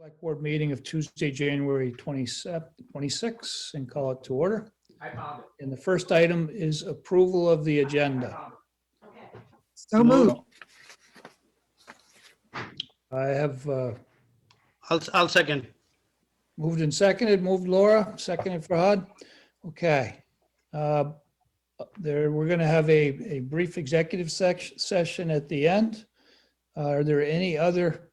Select Board meeting of Tuesday, January 26, and call it to order. I found it. And the first item is approval of the agenda. So moved. I have I'll second. moved and seconded. Moved Laura, seconded Farhad. Okay. We're going to have a brief executive session at the end. Are there any other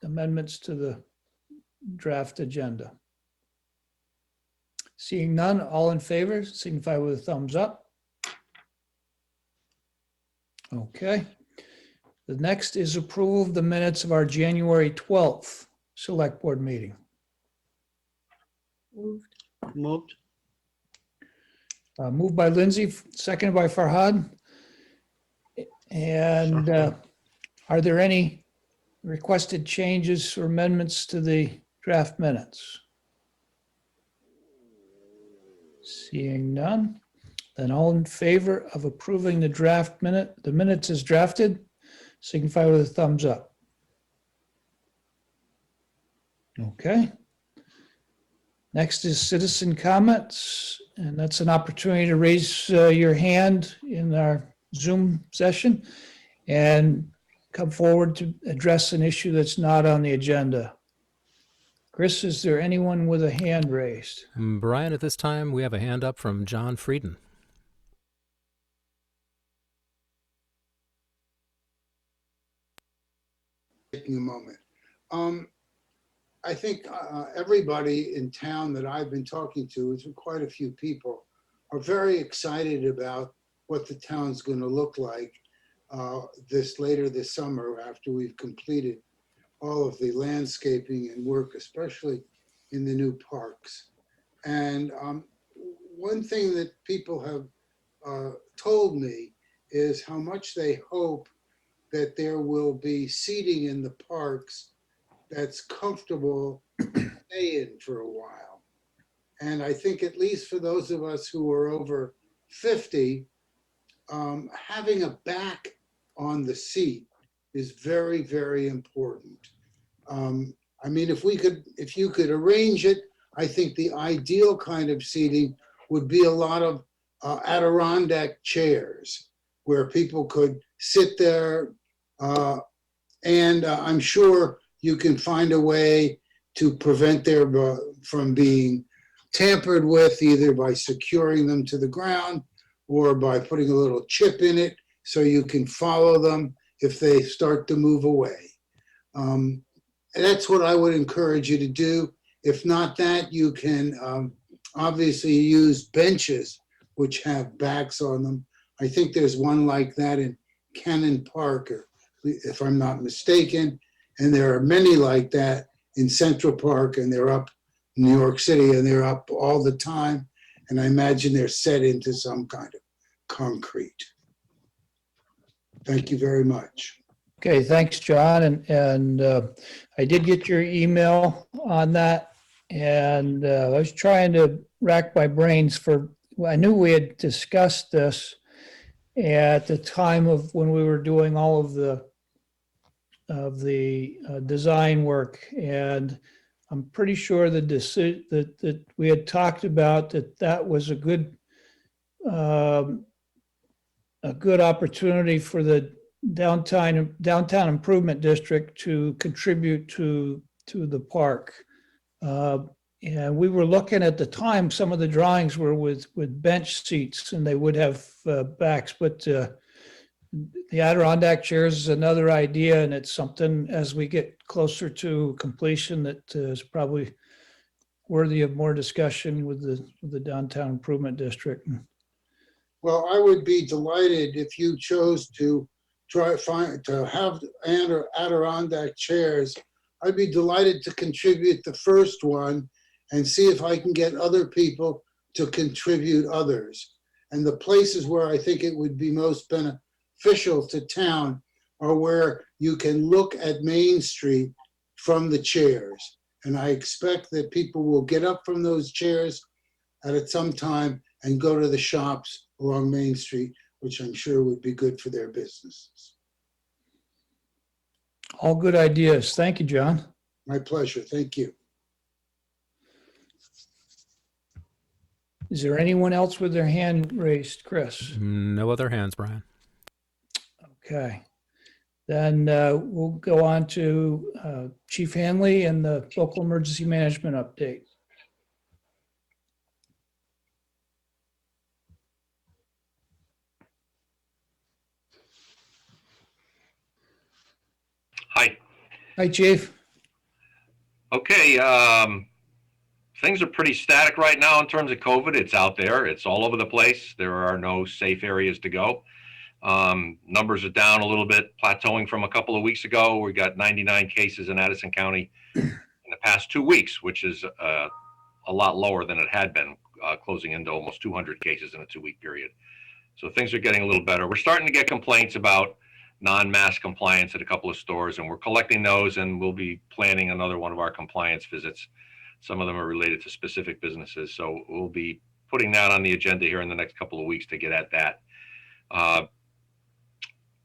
amendments to the draft agenda? Seeing none, all in favor, signify with a thumbs up. Okay. The next is approval of the minutes of our January 12th Select Board meeting. Moved. Moved by Lindsay, seconded by Farhad. And are there any requested changes or amendments to the draft minutes? Seeing none, then all in favor of approving the minutes as drafted, signify with a thumbs up. Okay. Next is citizen comments, and that's an opportunity to raise your hand in our Zoom session and come forward to address an issue that's not on the agenda. Chris, is there anyone with a hand raised? Brian, at this time, we have a hand up from John Frieden. Taking a moment. I think everybody in town that I've been talking to, it's quite a few people, are very excited about what the town's going to look like later this summer after we've completed all of the landscaping and work, especially in the new parks. And one thing that people have told me is how much they hope that there will be seating in the parks that's comfortable to stay in for a while. And I think at least for those of us who are over 50, having a back on the seat is very, very important. I mean, if you could arrange it, I think the ideal kind of seating would be a lot of Adirondack chairs where people could sit there. And I'm sure you can find a way to prevent them from being tampered with, either by securing them to the ground or by putting a little chip in it so you can follow them if they start to move away. That's what I would encourage you to do. If not that, you can obviously use benches which have backs on them. I think there's one like that in Cannon Park, if I'm not mistaken, and there are many like that in Central Park, and they're up in New York City, and they're up all the time, and I imagine they're set into some kind of concrete. Thank you very much. Okay, thanks, John. And I did get your email on that. And I was trying to rack my brains I knew we had discussed this at the time of when we were doing all of the design work. And I'm pretty sure that we had talked about that was a good opportunity for the downtown improvement district to contribute to the park. And we were looking at the time, some of the drawings were with bench seats and they would have backs, but the Adirondack chairs is another idea, and it's something as we get closer to completion that is probably worthy of more discussion with the downtown improvement district. Well, I would be delighted if you chose to have Adirondack chairs. I'd be delighted to contribute the first one and see if I can get other people to contribute others. And the places where I think it would be most beneficial to town are where you can look at Main Street from the chairs. And I expect that people will get up from those chairs at some time and go to the shops along Main Street, which I'm sure would be good for their businesses. All good ideas. Thank you, John. My pleasure. Thank you. Is there anyone else with their hand raised, Chris? No other hands, Brian. Okay. Then we'll go on to Chief Hanley and the local emergency management update. Hi. Hi, Chief. Okay. Things are pretty static right now in terms of COVID. It's out there. It's all over the place. There are no safe areas to go. Numbers are down a little bit, plateauing from a couple of weeks ago. We got 99 cases in Addison County in the past 2 weeks, which is a lot lower than it had been, closing into almost 200 cases in a 2-week period. So things are getting a little better. We're starting to get complaints about non-mask compliance at a couple of stores, and we're collecting those, and we'll be planning another one of our compliance visits. Some of them are related to specific businesses, so we'll be putting that on the agenda here in the next couple of weeks to get at that.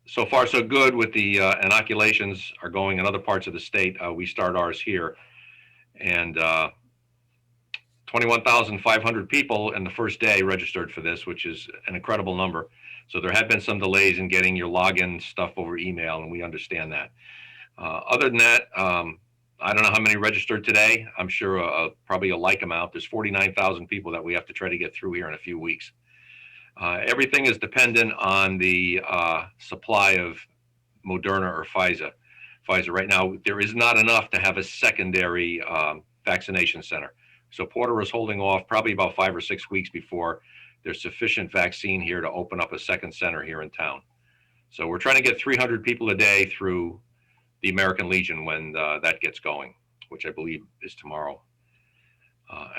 So far, so good with the inoculations are going in other parts of the state. We start ours here, and 21,500 people in the first day registered for this, which is an incredible number. So there have been some delays in getting your login stuff over email, and we understand that. Other than that, I don't know how many registered today. I'm sure probably a like amount. There's 49,000 people that we have to try to get through here in a few weeks. Everything is dependent on the supply of Moderna or Pfizer. Right now, there is not enough to have a secondary vaccination center. So Porter is holding off probably about 5 or 6 weeks before there's sufficient vaccine here to open up a second center here in town. So we're trying to get 300 people a day through the American Legion when that gets going, which I believe is tomorrow.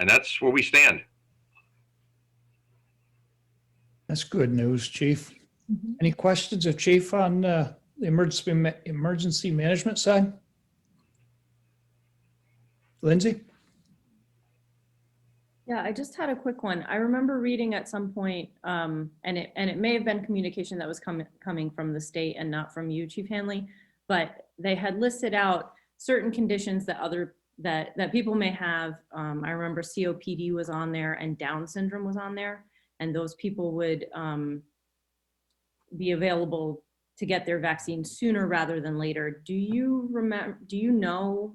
And that's where we stand. That's good news, Chief. Any questions of Chief on the emergency management side? Lindsay? Yeah, I just had a quick one. I remember reading at some point, and it may have been communication that was coming from the state and not from you, Chief Hanley, but they had listed out certain conditions that people may have. I remember COPD was on there and Down syndrome was on there, and those people would be available to get their vaccine sooner rather than later. Do you know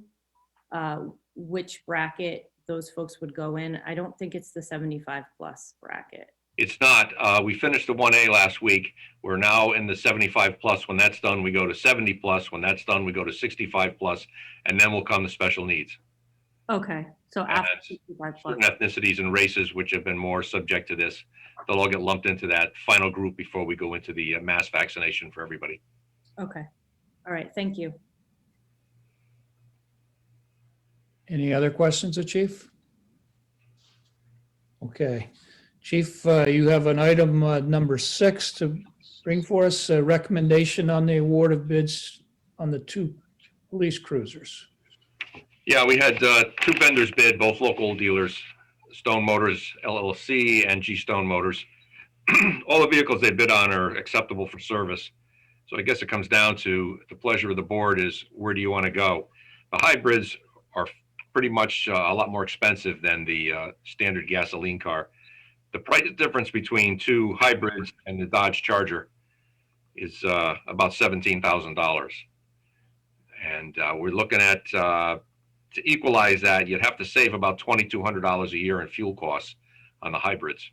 which bracket those folks would go in? I don't think it's the 75 plus bracket. It's not. We finished the 1A last week. We're now in the 75 plus. When that's done, we go to 70 plus. When that's done, we go to 65 plus, and then we'll come to special needs. Okay, so And after that's 65 plus. certain ethnicities and races which have been more subject to this, they'll all get lumped into that final group before we go into the mass vaccination for everybody. Okay, all right, thank you. Any other questions of Chief? Okay. Chief, you have an item number 6 to bring for us, a recommendation on the award of bids on the 2 police cruisers. Yeah, we had 2 vendors bid, both local dealers, Stone Motors LLC and G Stone Motors. All the vehicles they bid on are acceptable for service. So I guess it comes down to the pleasure of the board is where do you want to go? The hybrids are pretty much a lot more expensive than the standard gasoline car. The price difference between 2 hybrids and the Dodge Charger is about $17,000. And we're looking at, to equalize that, you'd have to save about $2,200 a year in fuel costs on the hybrids.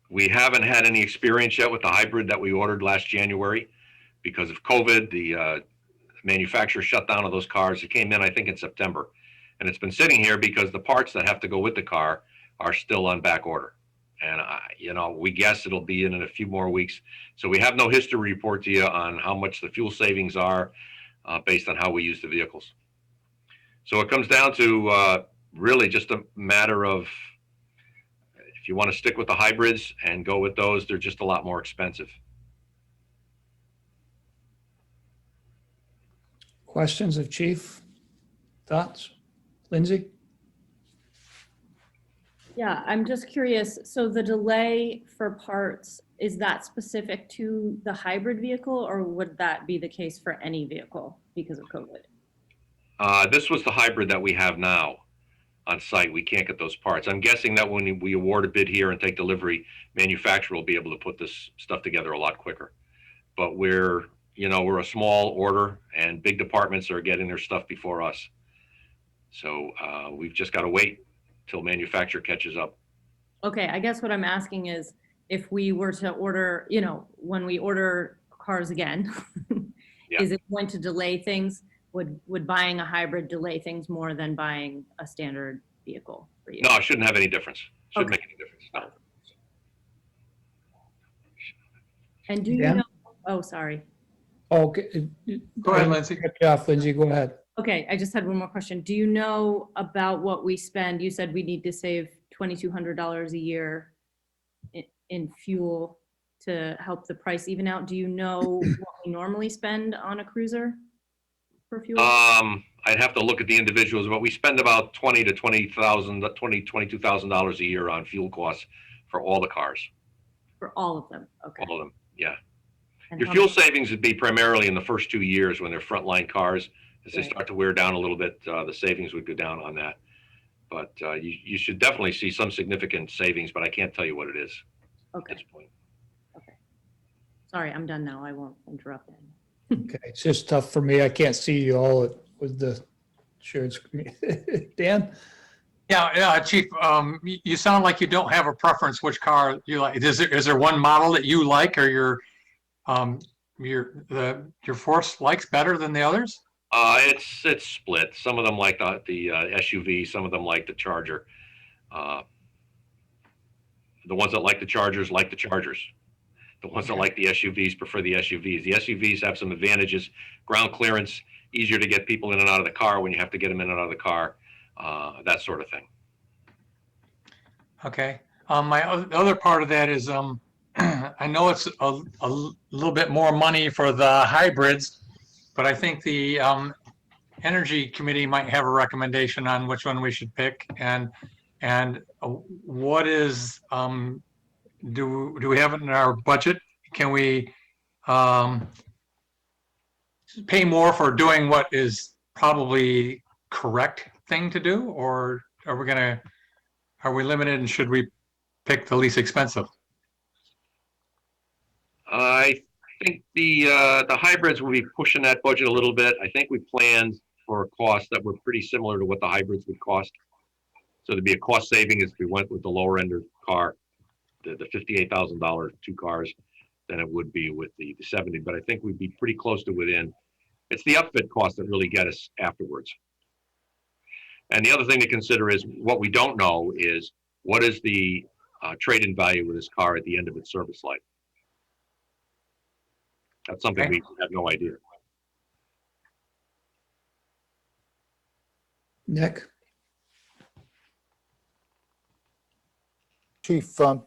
We haven't had any experience yet with the hybrid that we ordered last January because of COVID. The manufacturer shut down of those cars. It came in, I think, in September. And it's been sitting here because the parts that have to go with the car are still on back order. And, we guess it'll be in a few more weeks. So we have no history report to you on how much the fuel savings are based on how we use the vehicles. So it comes down to really just a matter of if you want to stick with the hybrids and go with those, they're just a lot more expensive. Questions of Chief? Thoughts? Lindsay? Yeah, I'm just curious. So the delay for parts is that specific to the hybrid vehicle, or would that be the case for any vehicle because of COVID? This was the hybrid that we have now on site. We can't get those parts. I'm guessing that when we award a bid here and take delivery, manufacturer will be able to put this stuff together a lot quicker. But we're a small order, and big departments are getting their stuff before us. So we've just got to wait till manufacturer catches up. Okay, I guess what I'm asking is if we were to order, when we order cars again, Yeah. is it going to delay things? Would buying a hybrid delay things more than buying a standard vehicle for you? No, it shouldn't have any difference. Shouldn't Okay. make any difference. No. And do you Dan? know, oh, sorry. Okay. Go ahead, Lindsay. Cut you off, Lindsay, go ahead. Okay, I just had one more question. Do you know about what we spend? You said we need to save $2,200 a year in fuel to help the price even out. Do you know what we normally spend on a cruiser for fuel? I'd have to look at the individuals, but we spend about $22,000 a year on fuel costs for all the cars, For all of them? Okay. all of them. Yeah. And Your how fuel much- savings would be primarily in the first 2 years when they're frontline cars. As they Right. start to wear down a little bit, the savings would go down on that. But you should definitely see some significant savings, but I can't tell you what it is at Okay, this point. sorry, I'm done now. I won't interrupt then. Okay, it's just tough for me. I can't see you all with the shared screen. Dan? Yeah, Chief, you sound like you don't have a preference which car you like. Is there one model that you like or your force likes better than the others? It's split. Some of them like the SUV, some of them like the Charger. The ones that like the Chargers like the Chargers. The ones that like the SUVs prefer the SUVs. The SUVs have some advantages: ground clearance, easier to get people in and out of the car when you have to get them in and out of the car, that sort of thing. Okay. My other part of that is I know it's a little bit more money for the hybrids, but I think the Energy Committee might have a recommendation on which one we should pick. And what is do we have it in our budget? Can we pay more for doing what is probably correct thing to do, or are we limited and should we pick the least expensive? I think the hybrids will be pushing that budget a little bit. I think we planned for costs that were pretty similar to what the hybrids would cost. So there'd be a cost saving if we went with the lower end of car, the $58,000 two cars, than it would be with the 70. But I think we'd be pretty close to within. It's the upfit costs that really get us afterwards. And the other thing to consider is what we don't know is what is the trade-in value of this car at the end of its service life. That's something we have no idea. Nick? Chief, what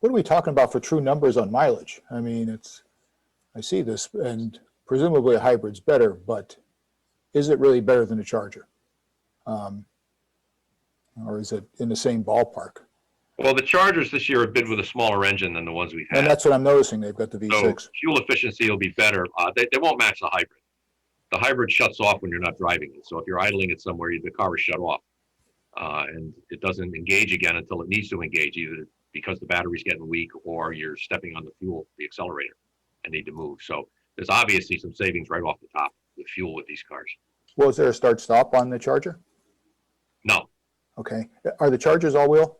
are we talking about for true numbers on mileage? I mean, I see this, and presumably a hybrid's better, but is it really better than a Charger? Or is it in the same ballpark? Well, the Chargers this year have bid with a smaller engine than the ones we've had. And that's what I'm noticing. They've got the So V6. fuel efficiency will be better. They won't match the hybrid. The hybrid shuts off when you're not driving it. So if you're idling it somewhere, the car is shut off. And it doesn't engage again until it needs to engage, either because the battery's getting weak or you're stepping on the accelerator and need to move. So there's obviously some savings right off the top with fuel with these cars. Was there a start-stop on the Charger? No, Okay. Are the Chargers all-wheel?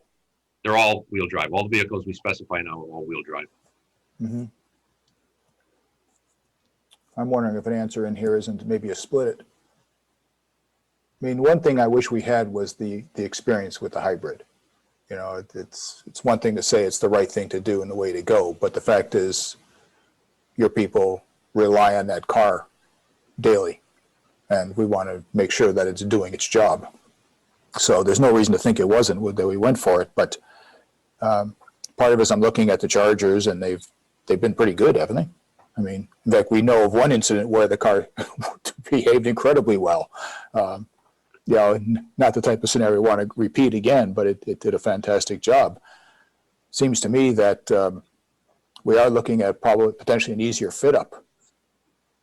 they're all wheel drive. All the vehicles we specify now are all wheel drive. Mm-hmm. I'm wondering if an answer in here isn't maybe a split it. I mean, one thing I wish we had was the experience with the hybrid. You know, it's one thing to say it's the right thing to do and the way to go, but the fact is your people rely on that car daily, and we want to make sure that it's doing its job. So there's no reason to think it wasn't that we went for it, but part of it is I'm looking at the Chargers, and they've been pretty good, haven't they? I mean, in fact, we know of one incident where the car behaved incredibly well. You know, not the type of scenario we want to repeat again, but it did a fantastic job. Seems to me that we are looking at probably potentially an easier fit up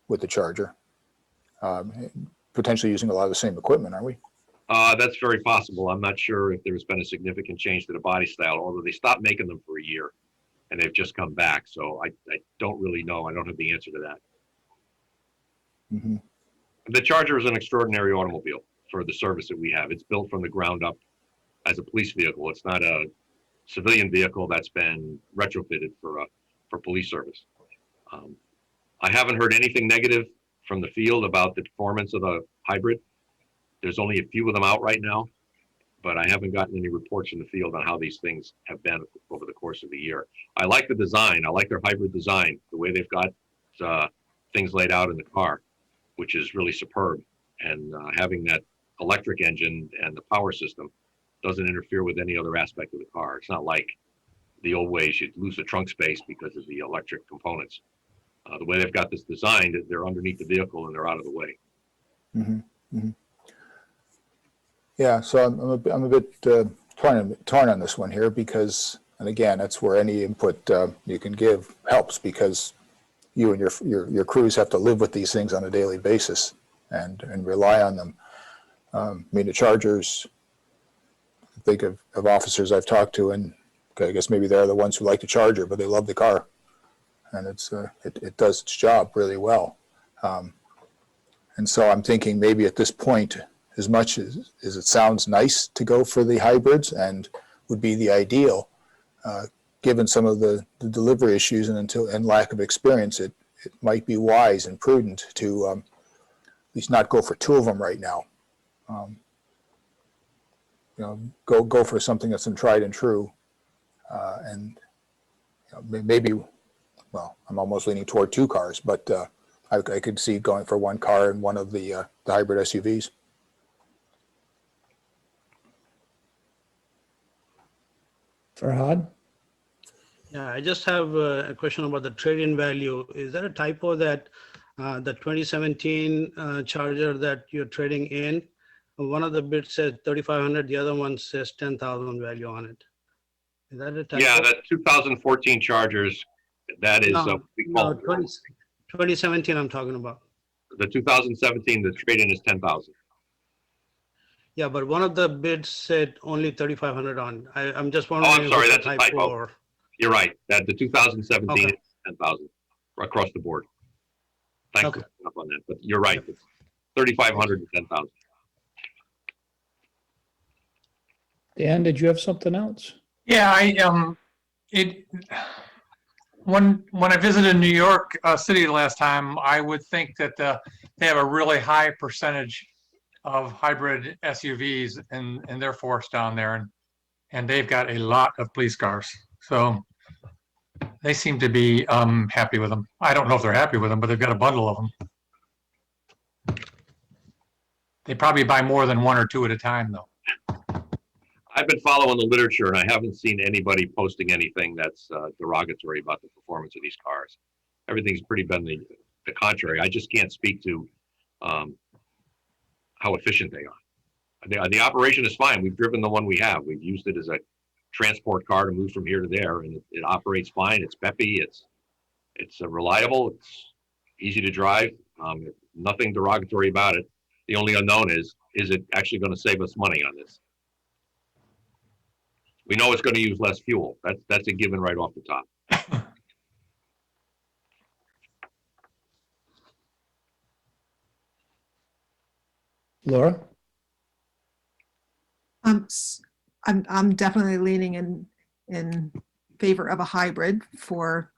with the Charger. Potentially using a lot of the same equipment, aren't we? That's very possible. I'm not sure if there's been a significant change to the body style, although they stopped making them for a year and they've just come back. So I don't really know. I don't have the answer to that. Mm-hmm. The Charger is an extraordinary automobile for the service that we have. It's built from the ground up as a police vehicle. It's not a civilian vehicle that's been retrofitted for police service. I haven't heard anything negative from the field about the performance of the hybrid. There's only a few of them out right now, but I haven't gotten any reports from the field on how these things have been over the course of the year. I like the design. I like their hybrid design, the way they've got things laid out in the car, which is really superb. And having that electric engine and the power system doesn't interfere with any other aspect of the car. It's not like the old ways you'd lose the trunk space because of the electric components. The way they've got this designed, they're underneath the vehicle and they're out of the way. Mm-hmm. Mm-hmm. Yeah, so I'm a bit torn on this one here because, and again, that's where any input you can give helps, because you and your crews have to live with these things on a daily basis and rely on them. I mean, the Chargers, I think of officers I've talked to, and I guess maybe they're the ones who like the Charger, but they love the car, and it does its job really well. And so I'm thinking maybe at this point, as much as it sounds nice to go for the hybrids and would be the ideal, given some of the delivery issues and lack of experience, it might be wise and prudent to at least not go for two of them right now. Go for something that's tried and true, and maybe, well, I'm almost leaning toward two cars, but I could see going for one car and one of the hybrid SUVs. Farhad? Yeah, I just have a question about the trade-in value. Is that a typo that the 2017 Charger that you're trading in, one of the bids says 3,500, the other one says 10,000 value on it? Is that a typo? Yeah, that 2014 Chargers, that is No, we call 2017 I'm talking about. the 2017. The trade-in is 10,000. Yeah, but one of the bids said only 3,500 on. I'm just Oh, wondering. I'm sorry, if that's a typo. or- You're right. That the 2017 Okay. is 10,000 across the board. Thanks Okay. for picking up on that. But you're right. It's 3,500 to 10,000. Dan, did you have something else? Yeah, when I visited New York City last time, I would think that they have a really high percentage of hybrid SUVs in their force down there, and they've got a lot of police cars. So they seem to be happy with them. I don't know if they're happy with them, but they've got a bundle of them. They probably buy more than one or two at a time, though. I've been following the literature and I haven't seen anybody posting anything that's derogatory about the performance of these cars. Everything's pretty been the contrary. I just can't speak to how efficient they are. The operation is fine. We've driven the one we have. We've used it as a transport car to move from here to there, and it operates fine. It's peppy. It's reliable. It's easy to drive. Nothing derogatory about it. The only unknown is it actually going to save us money on this? We know it's going to use less fuel. That's a given right off the top. Laura? I'm definitely leaning in favor of a hybrid for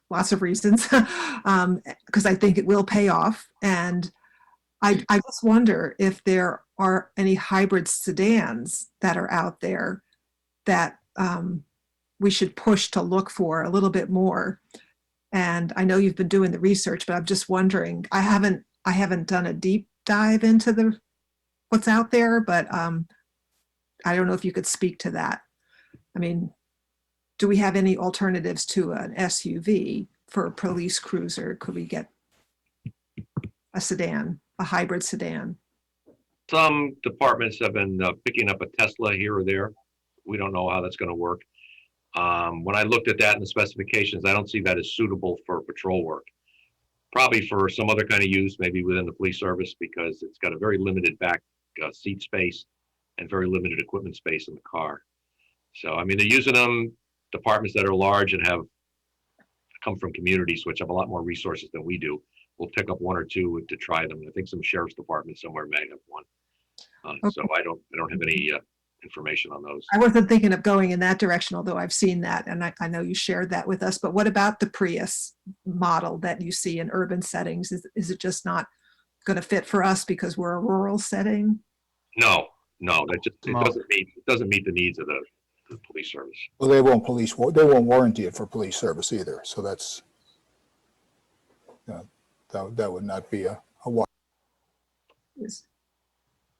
lots of reasons, because I think it will pay off. And I just wonder if there are any hybrid sedans that are out there that we should push to look for a little bit more. And I know you've been doing the research, but I'm just wondering, I haven't done a deep dive into what's out there, but I don't know if you could speak to that. I mean, do we have any alternatives to an SUV for a police cruiser? Could we get a sedan, a hybrid sedan? Some departments have been picking up a Tesla here or there. We don't know how that's going to work. When I looked at that in the specifications, I don't see that as suitable for patrol work. Probably for some other kind of use, maybe within the police service, because it's got a very limited back seat space and very limited equipment space in the car. So, I mean, they're using them, departments that are large and have come from communities which have a lot more resources than we do. We'll pick up one or two to try them. I think some sheriff's department somewhere may have one. So I don't have any information on those. I wasn't thinking of going in that direction, although I've seen that, and I know you shared that with us. But what about the Prius model that you see in urban settings? Is it just not going to fit for us because we're a rural setting? No, that just No. it doesn't meet the needs of the police service. Well, they won't warranty it for police service either. So that's, that would not be a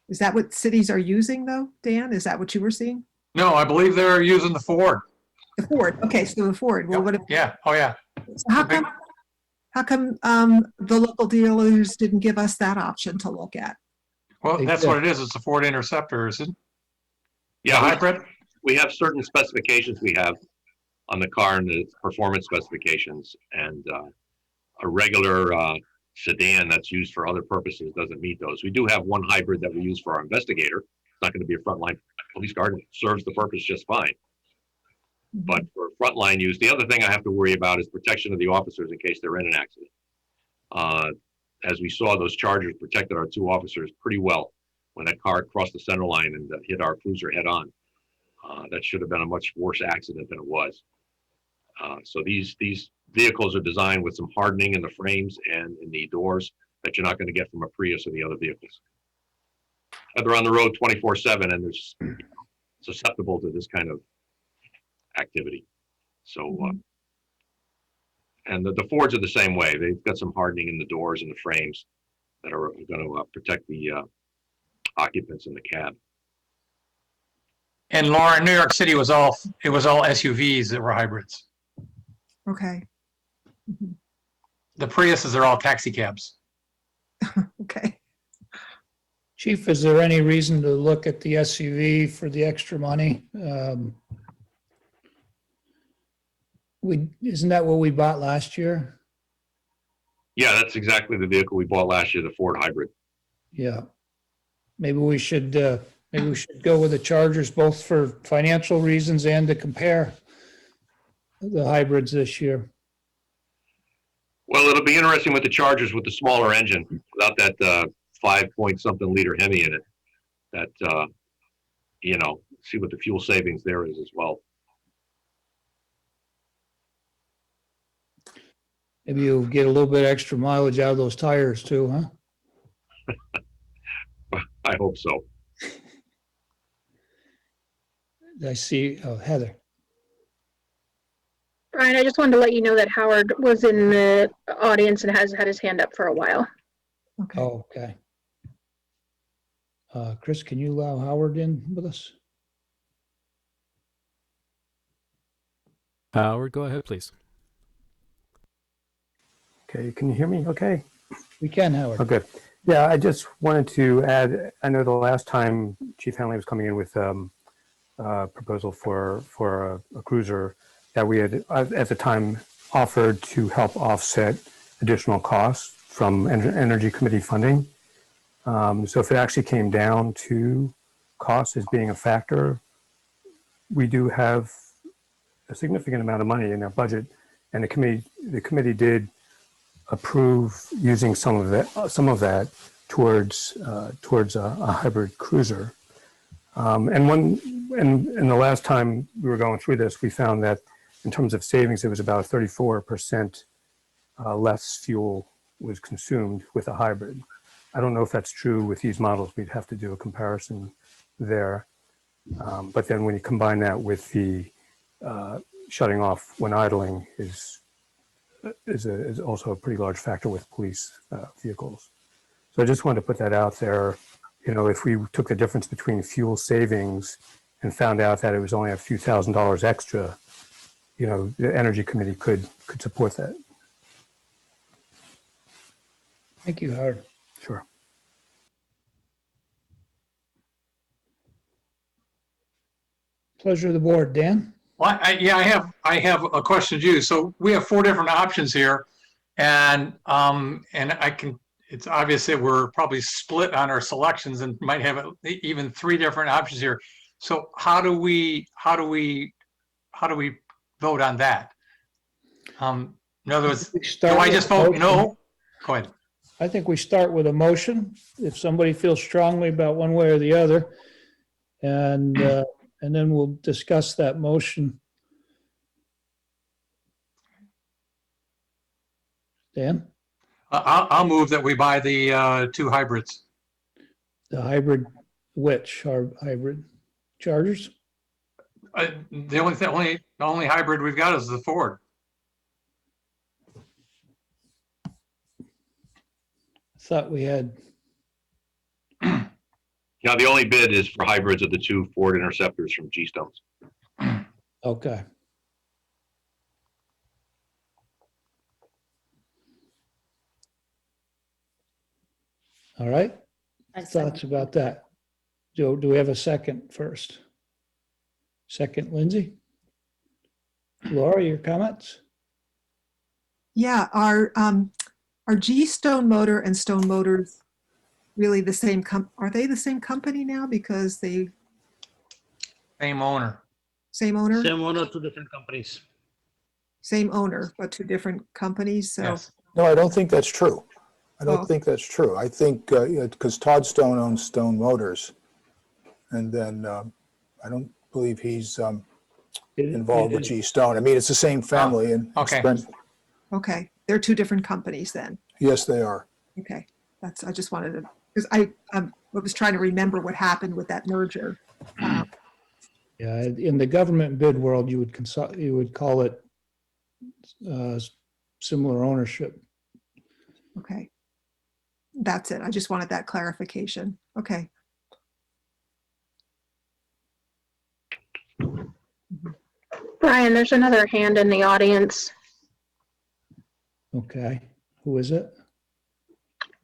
Is that what cities are using though, Dan? Is that what you were seeing? No, I believe they're using the Ford. The Ford. Okay, so the Ford. Well, what if, Yeah, oh yeah. so how come the local dealers didn't give us that option to look at? Well, that's what it is. It's a Ford Interceptor, is it? Yeah, Hybrid? we have certain specifications we have on the car and the performance specifications, and a regular sedan that's used for other purposes doesn't meet those. We do have one hybrid that we use for our investigator. It's not going to be a frontline police car. It serves the purpose just fine. But for frontline use, the other thing I have to worry about is protection of the officers in case they're in an accident. As we saw, those Chargers protected our two officers pretty well when that car crossed the center line and hit our cruiser head on. That should have been a much worse accident than it was. So these vehicles are designed with some hardening in the frames and in the doors that you're not going to get from a Prius or the other vehicles. They're on the road 24/7 and they're susceptible to this kind of activity. So, and the Fords are the same way. They've got some hardening in the doors and the frames that are going to protect the occupants in the cab. And Laura, New York City was all SUVs that were hybrids. Okay. The Priuses are all taxi cabs. Okay. Chief, is there any reason to look at the SUV for the extra money? Isn't that what we bought last year? Yeah, that's exactly the vehicle we bought last year, the Ford Hybrid. Yeah. Maybe we should go with the Chargers both for financial reasons and to compare the hybrids this year. Well, it'll be interesting with the Chargers with the smaller engine without that 5-point-something liter Hemi in it. That, see what the fuel savings there is as well. Maybe you'll get a little bit extra mileage out of those tires too, huh? I hope so. I see, Heather. Brian, I just wanted to let you know that Howard was in the audience and has had his hand up for a while. Okay. Oh, okay. Chris, can you allow Howard in with us? Howard, go ahead, please. Okay, can you hear me okay? We can, Howard. Oh, good. Yeah, I just wanted to add, I know the last time Chief Hanley was coming in with a proposal for a cruiser that we had at the time offered to help offset additional costs from Energy Committee funding. So if it actually came down to cost as being a factor, we do have a significant amount of money in our budget, and the committee did approve using some of that towards a hybrid cruiser. And the last time we were going through this, we found that in terms of savings, it was about 34% less fuel was consumed with a hybrid. I don't know if that's true with these models. We'd have to do a comparison there. But then when you combine that with the shutting off when idling is also a pretty large factor with police vehicles. So I just wanted to put that out there. You know, if we took the difference between fuel savings and found out that it was only a few $1,000s extra, you know, the Energy Committee could support that. Thank you, Howard. Sure. Pleasure of the board. Dan? Well, I have a question to you. So we have 4 different options here, and it's obvious that we're probably split on our selections and might have even 3 different options here. So how do we vote on that? In other words, We do start I with just a vote motion. no? Go ahead. I think we start with a motion, if somebody feels strongly about one way or the other. And then we'll discuss that motion. Dan, I'll move that we buy the 2 hybrids. the hybrid, which are hybrid chargers? The only hybrid we've got is the Ford. Thought we had, Now, the only bid is for hybrids of the 2 Ford Interceptors from G-Stones. okay. All right, I second. thoughts about that? Do we have a second first? Second, Lindsay? Laura, your comments? Yeah, are G Stone Motor and Stone Motors really the same are they the same company now because they Same owner. same owner? Same one or 2 different companies? Same owner, but 2 different companies, so. Yes. No, I don't think that's true. I Oh. don't think that's true. I think, because Todd Stone owns Stone Motors. And then I don't believe he's involved with G Stone. I mean, it's the same family and it's okay. been- Okay, they're 2 different companies then. yes, they are. Okay, I just wanted to, because I was trying to remember what happened with that merger. Yeah, in the government bid world, you would call it similar ownership. Okay. That's it. I just wanted that clarification. Okay. Brian, there's another hand in the audience. Okay, who is it?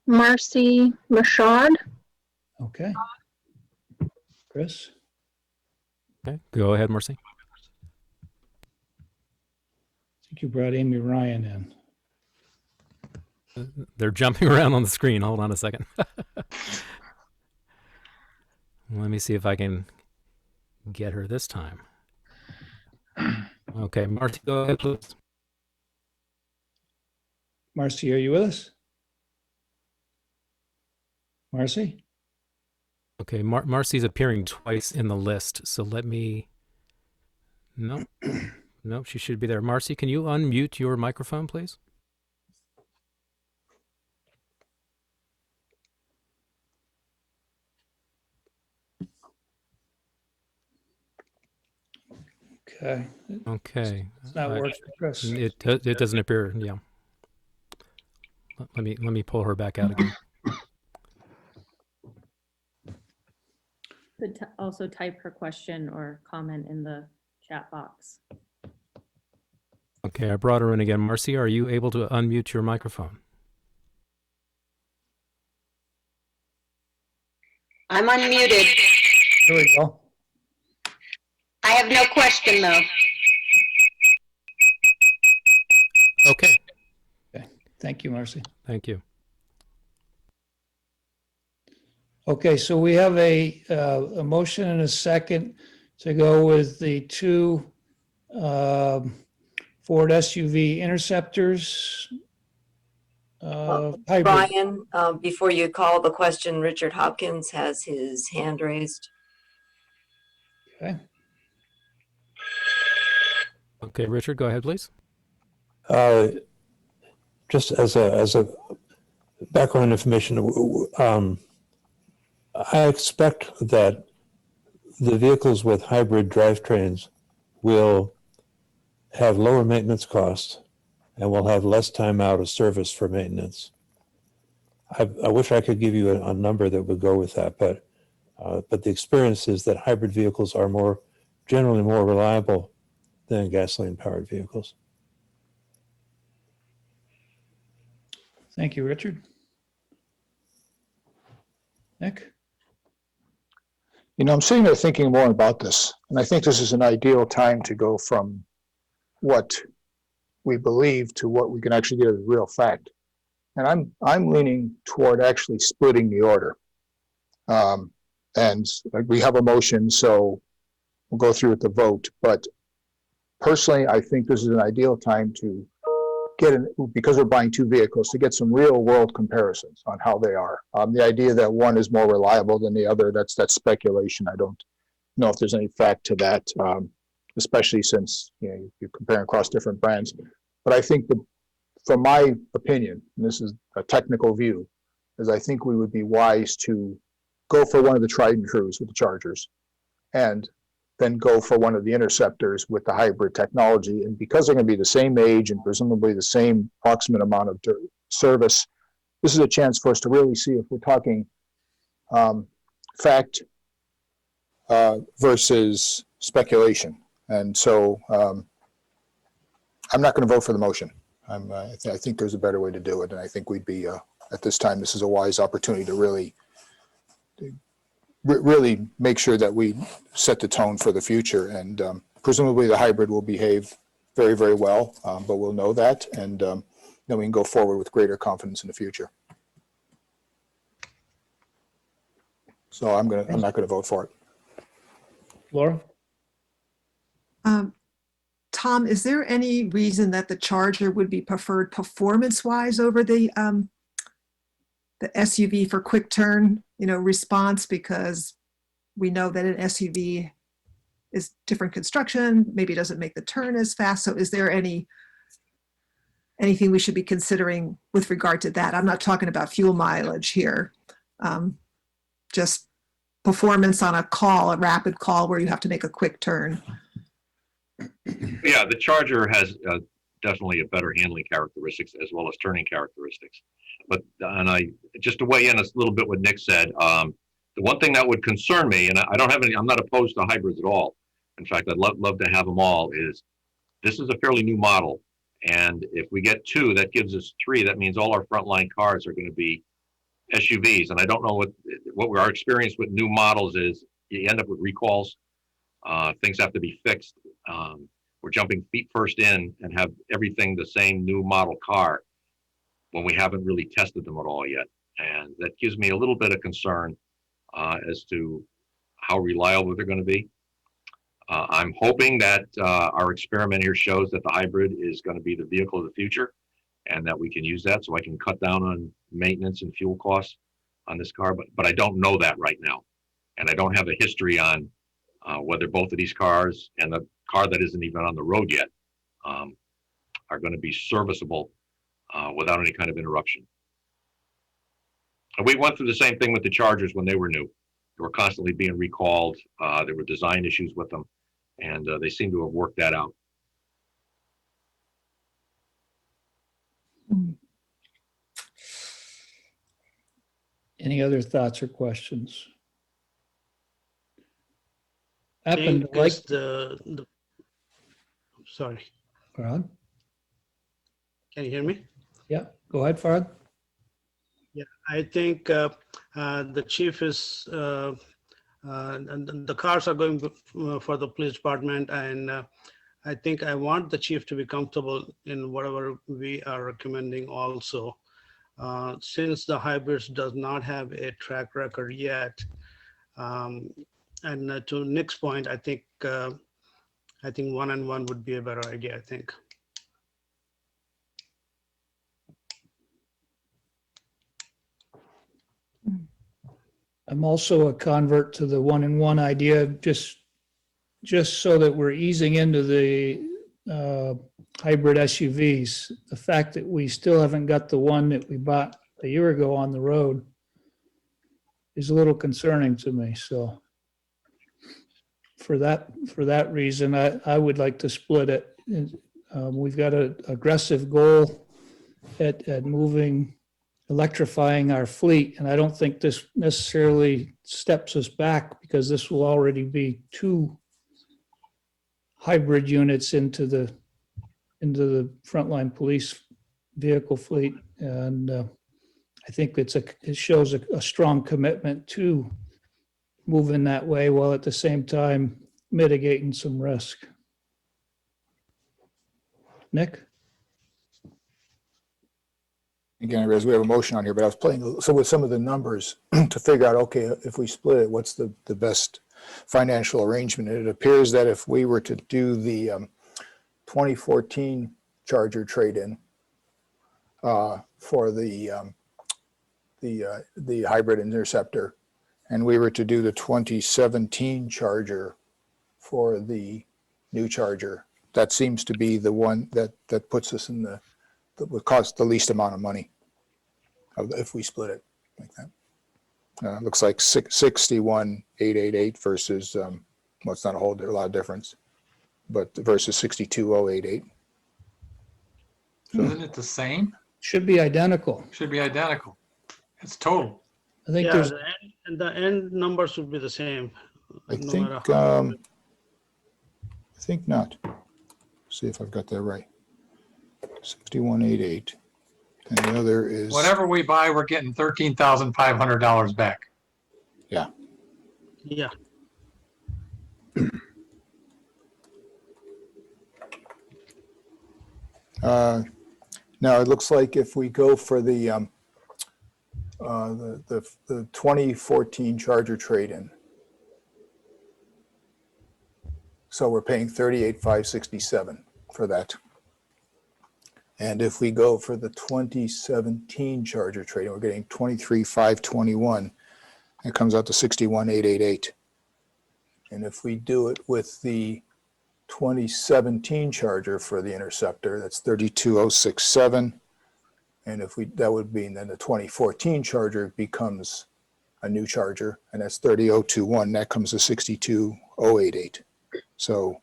Marcy Mashad. Okay. Chris? Okay, go ahead, Marcy. I think you brought Amy Ryan in. They're jumping around on the screen. Hold on a second. Let me see if I can get her this time. Okay, Marcy, go ahead, please. Marcy, are you with us? Marcy? Okay, Marcy's appearing twice in the list, so let me... Nope. Nope, she should be there. Marcy, can you unmute your microphone, please? Okay. Okay. It's not working, Chris. It doesn't appear, yeah. Let me pull her back out again. Could also type her question or comment in the chat box. Okay, I brought her in again. Marcy, are you able to unmute your microphone? I'm unmuted. There we go. I have no question though. Okay. Okay. Thank you, Marcy. Thank you. Okay, so we have a motion and a second to go with the 2 Ford SUV Interceptors. Hybrid. Brian, before you call the question, Richard Hopkins has his hand raised. Okay. Okay, Richard, go ahead, please. Just as a background information, I expect that the vehicles with hybrid drivetrains will have lower maintenance costs and will have less time out of service for maintenance. I wish I could give you a number that would go with that, but the experience is that hybrid vehicles are generally more reliable than gasoline-powered vehicles. Thank you, Richard. Nick? You know, I'm sitting there thinking more about this, and I think this is an ideal time to go from what we believe to what we can actually get as a real fact. And I'm leaning toward actually splitting the order. And we have a motion, so we'll go through with the vote. But personally, I think this is an ideal time to get because we're buying two vehicles, to get some real world comparisons on how they are. The idea that one is more reliable than the other, that's speculation. I don't know if there's any fact to that, especially since you're comparing across different brands. But I think from my opinion, and this is a technical view, is I think we would be wise to go for one of the tried and trues with the Chargers, and then go for one of the Interceptors with the hybrid technology. And because they're going to be the same age and presumably the same approximate amount of service, this is a chance for us to really see if we're talking fact versus speculation. And so I'm not going to vote for the motion. I think there's a better way to do it. And I think we'd be, at this time, this is a wise opportunity to really make sure that we set the tone for the future. And presumably the hybrid will behave very, very well, but we'll know that. And then we can go forward with greater confidence in the future. So I'm not going to vote for it. Laura? Tom, is there any reason that the Charger would be preferred performance-wise over the SUV for quick turn, response? Because we know that an SUV is different construction, maybe doesn't make the turn as fast. So is there anything we should be considering with regard to that? I'm not talking about fuel mileage here, just performance on a rapid call where you have to make a quick turn. Yeah, the Charger has definitely a better handling characteristics as well as turning characteristics. But just to weigh in a little bit what Nick said, the one thing that would concern me, and I'm not opposed to hybrids at all. In fact, I'd love to have them all. Is this is a fairly new model, and if we get two, that gives us three. That means all our frontline cars are going to be SUVs, and I don't know what our experience with new models is. You end up with recalls. Things have to be fixed. We're jumping feet first in and have everything the same new model car when we haven't really tested them at all yet. And that gives me a little bit of concern as to how reliable they're going to be. I'm hoping that our experiment here shows that the hybrid is going to be the vehicle of the future and that we can use that so I can cut down on maintenance and fuel costs on this car. But I don't know that right now. And I don't have a history on whether both of these cars and the car that isn't even on the road yet are going to be serviceable without any kind of interruption. And we went through the same thing with the Chargers when they were new. They were constantly being recalled. There were design issues with them, and they seem to have worked that out. Any other thoughts or questions? Sorry. Farhad? Can you hear me? Yeah, go ahead, Farhad. Yeah, I think the chief is, and the cars are going for the police department, and I think I want the chief to be comfortable in whatever we are recommending also. Since the hybrids does not have a track record yet, and to Nick's point, I think 1-and-1 would be a better idea, I think. I'm also a convert to the 1-and-1 idea, just so that we're easing into the hybrid SUVs. The fact that we still haven't got the one that we bought a year ago on the road is a little concerning to me. So for that reason, I would like to split it. We've got an aggressive goal at electrifying our fleet, and I don't think this necessarily steps us back, because this will already be two hybrid units into the frontline police vehicle fleet, and I think it shows a strong commitment to moving that way while at the same time mitigating some risk. Nick? Again, I realize we have a motion on here, but I was playing so with some of the numbers to figure out, okay, if we split it, what's the best financial arrangement? And it appears that if we were to do the 2014 Charger trade-in for the hybrid Interceptor, and we were to do the 2017 Charger for the new Charger, that seems to be the one that puts us in that would cost the least amount of money if we split it like that. Looks like 61,888 versus, well, it's not a lot of difference, but versus 62,088. Isn't it the same? Should be identical. Should be identical. It's total. I think Yeah, there's, the end number should be the same. I no think, matter how- I think not. See if I've got that right. 61,888. And the other is. Whatever we buy, we're getting $13,500 back. Yeah. Yeah, Now it looks like if we go for the 2014 Charger trade-in, so we're paying 38,567 for that. And if we go for the 2017 Charger trade-in, we're getting 23,521. It comes out to 61,888. And if we do it with the 2017 Charger for the Interceptor, that's 32,067. And if we, that would mean then the 2014 Charger becomes a new Charger, and that's 30,021. That comes to 62,088. So,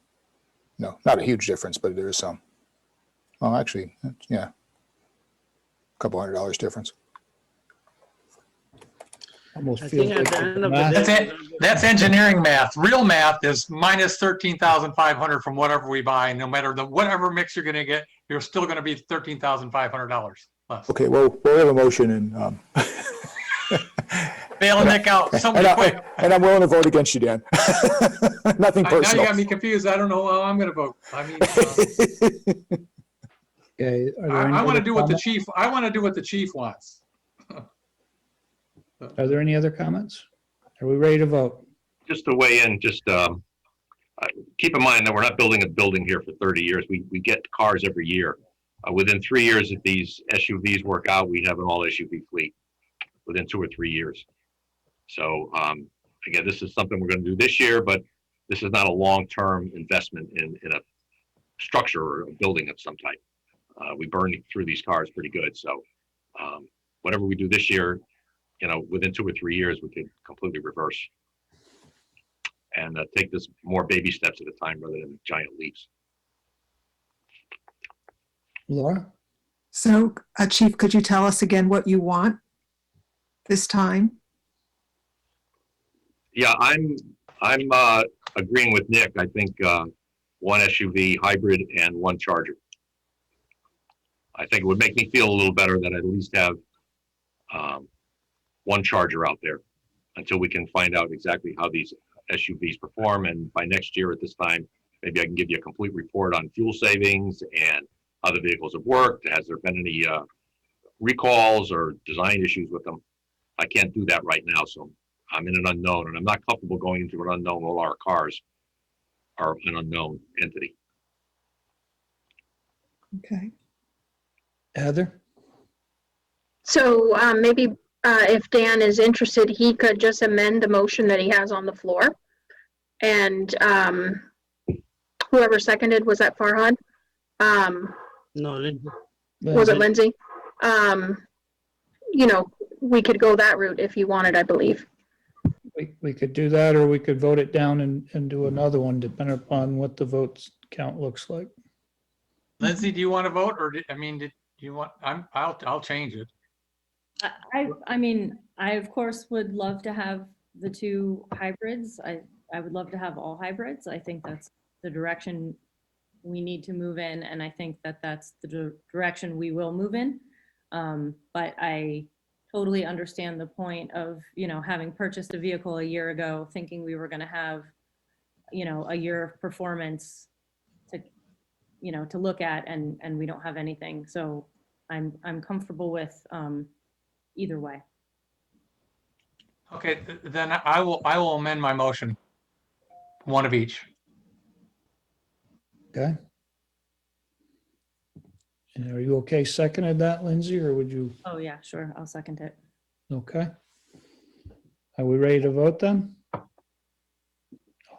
no, not a huge difference, but there is some. Well, actually, yeah, a couple $100 difference. almost I feels think at like the end of the math. day. That's it. That's engineering math. Real math is minus 13,500 from whatever we buy. No matter whatever mix you're going to get, you're still going to be $13,500 less. Okay, well, we have a motion and Bailing Nick out. Somebody quick. and I'm willing to vote against you, Dan. Nothing Now you personal. got me confused. I don't know how I'm going to vote. I mean, Okay, are there any I want to other do what the comments? chief. I want to do what the chief wants. Are there any other comments? Are we ready to vote? Just to weigh in, just keep in mind that we're not building a building here for 30 years. We get cars every year. Within 3 years, if these SUVs work out, we have an all SUV fleet within 2 or 3 years. So again, this is something we're going to do this year, but this is not a long-term investment in a structure or a building of some type. We burn through these cars pretty good. So whatever we do this year, you know, within 2 or 3 years, we could completely reverse and take this more baby steps at a time rather than giant leaps. Laura? So, Chief, could you tell us again what you want this time? Yeah, I'm agreeing with Nick. I think one SUV hybrid and one Charger. I think it would make me feel a little better that I at least have one Charger out there until we can find out exactly how these SUVs perform. And by next year at this time, maybe I can give you a complete report on fuel savings and how the vehicles have worked. Has there been any recalls or design issues with them? I can't do that right now, so I'm in an unknown, and I'm not comfortable going into an unknown. All our cars are an unknown entity. Okay. Heather? So maybe if Dan is interested, he could just amend the motion that he has on the floor. And whoever seconded, was that Farhad? No, Lindsay. Was it Lindsay? You know, we could go that route if you wanted, I believe. We could do that, or we could vote it down and do another one, depending upon what the votes count looks like. Lindsay, do you want to vote, or do you want? I'll change it. I mean, I of course would love to have the two hybrids. I would love to have all hybrids. I think that's the direction we need to move in, and I think that that's the direction we will move in. But I totally understand the point of, having purchased a vehicle a year ago, thinking we were going to have, a year of performance to, to look at, and we don't have anything. So I'm comfortable with either way. Okay, then I will amend my motion. One of each. Okay. And are you okay seconding that, Lindsay, or would you? Oh, yeah, sure. I'll second it. Okay. Are we ready to vote then?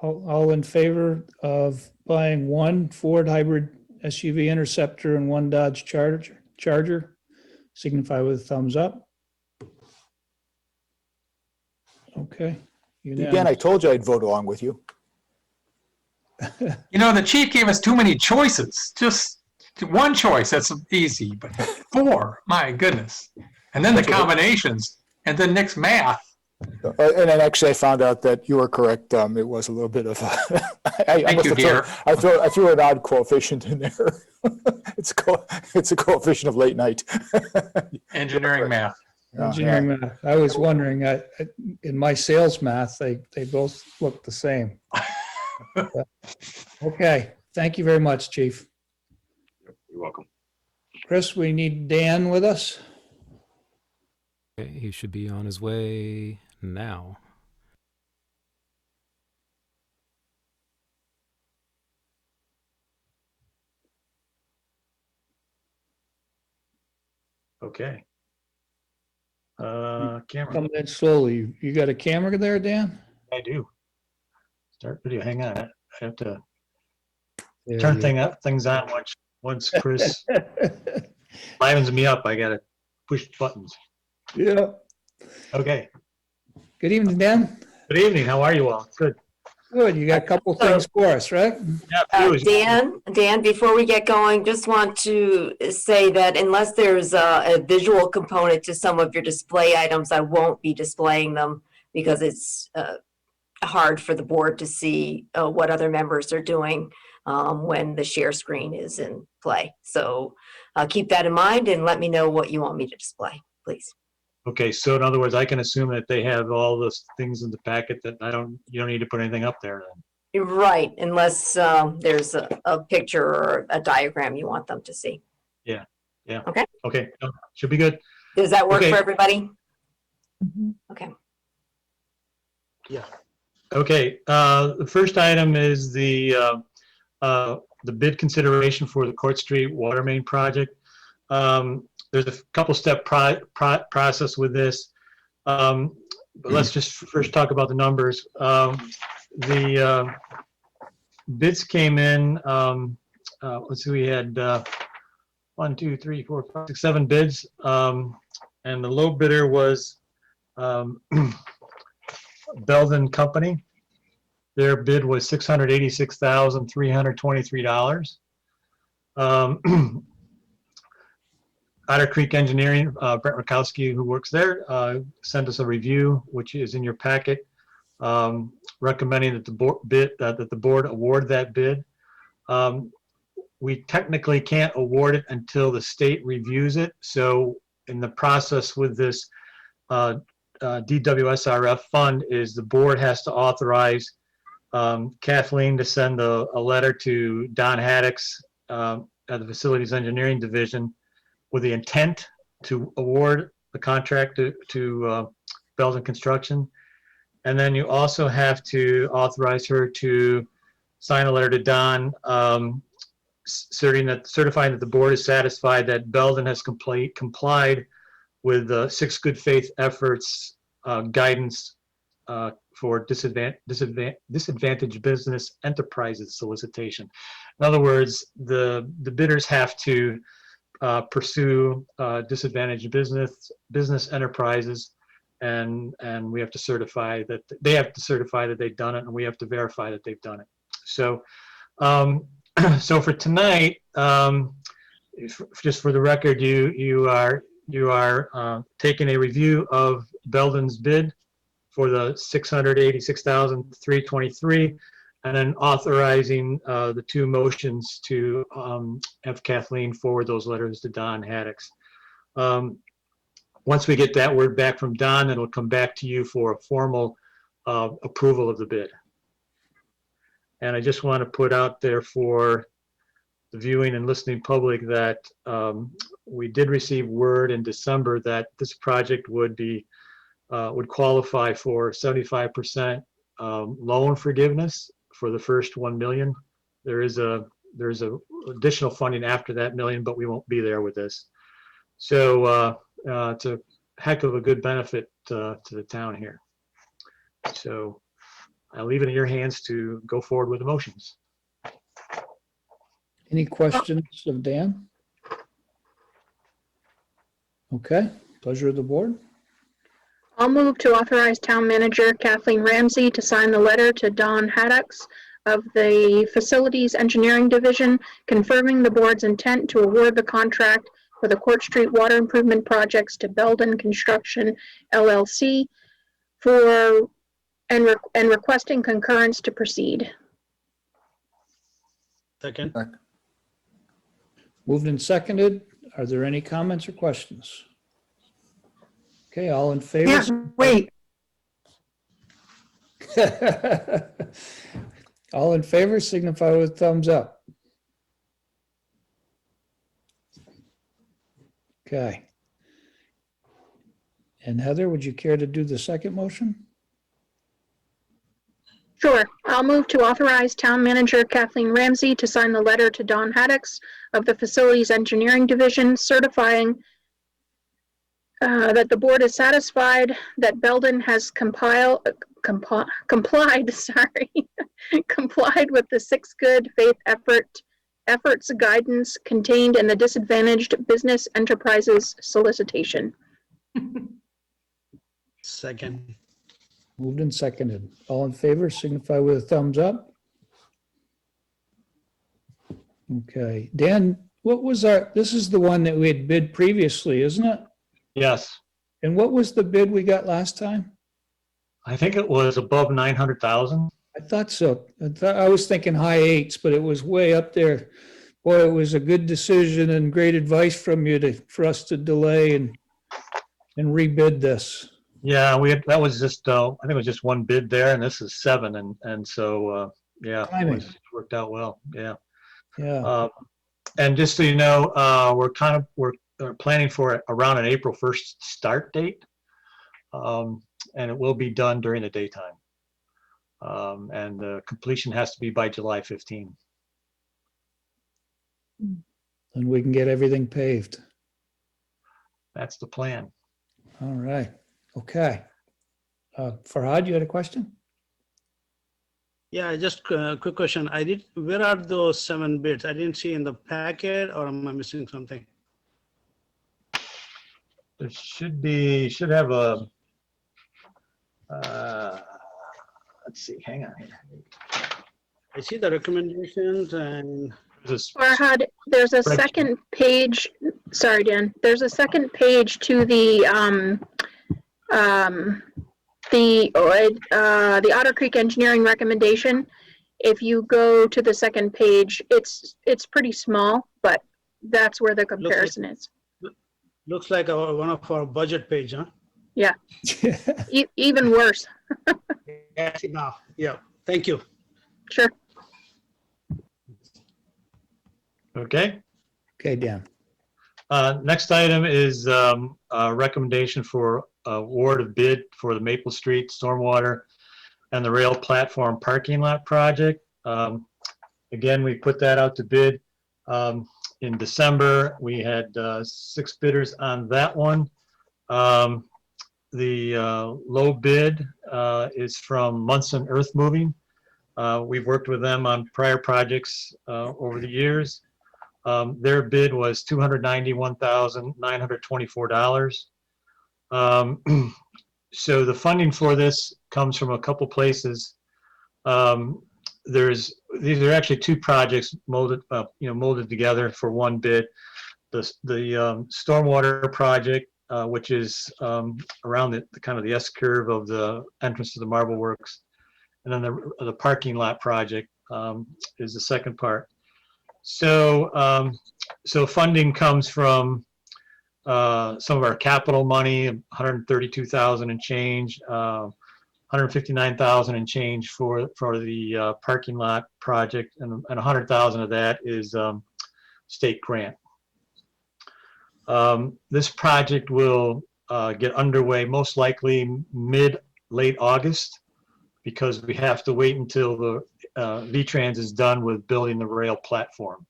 All in favor of buying one Ford hybrid SUV Interceptor and one Dodge Charger, signify with a thumbs up. Okay. Again, I told you I'd vote along with you. The chief gave us too many choices. Just one choice, that's easy, but 4, my goodness. And then the combinations, and then Nick's math. And then actually I found out that you were correct. It was a little bit of a, I threw an odd coefficient in there. It's a coefficient of late night. Engineering math. Engineering math. I was wondering, in my sales math, they both look the same. Okay, thank you very much, Chief. You're welcome. Chris, we need Dan with us. Okay, he should be on his way now. Okay. Camera. Coming in slowly. You got a camera there, Dan? I do. Start video. Hang on. I have to There turn you things on once Chris livens me up. I gotta push buttons. Yeah. Okay. Good evening, Dan. Good evening. How are you all? Good. Good. You got a couple things for us, right? Yeah. Dan, before we get going, just want to say that unless there's a visual component to some of your display items, I won't be displaying them because it's hard for the board to see what other members are doing when the share screen is in play. So keep that in mind and let me know what you want me to display, please. Okay. So in other words, I can assume that they have all those things in the packet that you don't need to put anything up there then. Right, unless there's a picture or a diagram you want them to see. Yeah. Okay. Okay. No, should be good. Does that work Okay. for everybody? Okay. Yeah. Okay. The first item is the bid consideration for the Court Street water main project. There's a couple step process with this. But let's just first talk about the numbers. The bids came in, let's see, we had 1, 2, 3, 4, 5, 6, 7 bids. And the low bidder was Belden Company. Their bid was $686,323. Otter Creek Engineering, Brent Rakowski, who works there, sent us a review, which is in your packet, recommending that the board award that bid. We technically can't award it until the state reviews it. So in the process with this DWSRF fund is the board has to authorize Kathleen to send a letter to Don Haddix at the Facilities Engineering Division with the intent to award the contract to Belden Construction. And then you also have to authorize her to sign a letter to Don certifying that the board is satisfied that Belden has complied with the 6 good faith efforts guidance for disadvantaged business enterprises solicitation. In other words, the bidders have to pursue disadvantaged business enterprises, and we have to certify that they have to certify that they've done it, and we have to verify that they've done it. So, so for tonight, just for the record, you are taking a review of Belden's bid for the $686,323, and then authorizing the 2 motions to have Kathleen forward those letters to Don Haddix. One once we get that word back from Don, it'll come back to you for a formal approval of the bid. And I just want to put out there for the viewing and listening public that we did receive word in December that this project would qualify for 75% loan forgiveness for the first 1 million. There's a additional funding after that million, but we won't be there with this. So it's a heck of a good benefit to the town here. So I'll leave it in your hands to go forward with the motions. Any questions of Dan? Okay, pleasure of the board. I'll move to authorize Town Manager Kathleen Ramsey to sign the letter to Don Haddocks of the Facilities Engineering Division, confirming the board's intent to award the contract for the Street water improvement projects to Belden Construction LLC and requesting concurrence to proceed. Second. Moved and seconded. Are there any comments or questions? Okay, all in favor? Yeah, wait, All in favor, signify with thumbs up. Okay. And Heather, would you care to do the second motion? Sure. I'll move to authorize Town Manager Kathleen Ramsey to sign the letter to Don Haddocks of the Facilities Engineering Division, certifying that the board is satisfied that Belden has complied with the 6 good faith efforts guidance contained in the Disadvantaged Business Enterprises solicitation. Second. Moved and seconded. All in favor, signify with a thumbs up. Okay, Dan, what was this is the one that we had bid previously, isn't it? Yes, And what was the bid we got last time? I think it was above 900,000. I thought so. I was thinking high eights, but it was way up there. Boy, it was a good decision and great advice from you for us to delay and rebid this. Yeah, that was just, I think it was just one bid there, and this is 7, and so, yeah, Timing. it worked out well, yeah. Yeah, And just so you know, we're planning for around an April 1st start date, and it will be done during the daytime. And the completion has to be by July 15. and we can get everything paved. That's the plan. All right, okay. Farhad, you had a question? Yeah, just a quick question. Where are those 7 bids? I didn't see in the packet, or am I missing something? There should have a, let's see, hang on here. I see the recommendations and Farhad, there's a second page, sorry, Dan, there's a second page to the Otter Creek Engineering recommendation. If you go to the second page, it's pretty small, but that's where the comparison is. looks like one of our budget page, huh? Yeah, even worse. Yeah, now, yeah, thank you. Sure. Okay. Okay, Dan. Next item is a recommendation for award of bid for the Maple Street Stormwater and the Rail Platform Parking Lot Project. Again, we put that out to bid in December. We had 6 bidders on that one. The low bid is from Munson Earth Moving. We've worked with them on prior projects over the years. Their bid was $291,924. So the funding for this comes from a couple places. These are actually 2 projects molded together for one bid. The stormwater project, which is around the kind of the S curve of the entrance to the Marble Works, and then the parking lot project is the second part. So, so funding comes from some of our capital money, 132,000 and change, 159,000 and change for the parking lot project, and 100,000 of that is state grant. This project will get underway most likely late August, because we have to wait until the V-Trans is done with building the rail platform.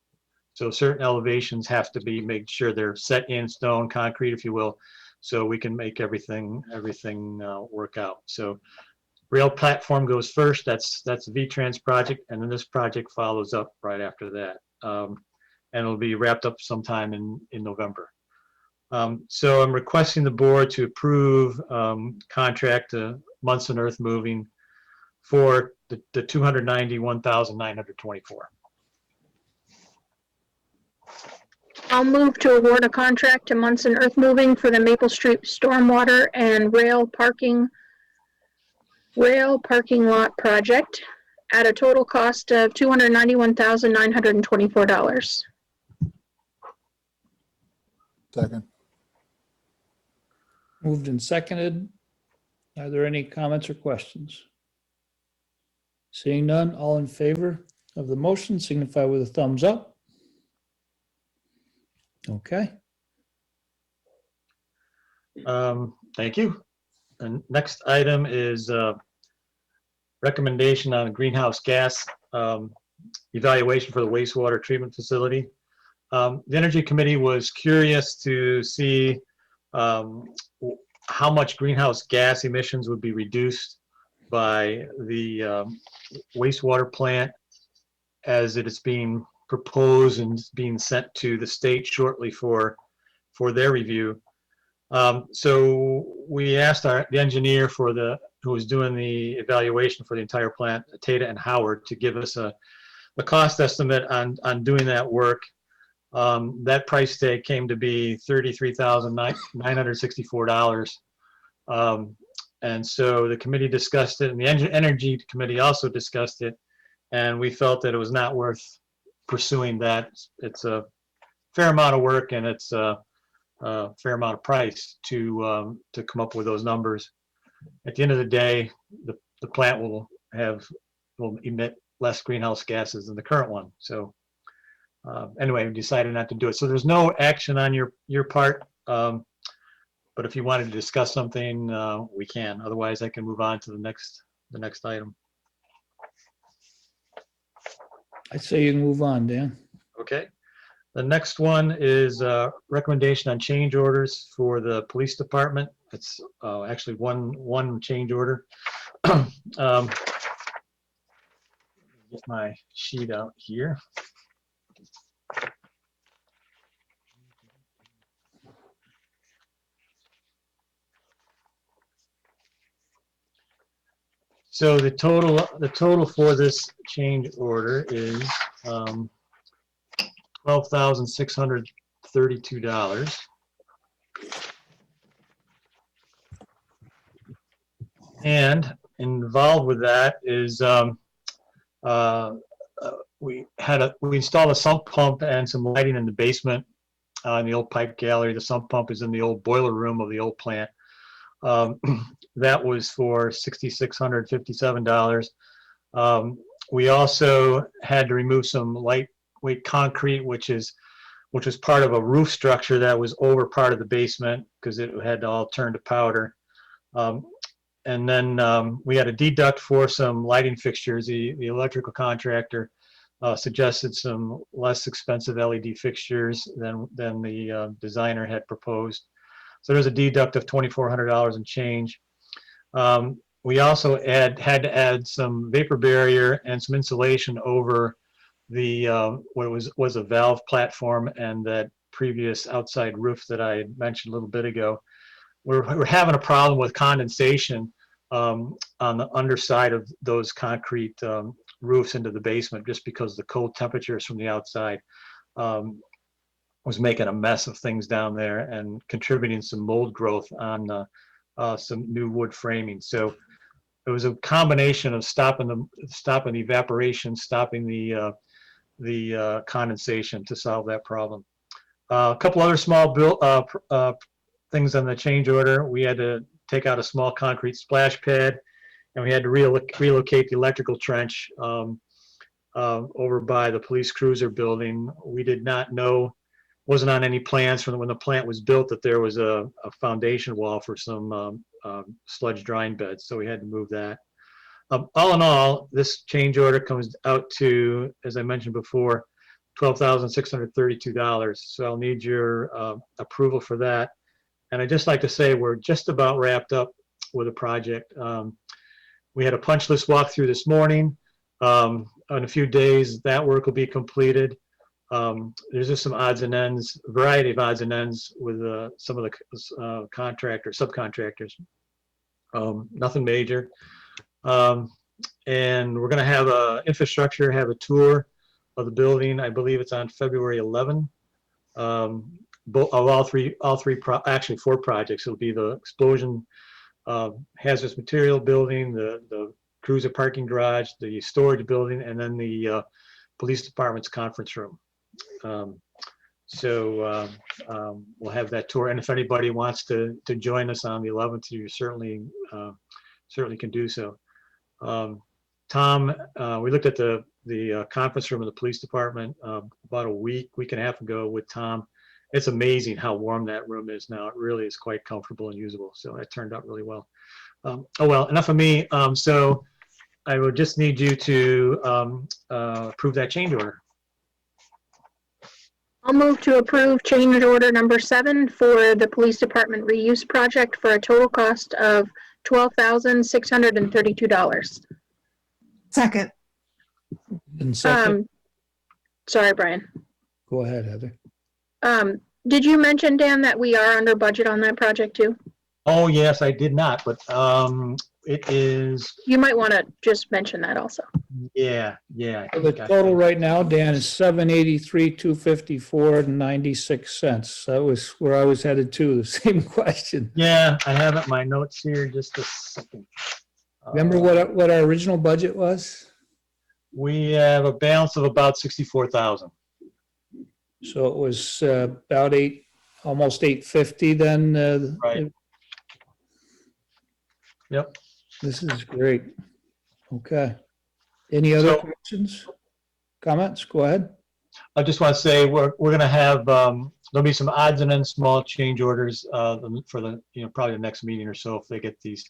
So certain elevations have to be made sure they're set in stone, concrete, if you will, so we can make everything work out. So rail platform goes first. That's the V-Trans project, and then this project follows up right after that, and it'll be wrapped up sometime in November. So I'm requesting the board to approve contract to Munson Earth Moving for the $291,924. I'll move to award a contract to Munson Earth Moving for the Maple Street Stormwater and Rail Parking Lot Project at a total cost of $291,924. Second. Moved and seconded. Are there any comments or questions? Seeing none, all in favor of the motion signify with a thumbs up. Okay. Thank you. And next item is recommendation on greenhouse gas evaluation for the wastewater treatment facility. The Energy Committee was curious to see how much greenhouse gas emissions would be reduced by the wastewater plant as it is being proposed and being sent to the state shortly for their review. So we asked the engineer who was doing the evaluation for the entire plant, Tata and Howard, to give us a cost estimate on doing that work. That price tag came to be $33,964. And so the committee discussed it, and the Energy Committee also discussed it, and we felt that it was not worth pursuing that. It's a fair amount of work, and it's a fair amount of price to come up with those numbers. At the end of the day, the plant will emit less greenhouse gases than the current one. So anyway, we decided not to do it. So there's no action on your part, but if you wanted to discuss something, we can. Otherwise, I can move on to the next item. I'd say you can move on, Dan. Okay. The next one is recommendation on change orders for the police department. It's actually one change order. Get my sheet out here. So the total for this change order is $12,632. And involved with that is we installed a sump pump and some lighting in the basement in the old pipe gallery. The sump pump is in the old boiler room of the old plant. That was for $6,657. We also had to remove some lightweight concrete, which was part of a roof structure that was over part of the basement because it had all turned to powder. And then we had a deduct for some lighting fixtures. The electrical contractor suggested some less expensive LED fixtures than the designer had proposed. So there's a deduct of $2,400 and change. We also had to add some vapor barrier and some insulation over the what was a valve platform and that previous outside roof that I had mentioned a little bit ago. We're having a problem with condensation on the underside of those concrete roofs into the basement just because the cold temperatures from the outside was making a mess of things down there and contributing some mold growth on some new wood framing. So it was a combination of stopping the evaporation, stopping the condensation to solve that problem. A couple other small things on the change order. We had to take out a small concrete splash pad, and we had to relocate the electrical trench over by the police cruiser building. We did not know, wasn't on any plans from when the plant was built, that there was a foundation wall for some sludge drying beds, so we had to move that. All in all, this change order comes out to, as I mentioned before, $12,632. So I'll need your approval for that. And I'd just like to say we're just about wrapped up with the project. We had a punch list walkthrough this morning. In a few days, that work will be completed. There's just some odds and ends, a variety of odds and ends with some of the subcontractors. Nothing major. And we're going to have infrastructure have a tour of the building. I believe it's on February 11. Of actually 4 projects. It'll be the explosion hazardous material building, the cruiser parking garage, the storage building, and then the police department's conference room. So we'll have that tour. And if anybody wants to join us on the 11th, you certainly can do so. Tom, we looked at the conference room of the police department about a week and a half ago with Tom. It's amazing how warm that room is now. It really is quite comfortable and usable. So that turned out really well. Oh, well, enough of me. So I would just need you to approve that change order. I'll move to approve change order number 7 for the police department reuse project for a total cost of $12,632. Second. And second, Sorry, Brian. go ahead, Heather. Did you mention, Dan, that we are under budget on that project too? Oh, yes, I did not, but it is, You might want to just mention that also. yeah. The total right now, Dan, is $783,254.96. That was where I was headed to, the same question. Yeah, I have it in my notes here, just a second. Remember what our original budget was? We have a balance of about 64,000. So it was about almost 850 then. Right. Yep. This is great. Okay. Any other So- questions, comments? Go ahead. I just want to say we're going to have there'll be some odds and ends small change orders for the probably the next meeting or so if they get these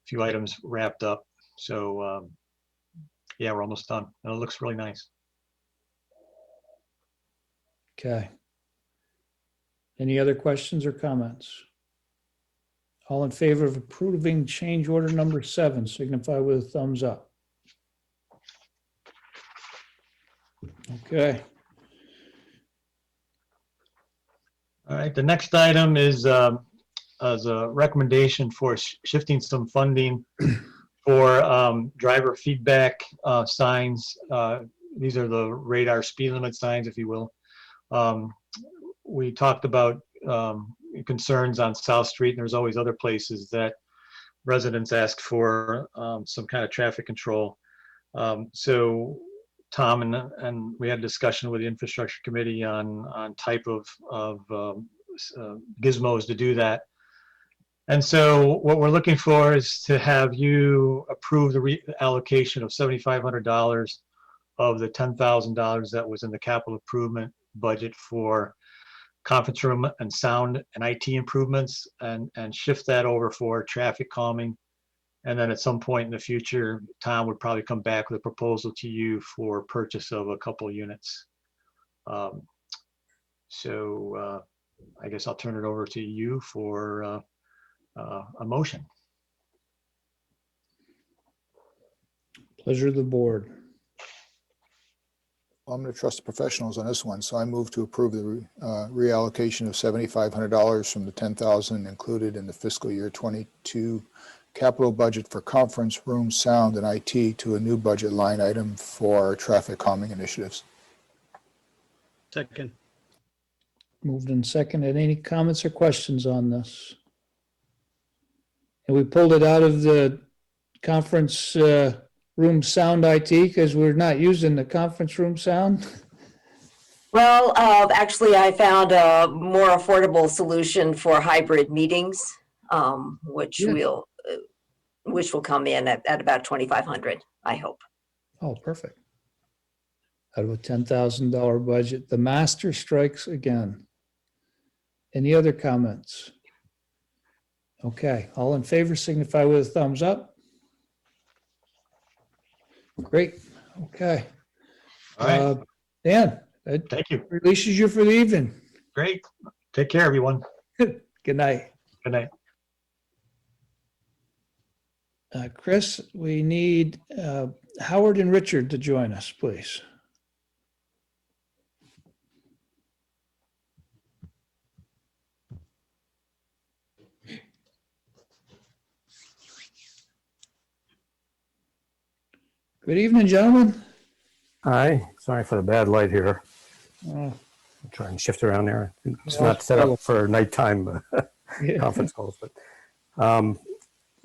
few items wrapped up. So yeah, we're almost done and it looks really nice. Okay. Any other questions or comments? All in favor of approving change order number 7, signify with a thumbs up. Okay. All right, the next item is as a recommendation for shifting some funding for driver feedback signs. These are the radar speed limit signs, if you will. We talked about concerns on South Street, and there's always other places that residents ask for some kind of traffic control. So Tom and we had a discussion with the infrastructure committee on type of gizmos to do that. And so what we're looking for is to have you approve the reallocation of $7,500 of the $10,000 that was in the capital improvement budget for conference room and sound and IT improvements and shift that over for traffic calming. And then at some point in the future, Tom would probably come back with a proposal to you for purchase of a couple of units. So I guess I'll turn it over to you for a motion. Pleasure of the board. I'm going to trust the professionals on this one, so I move to approve the reallocation of $7,500 from the $10,000 included in the fiscal year 22 capital budget for conference room, sound, and IT to a new budget line item for traffic calming initiatives. Second. Moved and seconded. Any comments or questions on this? And we pulled it out of the conference room sound IT because we're not using the conference room sound. Well, actually, I found a more affordable solution for hybrid meetings, which Yeah. will come in at about 2,500, I hope. Oh, perfect. Out of a $10,000 budget, the master strikes again. Any other comments? Okay, all in favor signify with a thumbs up. Great, okay. All right. Dan, that Thank you. releases you for the evening. Great. Take care, everyone. Good night. Good night. Chris, we need Howard and Richard to join us, please. Good evening, gentlemen. Hi, sorry for the bad light here. Uh, I'll try and shift around there. It's Yeah, not set up for nighttime yeah. conference calls, but let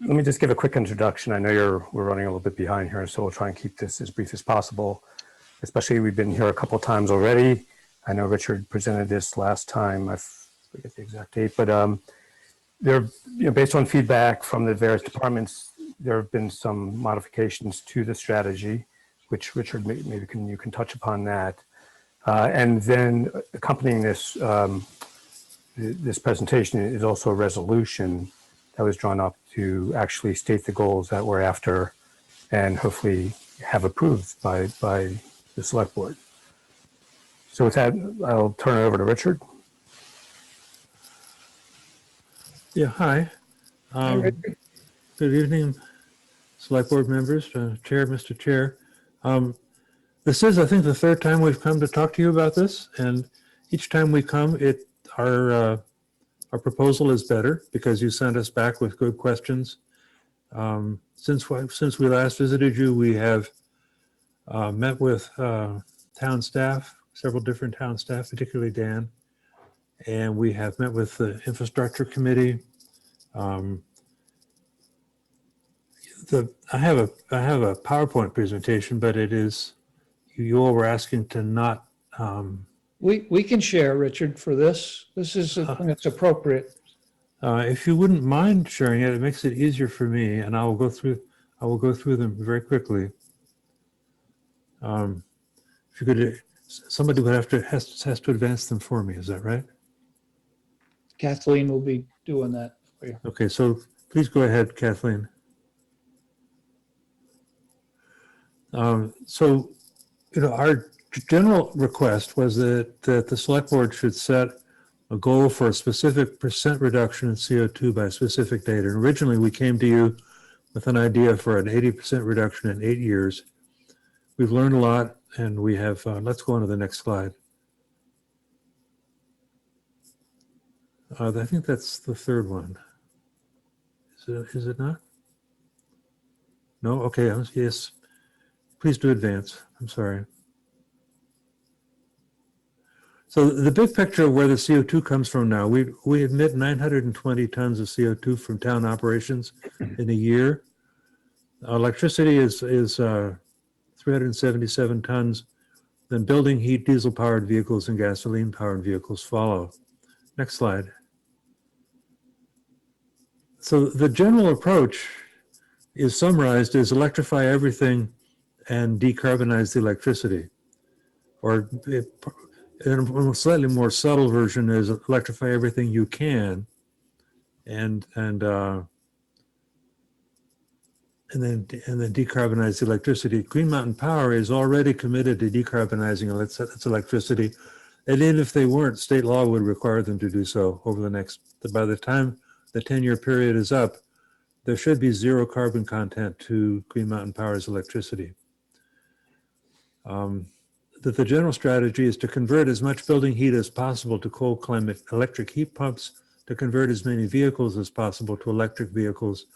me just give a quick introduction. I know we're running a little bit behind here, so we'll try and keep this as brief as possible. Especially, we've been here a couple times already. I know Richard presented this last time. I forget the exact date, but based on feedback from the various departments, there have been some modifications to the strategy, which Richard, maybe you can touch upon that. And then accompanying this this presentation is also a resolution that was drawn up to actually state the goals that we're after and hopefully have approved by the select board. So with that, I'll turn it over to Richard. Yeah, hi. Hi, Richard. Good evening, select board members, Chair, Mr. Chair. This is, I think, the third time we've come to talk to you about this, and each time we come, our proposal is better because you sent us back with good questions. Since we last visited you, we have met with town staff, several different town staff, particularly Dan, and we have met with the infrastructure committee. I have a PowerPoint presentation, but it is, you all were asking to not. We can share, Richard, for this. This is, when it's appropriate. If you wouldn't mind sharing it, it makes it easier for me, and I will go through them very quickly. If you could, somebody would has to advance them for me. Is that right? Kathleen will be doing that for you. Okay, so please go ahead, Kathleen. So, our general request was that the select board should set a goal for a specific % reduction in CO2 by a specific date. And originally we came to you with an idea for an 80% reduction in 8 years. We've learned a lot, and we have, let's go on to the next slide. I think that's the third one. Is it not? No? Okay, yes. Please do advance. I'm sorry. So the big picture of where the CO2 comes from now, we emit 920 tons of CO2 from town operations in a year. Electricity is 377 tons. Then building, heat, diesel-powered vehicles, and gasoline-powered vehicles follow. Next slide. So the general approach is summarized as electrify everything and decarbonize the electricity. Or in a slightly more subtle version is electrify everything you can, and then decarbonize the electricity. Green Mountain Power is already committed to decarbonizing its electricity, and even if they weren't, state law would require them to do so over the next. By the time the 10-year period is up, there should be zero carbon content to Green Mountain Power's electricity. That the general strategy is to convert as much building heat as possible to cold climate electric heat pumps, to convert as many vehicles as possible to electric vehicles,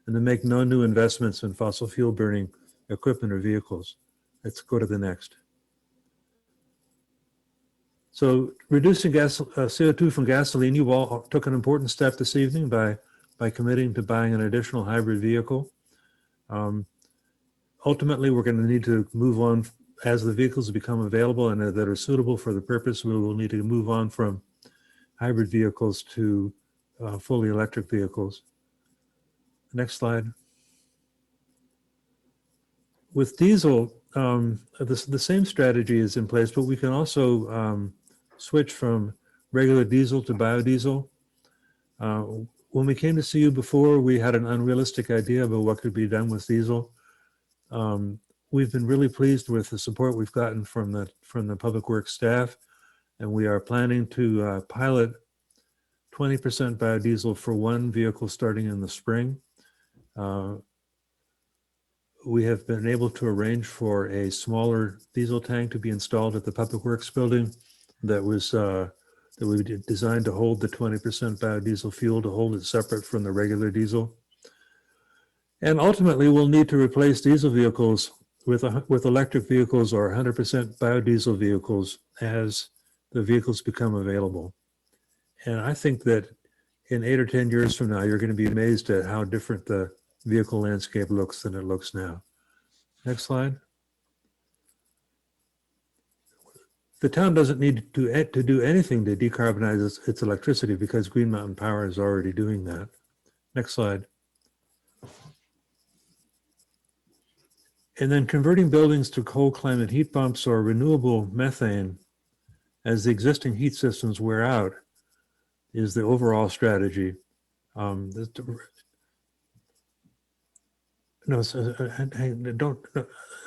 and to make no new investments in fossil fuel burning equipment or vehicles. Let's go to the next. So reducing CO2 from gasoline, you all took an important step this evening by committing to buying an additional hybrid vehicle. Ultimately, we're going to need to move on as the vehicles become available and that are suitable for the purpose, we will need to move on from hybrid vehicles to fully electric vehicles. Next slide. With diesel, the same strategy is in place, but we can also switch from regular diesel to biodiesel. When we came to see you before, we had an unrealistic idea about what could be done with diesel. We've been really pleased with the support we've gotten from the Public Works staff, and we are planning to pilot 20% biodiesel for one vehicle starting in the spring. We have been able to arrange for a smaller diesel tank to be installed at the Public Works building that we designed to hold the 20% biodiesel fuel, to hold it separate from the regular diesel. And ultimately, we'll need to replace diesel vehicles with electric vehicles or 100% biodiesel vehicles as the vehicles become available. And I think that in 8 or 10 years from now, you're going to be amazed at how different the vehicle landscape looks than it looks now. Next slide. The town doesn't need to do anything to decarbonize its electricity because Green Mountain Power is already doing that. Next slide. And then converting buildings to cold climate heat pumps or renewable methane as the existing heat systems wear out is the overall strategy. No, don't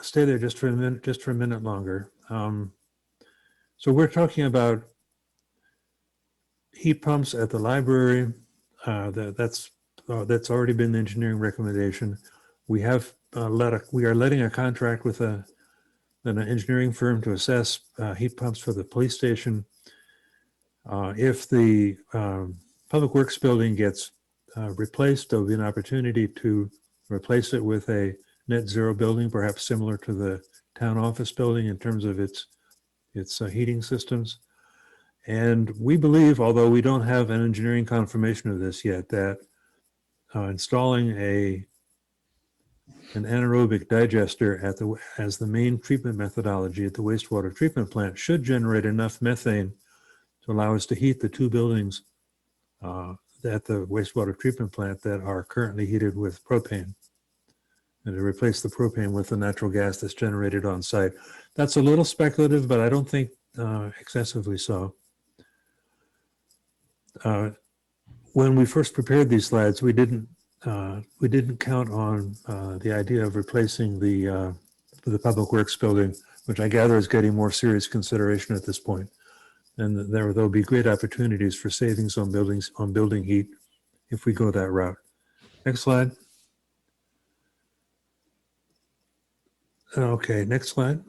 stay there just for a minute longer. So we're talking about heat pumps at the library. That's already been the engineering recommendation. We have we are letting a contract with an engineering firm to assess heat pumps for the police station. If the Public Works building gets replaced, there'll be an opportunity to replace it with a net zero building, perhaps similar to the town office building in terms of its heating systems. And we believe, although we don't have an engineering confirmation of this yet, that installing an anaerobic digester as the main treatment methodology at the wastewater treatment plant should generate enough methane to allow us to heat the 2 buildings at the wastewater treatment plant that are currently heated with propane, and to replace the propane with the natural gas that's generated on site. That's a little speculative, but I don't think excessively so. When we first prepared these slides, we didn't count on the idea of replacing the Public Works building, which I gather is getting more serious consideration at this point. And there'll be great opportunities for savings on building heat if we go that route. Next slide. Okay, next slide.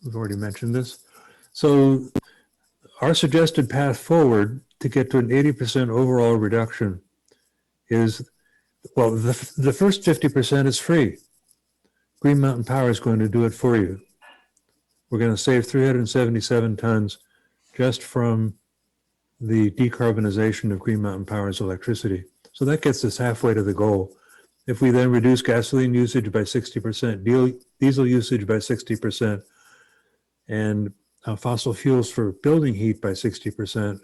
We've already mentioned this. So our suggested path forward to get to an 80% overall reduction is, well, the first 50% is free. Green Mountain Power is going to do it for you. We're going to save 377 tons just from the decarbonization of Green Mountain Power's electricity. So that gets us halfway to the goal. If we then reduce gasoline usage by 60%, diesel usage by 60%, and fossil fuels for building heat by 60%,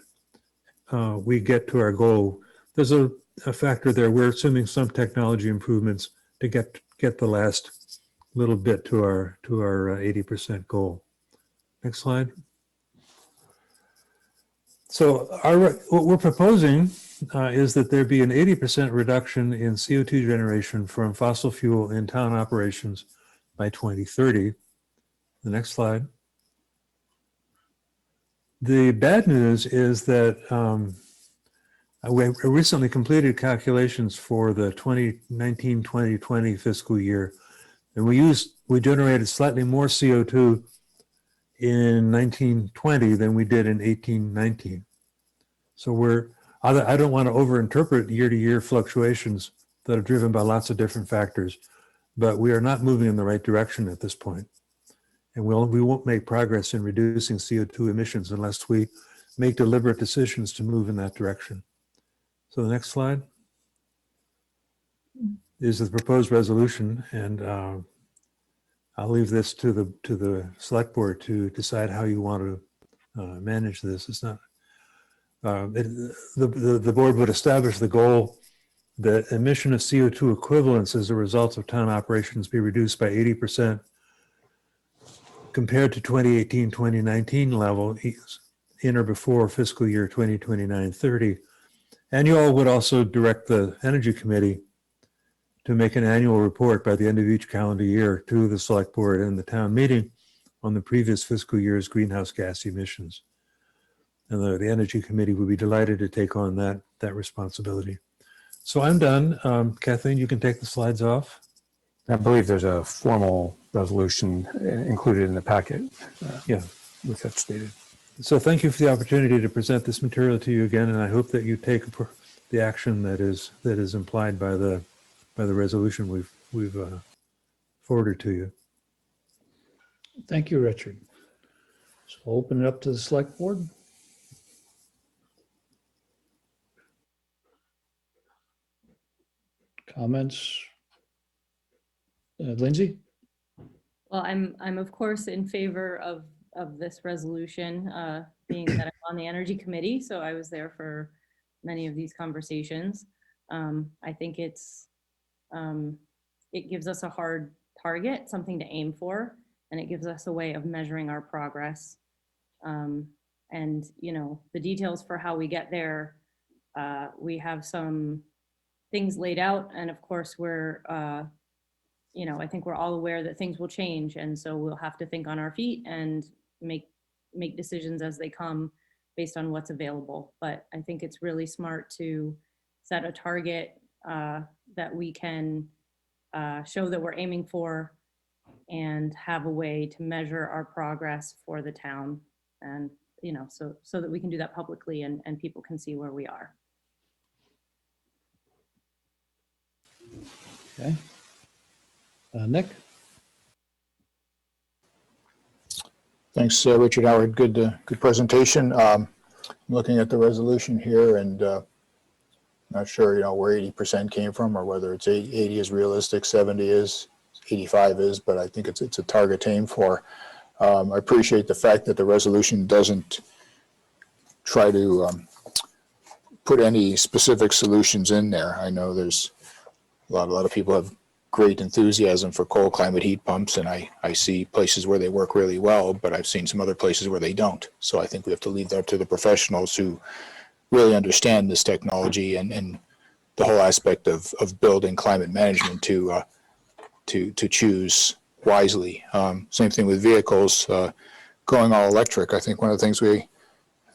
we get to our goal. There's a factor there. We're assuming some technology improvements to get the last little bit to our 80% goal. Next slide. So what we're proposing is that there be an 80% reduction in CO2 generation from fossil fuel in town operations by 2030. The next slide. The bad news is that we recently completed calculations for the 2019-2020 fiscal year, and we generated slightly more CO2 in 1920 than we did in 1819. So I don't want to overinterpret year-to-year fluctuations that are driven by lots of different factors, but we are not moving in the right direction at this point. And we won't make progress in reducing CO2 emissions unless we make deliberate decisions to move in that direction. So the next slide is the proposed resolution. And I'll leave this to the select board to decide how you want to manage this. It's not, the board would establish the goal that emission of CO2 equivalents as a result of town operations be reduced by 80% compared to 2018-2019 level in or before fiscal year 2029-30. And you all would also direct the Energy Committee to make an annual report by the end of each calendar year to the select board and the town meeting on the previous fiscal year's greenhouse gas emissions. And the Energy Committee would be delighted to take on that responsibility. So I'm done. Kathleen, you can take the slides off. I believe there's a formal resolution included in the packet. Yeah. With that stated. So thank you for the opportunity to present this material to you again, and I hope that you take the action that is implied by the resolution we've forwarded to you. Thank you, Richard. So open it up to the select board. Comments? Lindsay? Well, I'm of course in favor of this resolution, being that I'm on the Energy Committee, so I was there for many of these conversations. I think it gives us a hard target, something to aim for, and it gives us a way of measuring our progress. And you know, the details for how we get there, we have some things laid out, and of course we're you know, I think we're all aware that things will change, and so we'll have to think on our feet and make decisions as they come based on what's available. But I think it's really smart to set a target that we can show that we're aiming for and have a way to measure our progress for the town, and you know, so that we can do that publicly and people can see where we are. Okay. Nick? Thanks, Richard Howard. Good presentation. Looking at the resolution here, and not sure, you know, where 80% came from, or whether it's 80 is realistic, 70 is, 85 is, but I think it's a target to aim for. I appreciate the fact that the resolution doesn't try to put any specific solutions in there. I know there's a lot of people have great enthusiasm for cold climate heat pumps, and I see places where they work really well, but I've seen some other places where they don't. So I think we have to leave that to the professionals who really understand this technology and the whole aspect of building climate management to choose wisely. Same thing with vehicles going all electric. I think one of the things we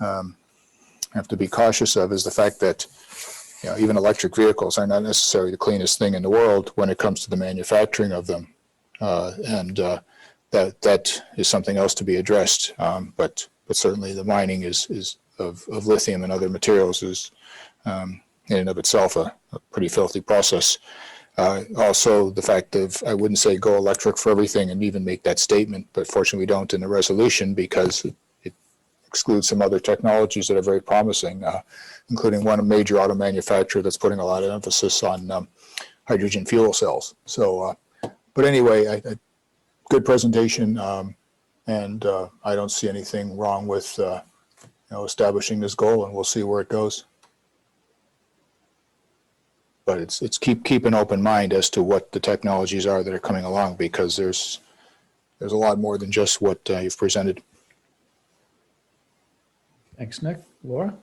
have to be cautious of is the fact that, you know, even electric vehicles are not necessarily the cleanest thing in the world when it comes to the manufacturing of them, and that is something else to be addressed. But certainly the mining of lithium and other materials is in and of itself a pretty filthy process. Also, the fact of, I wouldn't say go electric for everything and even make that statement, but fortunately we don't in the resolution, because it excludes some other technologies that are very promising, including one major auto manufacturer that's putting a lot of emphasis on hydrogen fuel cells. So, but anyway, good presentation, and I don't see anything wrong with you know, establishing this goal, and we'll see where it goes. But it's keep an open mind as to what the technologies are that are coming along, because there's a lot more than just what you've presented. Thanks, Nick. Laura?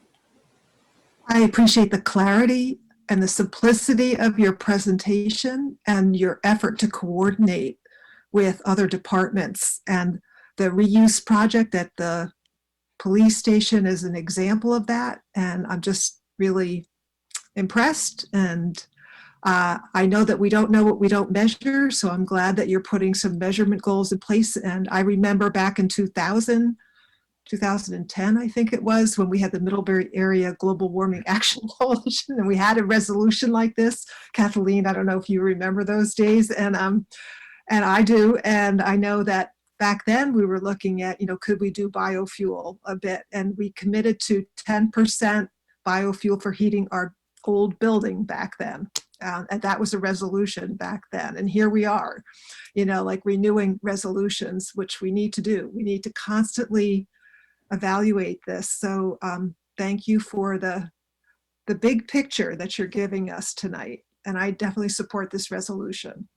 I appreciate the clarity and the simplicity of your presentation and your effort to coordinate with other departments. And the reuse project at the police station is an example of that. And I'm just really impressed. And I know that we don't know what we don't measure, so I'm glad that you're putting some measurement goals in place. And I remember back in 2010, I think it was, when we had the Middlebury Area Global Warming Action Coalition, and we had a resolution like this. Kathleen, I don't know if you remember those days, and I do, and I know that back then we were looking at, you know, could we do biofuel a bit, and we committed to 10% biofuel for heating our old building back then. And that was a resolution back then. And here we are, you know, like renewing resolutions, which we need to do. We need to constantly evaluate this. So thank you for the big picture that you're giving us tonight. And I definitely support this resolution.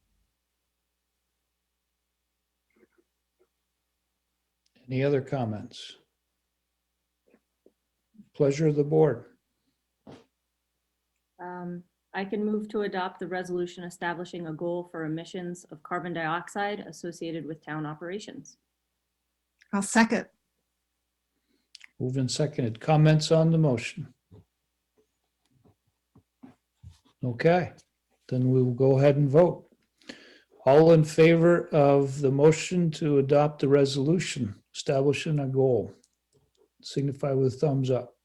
Any other comments? Pleasure of the board. I can move to adopt the resolution establishing a goal for emissions of carbon dioxide associated with town operations. I'll second. Moved and seconded. Comments on the motion? Okay, then we will go ahead and vote. All in favor of the motion to adopt the resolution establishing a goal, signify with thumbs up.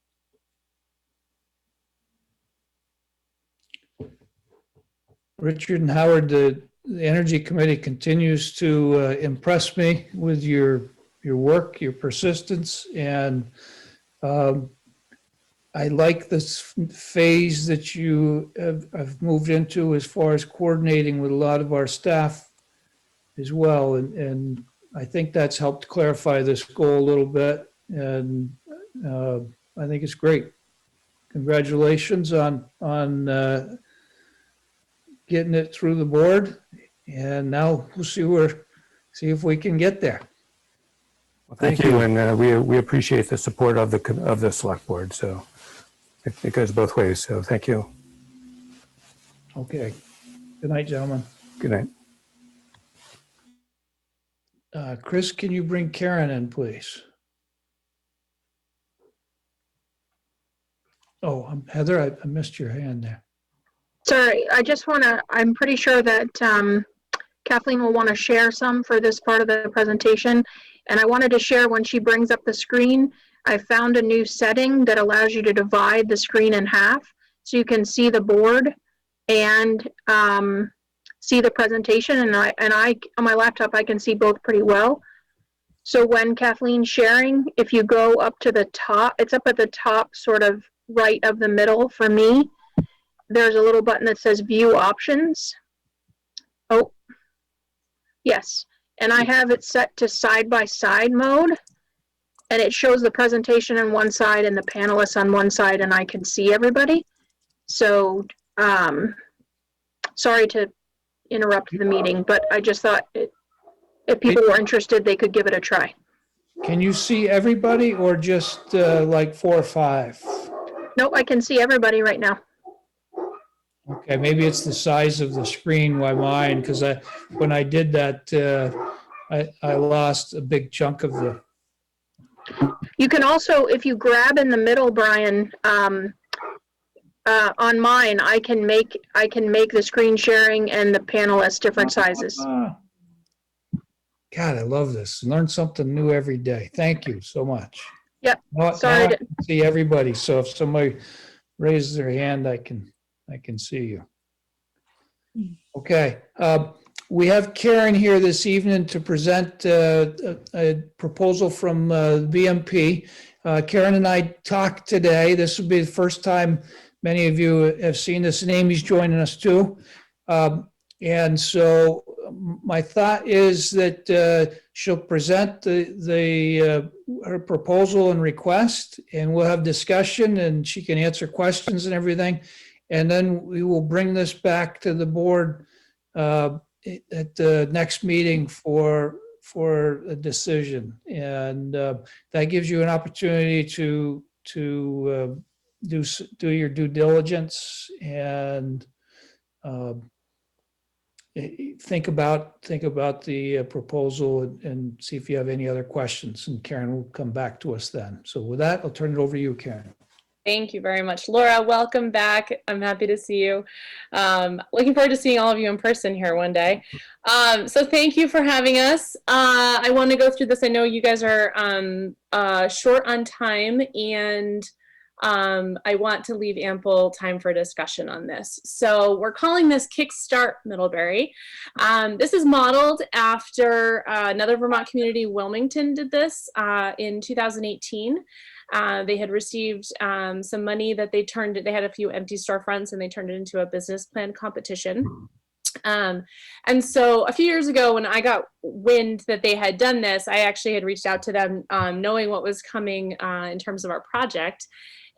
Richard and Howard, the Energy Committee continues to impress me with your work, your persistence, and I like this phase that you have moved into as far as coordinating with a lot of our staff as well. And I think that's helped clarify this goal a little bit. And I think it's great. Congratulations on getting it through the board. And now we'll see if we can get there. Well, thank you, and we appreciate the support of the select board. So it goes both ways. So thank you. Okay. Good night, gentlemen. Good night. Chris, can you bring Karen in, please? Oh, Heather, I missed your hand there. Sorry, I just want to, I'm pretty sure that Kathleen will want to share some for this part of the presentation. And I wanted to share when she brings up the screen, I found a new setting that allows you to divide the screen in half so you can see the board and see the presentation. And I on my laptop, I can see both pretty well. So when Kathleen's sharing, if you go up to the top, it's up at the top sort of right of the middle for me. There's a little button that says view options. Oh, yes. And I have it set to side-by-side mode. And it shows the presentation on one side and the panelists on one side, and I can see everybody. So, sorry to interrupt the meeting, but I just thought if people were interested, they could give it a try. Can you see everybody or just like 4 or 5? Nope, I can see everybody right now. Okay, maybe it's the size of the screen, why mine, because when I did that, I lost a big chunk of the. You can also, if you grab in the middle, Brian, on mine, I can make the screen sharing and the panelists different sizes. God, I love this. Learn something new every day. Thank you so much. Yep. Now Sorry I can see everybody. So if somebody raises their hand, I can see you. Okay. We have Karen here this evening to present a proposal from BMP. Karen and I talked today. This will be the first time many of you have seen this, and Amy's joining us too. And so my thought is that she'll present her proposal and request, and we'll have discussion, and she can answer questions and everything. And then we will bring this back to the board at the next meeting for a decision. And that gives you an opportunity to do your due diligence and think about the proposal and see if you have any other questions. And Karen will come back to us then. So with that, I'll turn it over to you, Karen. Thank you very much. Laura, welcome back. I'm happy to see you. Looking forward to seeing all of you in person here one day. So thank you for having us. I want to go through this. I know you guys are short on time, and I want to leave ample time for discussion on this. So we're calling this Kickstart Middlebury. This is modeled after another Vermont community, Wilmington, did this in 2018. They had received some money that they had a few empty storefronts and they turned it into a business plan competition. And so a few years ago, when I got wind that they had done this, I actually had reached out to them, knowing what was coming in terms of our project.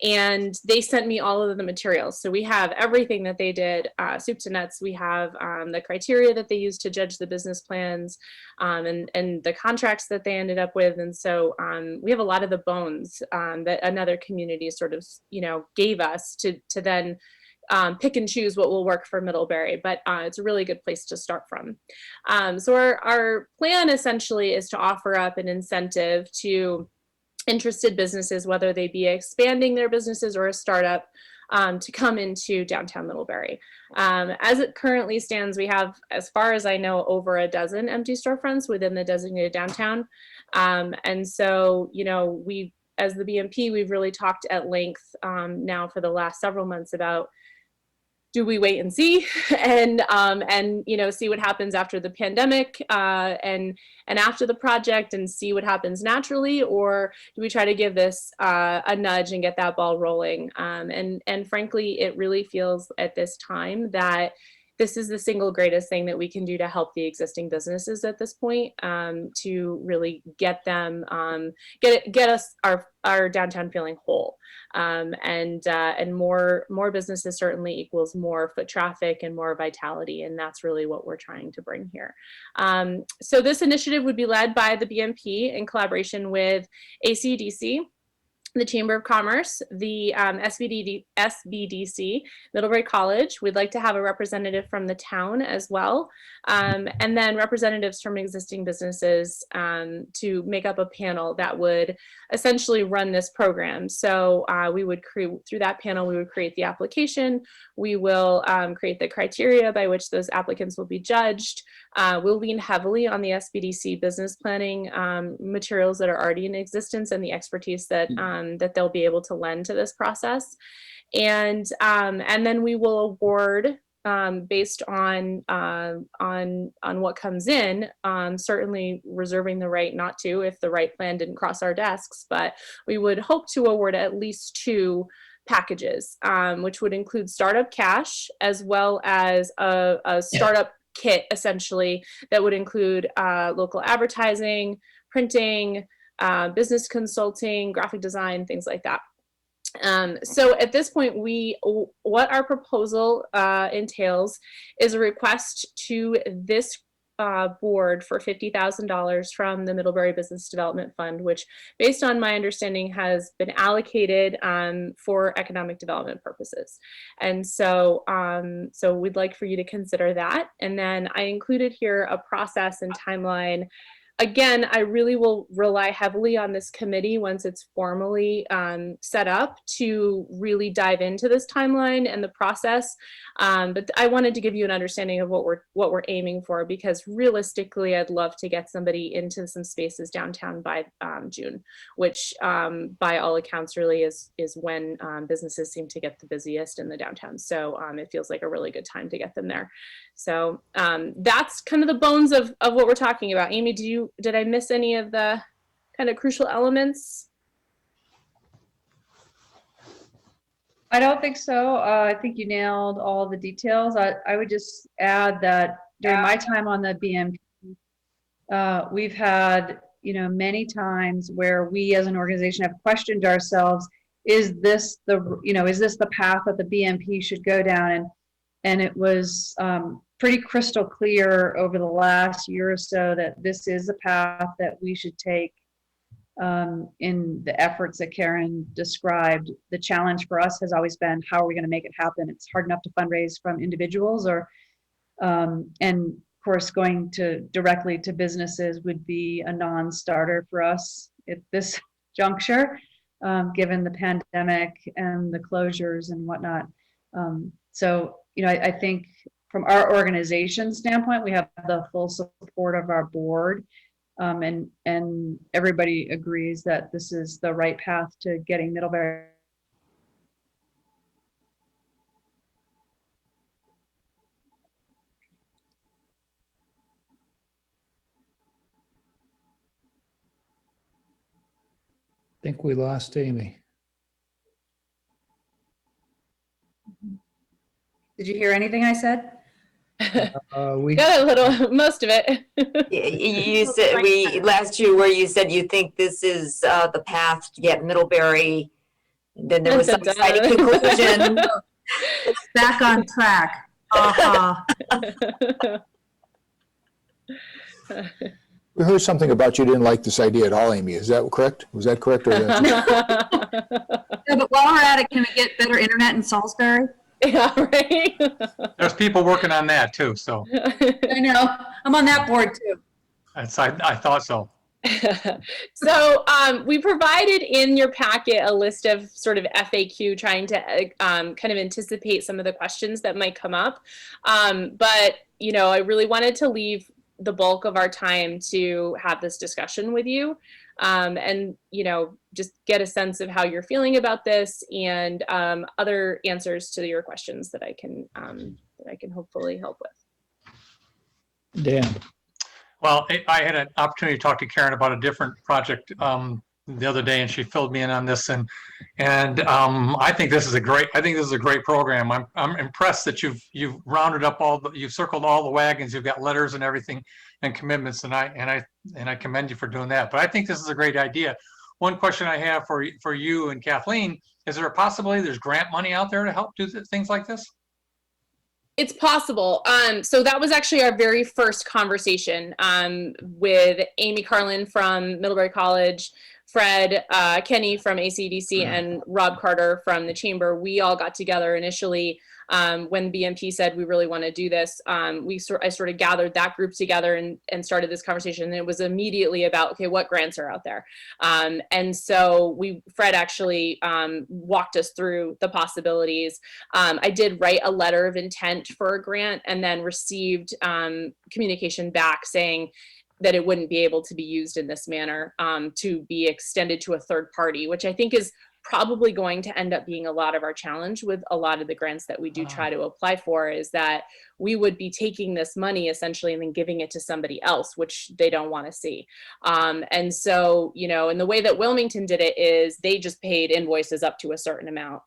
And they sent me all of the materials. So we have everything that they did, soup to nuts. We have the criteria that they used to judge the business plans, and the contracts that they ended up with. And so we have a lot of the bones that another community sort of, gave us to then pick and choose what will work for Middlebury, but it's a really good place to start from. So our plan essentially is to offer up an incentive to interested businesses, whether they be expanding their businesses or a startup, to come into downtown Middlebury. As it currently stands, we have, as far as I know, over a dozen empty storefronts within the designated downtown. And so, we, as the BMP, we've really talked at length now for the last several months about, do we wait and see and see what happens after the pandemic and after the project and see what happens naturally, or do we try to give this a nudge and get that ball rolling? And frankly, it really feels at this time that this is the single greatest thing that we can do to help the existing businesses at this point, to really get them, get us our downtown feeling whole. And more businesses certainly equals more foot traffic and more vitality. And that's really what we're trying to bring here. So this initiative would be led by the BMP in collaboration with ACDC, the Chamber of Commerce, the SBDC, Middlebury College. We'd like to have a representative from the town as well, and then representatives from existing businesses to make up a panel that would essentially run this program. So we would create, through that panel, we would create the application. We will create the criteria by which those applicants will be judged. We'll lean heavily on the SBDC business planning materials that are already in existence and the expertise that that they'll be able to lend to this process. And then we will award based on what comes in, certainly reserving the right not to if the right plan didn't cross our desks, but we would hope to award at least 2 packages, which would include startup cash as well as a startup kit, essentially, that would include local advertising, printing, business consulting, graphic design, things like that. So at this point, what our proposal entails is a request to this board for $50,000 from the Middlebury Business Development Fund, which, based on my understanding, has been allocated for economic development purposes. And so, so we'd like for you to consider that. And then I included here a process and timeline. Again, I really will rely heavily on this committee once it's formally set up to really dive into this timeline and the process. But I wanted to give you an understanding of what we're aiming for, because realistically, I'd love to get somebody into some spaces downtown by June, which by all accounts really is when businesses seem to get the busiest in the downtown. So it feels like a really good time to get them there. So that's kind of the bones of what we're talking about. Amy, did I miss any of the kind of crucial elements? I don't think so. I think you nailed all the details. I would just add that during my time on the BMP, we've had, many times where we as an organization have questioned ourselves, is this the path that the BMP should go down? And it was pretty crystal clear over the last year or so that this is a path that we should take in the efforts that Karen described. The challenge for us has always been, how are we going to make it happen? It's hard enough to fundraise from individuals, and of course, going directly to businesses would be a non-starter for us at this juncture, given the pandemic and the closures and whatnot. So, I think from our organization standpoint, we have the full support of our board, and everybody agrees that this is the right path to getting Middlebury. think we lost Amy. Did you hear anything I said? We Got a little, most of it. You said, we last year where you said you think this is the path to get Middlebury. Then there was some exciting conclusion. Back on track. We heard something about you didn't like this idea at all, Amy. Is that correct? Was that correct? Or Yeah, but while we're at it, can we get better internet in Salisbury? Yeah, right. There's people working on that too, so I know. I'm on that board too. I thought so. So we provided in your packet a list of sort of FAQ trying to kind of anticipate some of the questions that might come up. But, you know, I really wanted to leave the bulk of our time to have this discussion with you and, you know, just get a sense of how you're feeling about this and other answers to your questions that I can hopefully help with. Dan. Well, I had an opportunity to talk to Karen about a different project the other day, and she filled me in on this. And I think this is a great program. I'm impressed that you've rounded up you've circled all the wagons. You've got letters and everything and commitments, and I commend you for doing that. But I think this is a great idea. One question I have for you and Kathleen: is there a possibility there's grant money out there to help do things like this? It's possible. So that was actually our very first conversation with Amy Carlin from Middlebury College, Fred Kenny from ACDC, and Rob Carter from the Chamber. We all got together initially when BMP said we really want to do this. I sort of gathered that group together and started this conversation. And it was immediately about, okay, what grants are out there? And so Fred actually walked us through the possibilities. I did write a letter of intent for a grant and then received communication back saying that it wouldn't be able to be used in this manner, to be extended to a third party, which I think is probably going to end up being a lot of our challenge with a lot of the grants that we do try to apply for, is that we would be taking this money essentially and then giving it to somebody else, which they don't want to see. And so, you know, and the way that Wilmington did it is they just paid invoices up to a certain amount.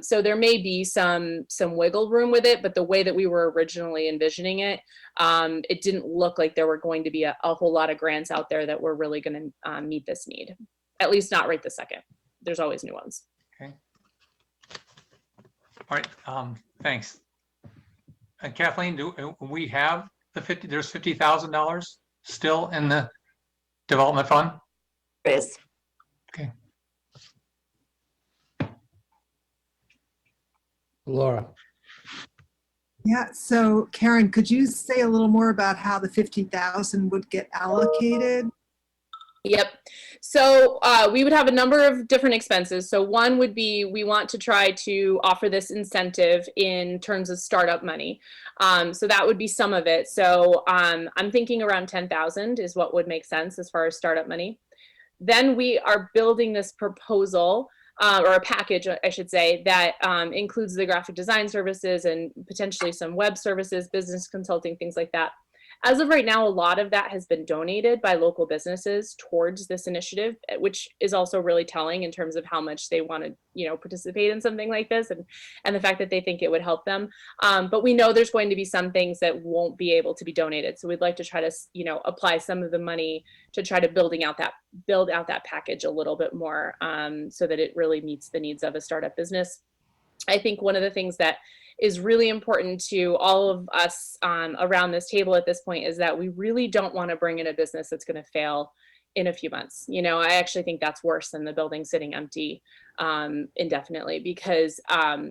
So there may be some wiggle room with it, but the way that we were originally envisioning it, it didn't look like there were going to be a whole lot of grants out there that were really going to meet this need, at least not right this second. There's always new ones. Okay. All right. Thanks. And Kathleen, do we have there's $50,000 still in the development fund? Chris. Okay. Laura. Yeah, so Karen, could you say a little more about how the 50,000 would get allocated? Yep. So we would have a number of different expenses. So one would be, we want to try to offer this incentive in terms of startup money. So that would be some of it. So I'm thinking around 10,000 is what would make sense as far as startup money. Then we are building this proposal or a package, I should say, that includes the graphic design services and potentially some web services, business consulting, things like that. As of right now, a lot of that has been donated by local businesses towards this initiative, which is also really telling in terms of how much they want to, you know, participate in something like this, and the fact that they think it would help them. But we know there's going to be some things that won't be able to be donated. So we'd like to try to, you know, apply some of the money to try to build out that package a little bit more, so that it really meets the needs of a startup business. I think one of the things that is really important to all of us around this table at this point is that we really don't want to bring in a business that's going to fail in a few months. You know, I actually think that's worse than the building sitting empty indefinitely, because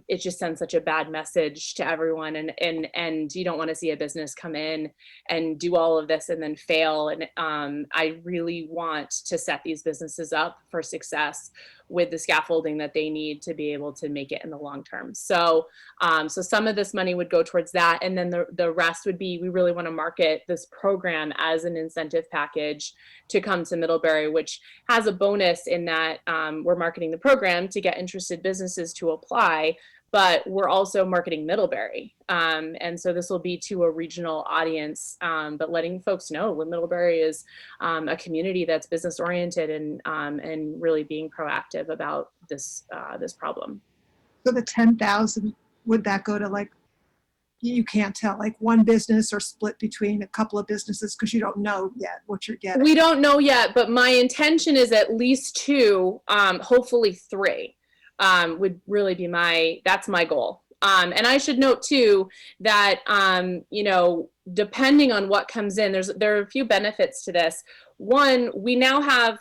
it just sends such a bad message to everyone, and you don't want to see a business come in and do all of this and then fail. And I really want to set these businesses up for success with the scaffolding that they need to be able to make it in the long term. So so some of this money would go towards that, and then the rest would be, we really want to market this program as an incentive package to come to Middlebury, which has a bonus in that we're marketing the program to get interested businesses to apply, but we're also marketing Middlebury. And so this will be to a regional audience, but letting folks know that Middlebury is a community that's business oriented and really being proactive about this problem. So the 10,000, would that go to like, you can't tell, like one business or split between a couple of businesses because you don't know yet what you're getting? We don't know yet, but my intention is at least 2, hopefully 3, would really be that's my goal. And I should note too that, you know, depending on what comes in, there are a few benefits to this. One, we now have,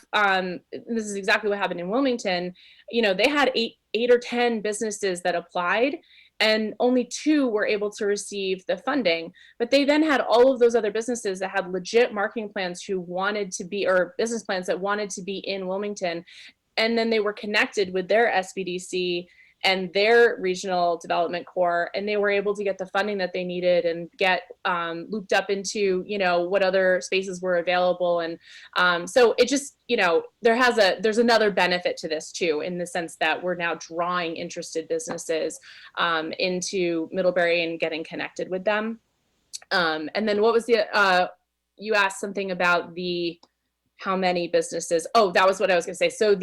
this is exactly what happened in Wilmington. You know, they had 8 or 10 businesses that applied, and only 2 were able to receive the funding. But they then had all of those other businesses that had legit marketing plans who wanted to be, or business plans that wanted to be in Wilmington. And then they were connected with their SBDC and their regional development core, and they were able to get the funding that they needed and get looped up into, you know, what other spaces were available. And so it just, you know, there's another benefit to this too, in the sense that we're now drawing interested businesses into Middlebury and getting connected with them. And then what was you asked something about how many businesses? Oh, that was what I was gonna say. So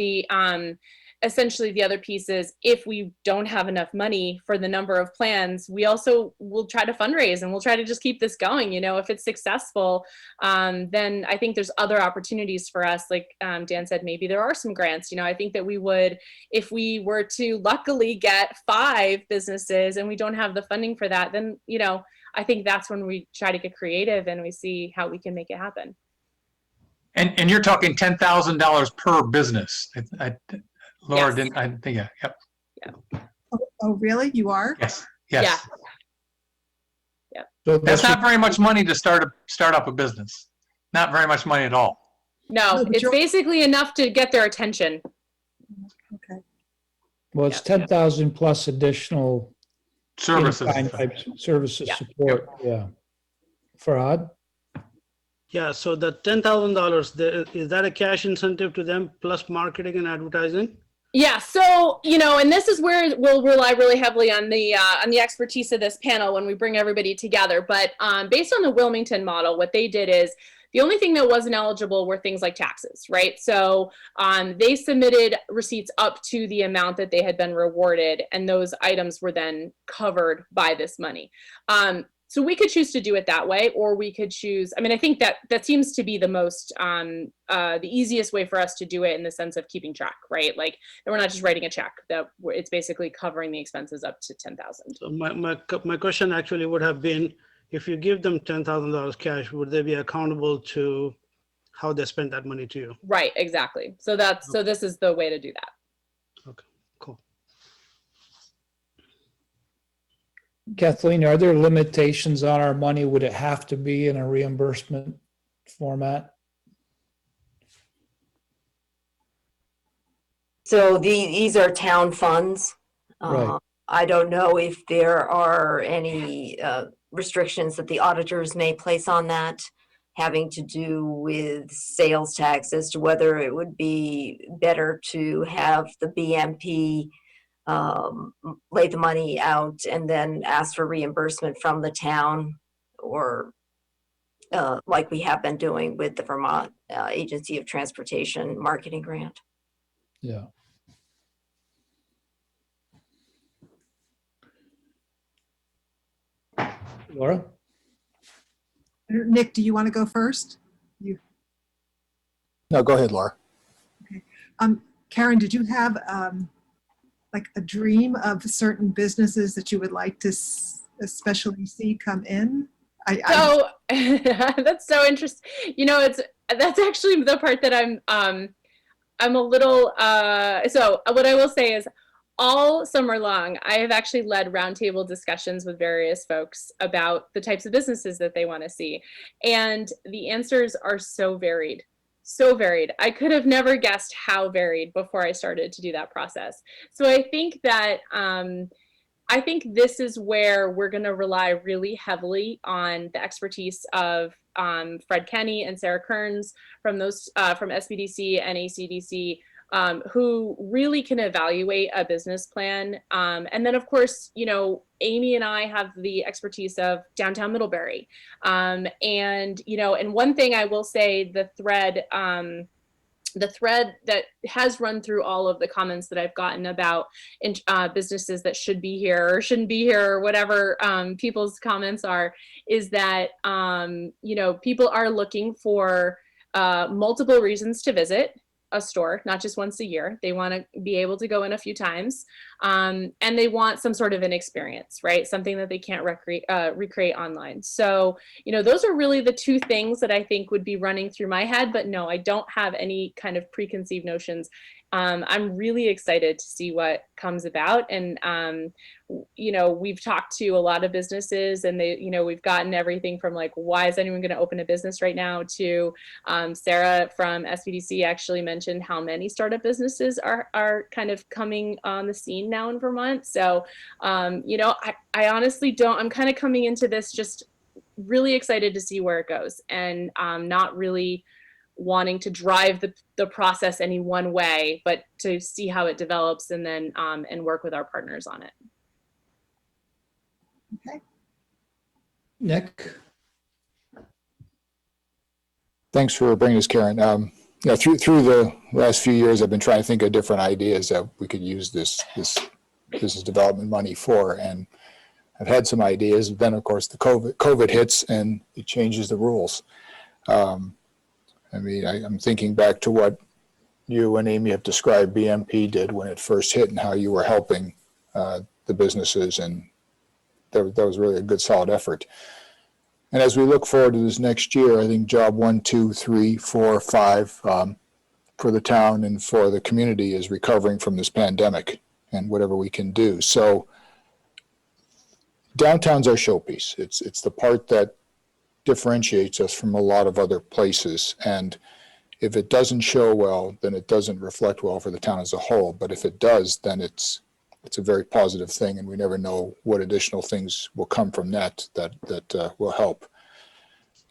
essentially the other piece is, if we don't have enough money for the number of plans, we also will try to fundraise and we'll try to just keep this going. You know, if it's successful, then I think there's other opportunities for us. Like Dan said, maybe there are some grants. You know, I think that we would, if we were to luckily get 5 businesses and we don't have the funding for that, then, you know, I think that's when we try to get creative and we see how we can make it happen. And you're talking $10,000 per business. Laura Yes. didn't, I think, yeah, yep. Yeah. Oh, really? You are? Yes, yes. Yeah. So That's not very much money to start up a business. Not very much money at all. No, No, but it's you're- basically enough to get their attention. Okay. Well, it's 10,000 plus additional Services. in-kind type services Yeah. support, yeah. Farhad? Yeah, so the $10,000, is that a cash incentive to them plus marketing and advertising? Yeah, so, you know, and this is where we'll rely really heavily on the expertise of this panel when we bring everybody together. But based on the Wilmington model, what they did is, the only thing that wasn't eligible were things like taxes, right? So they submitted receipts up to the amount that they had been rewarded, and those items were then covered by this money. So we could choose to do it that way, or we could choose, I mean, I think that seems to be the most, the easiest way for us to do it, in the sense of keeping track, right? Like, that we're not just writing a check, that it's basically covering the expenses up to 10,000. So my question actually would have been, if you give them $10,000 cash, would they be accountable to how they spent that money to you? Right, exactly. So this is the way to do that. Okay, cool. Kathleen, are there limitations on our money? Would it have to be in a reimbursement format? So these are town funds. Right. I don't know if there are any restrictions that the auditors may place on that, having to do with sales tax, as to whether it would be better to have the BMP lay the money out and then ask for reimbursement from the town, or like we have been doing with the Vermont Agency of Transportation marketing grant. Yeah. Laura? Nick, do you want to go first? No, go ahead, Laura. Karen, did you have like a dream of certain businesses that you would like to especially see come in? So that's so interesting. You know, that's actually the part that I'm a little, so what I will say is, all summer long, I have actually led roundtable discussions with various folks about the types of businesses that they want to see. And the answers are so varied, so varied. I could have never guessed how varied before I started to do that process. So I think that, I think this is where we're going to rely really heavily on the expertise of Fred Kenny and Sarah Kearns from SBDC and ACDC, who really can evaluate a business plan. And then of course, you know, Amy and I have the expertise of downtown Middlebury. And, you know, and one thing I will say, the thread that has run through all of the comments that I've gotten about businesses that should be here or shouldn't be here or whatever people's comments are, is that, you know, people are looking for multiple reasons to visit a store, not just once a year. They want to be able to go in a few times, and they want some sort of an experience, right? Something that they can't recreate online. So, you know, those are really the two things that I think would be running through my head, but no, I don't have any kind of preconceived notions. I'm really excited to see what comes about. And, you know, we've talked to a lot of businesses and they, you know, we've gotten everything from like, why is anyone going to open a business right now, to Sarah from SVDC actually mentioned how many startup businesses are kind of coming on the scene now in Vermont. So, you know, I honestly don't, I'm kind of coming into this just really excited to see where it goes, and not really wanting to drive the process any one way, but to see how it develops and then and work with our partners on it. Okay. Nick? Thanks for bringing this, Karen. Yeah, through the last few years, I've been trying to think of different ideas that we could use this business development money for, and I've had some ideas. Then, of course, the COVID hits and it changes the rules. I mean, I'm thinking back to what you and Amy have described BMP did when it first hit, and how you were helping the businesses, and that was really a good, solid effort. And as we look forward to this next year, I think job 1, 2, 3, 4, 5 for the town and for the community is recovering from this pandemic and whatever we can do. So downtown's our showpiece. It's the part that differentiates us from a lot of other places. And if it doesn't show well, then it doesn't reflect well for the town as a whole. But if it does, then it's a very positive thing, and we never know what additional things will come from that will help.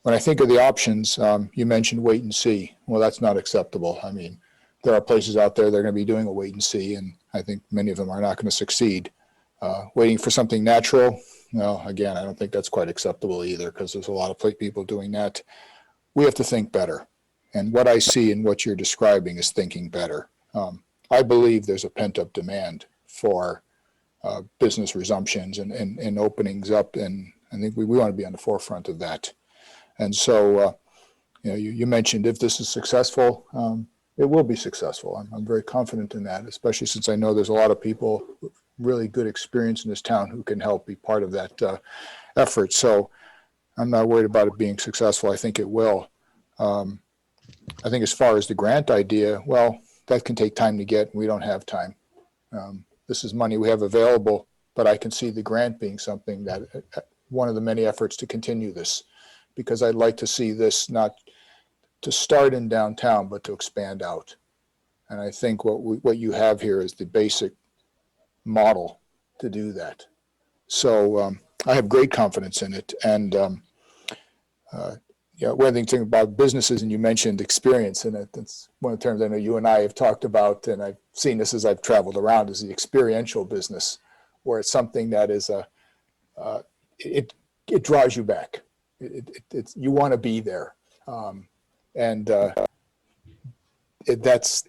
When I think of the options, you mentioned wait and see. Well, that's not acceptable. I mean, there are places out there that are going to be doing a wait and see, and I think many of them are not going to succeed. Waiting for something natural, well, again, I don't think that's quite acceptable either, because there's a lot of people doing that. We have to think better. And what I see in what you're describing is thinking better. I believe there's a pent-up demand for business resumptions and openings up, and I think we want to be on the forefront of that. And so, you know, you mentioned if this is successful, it will be successful. I'm very confident in that, especially since I know there's a lot of people with really good experience in this town who can help be part of that effort. So I'm not worried about it being successful. I think it will. I think as far as the grant idea, well, that can take time to get. We don't have time. This is money we have available, but I can see the grant being something that one of the many efforts to continue this, because I'd like to see this not to start in downtown, but to expand out. And I think what you have here is the basic model to do that. So I have great confidence in it. And yeah, one of the things about businesses, and you mentioned experience in it, that's one of the terms I know you and I have talked about, and I've seen this as I've traveled around, is the experiential business, where it's something that is it draws you back. It's you want to be there, and that's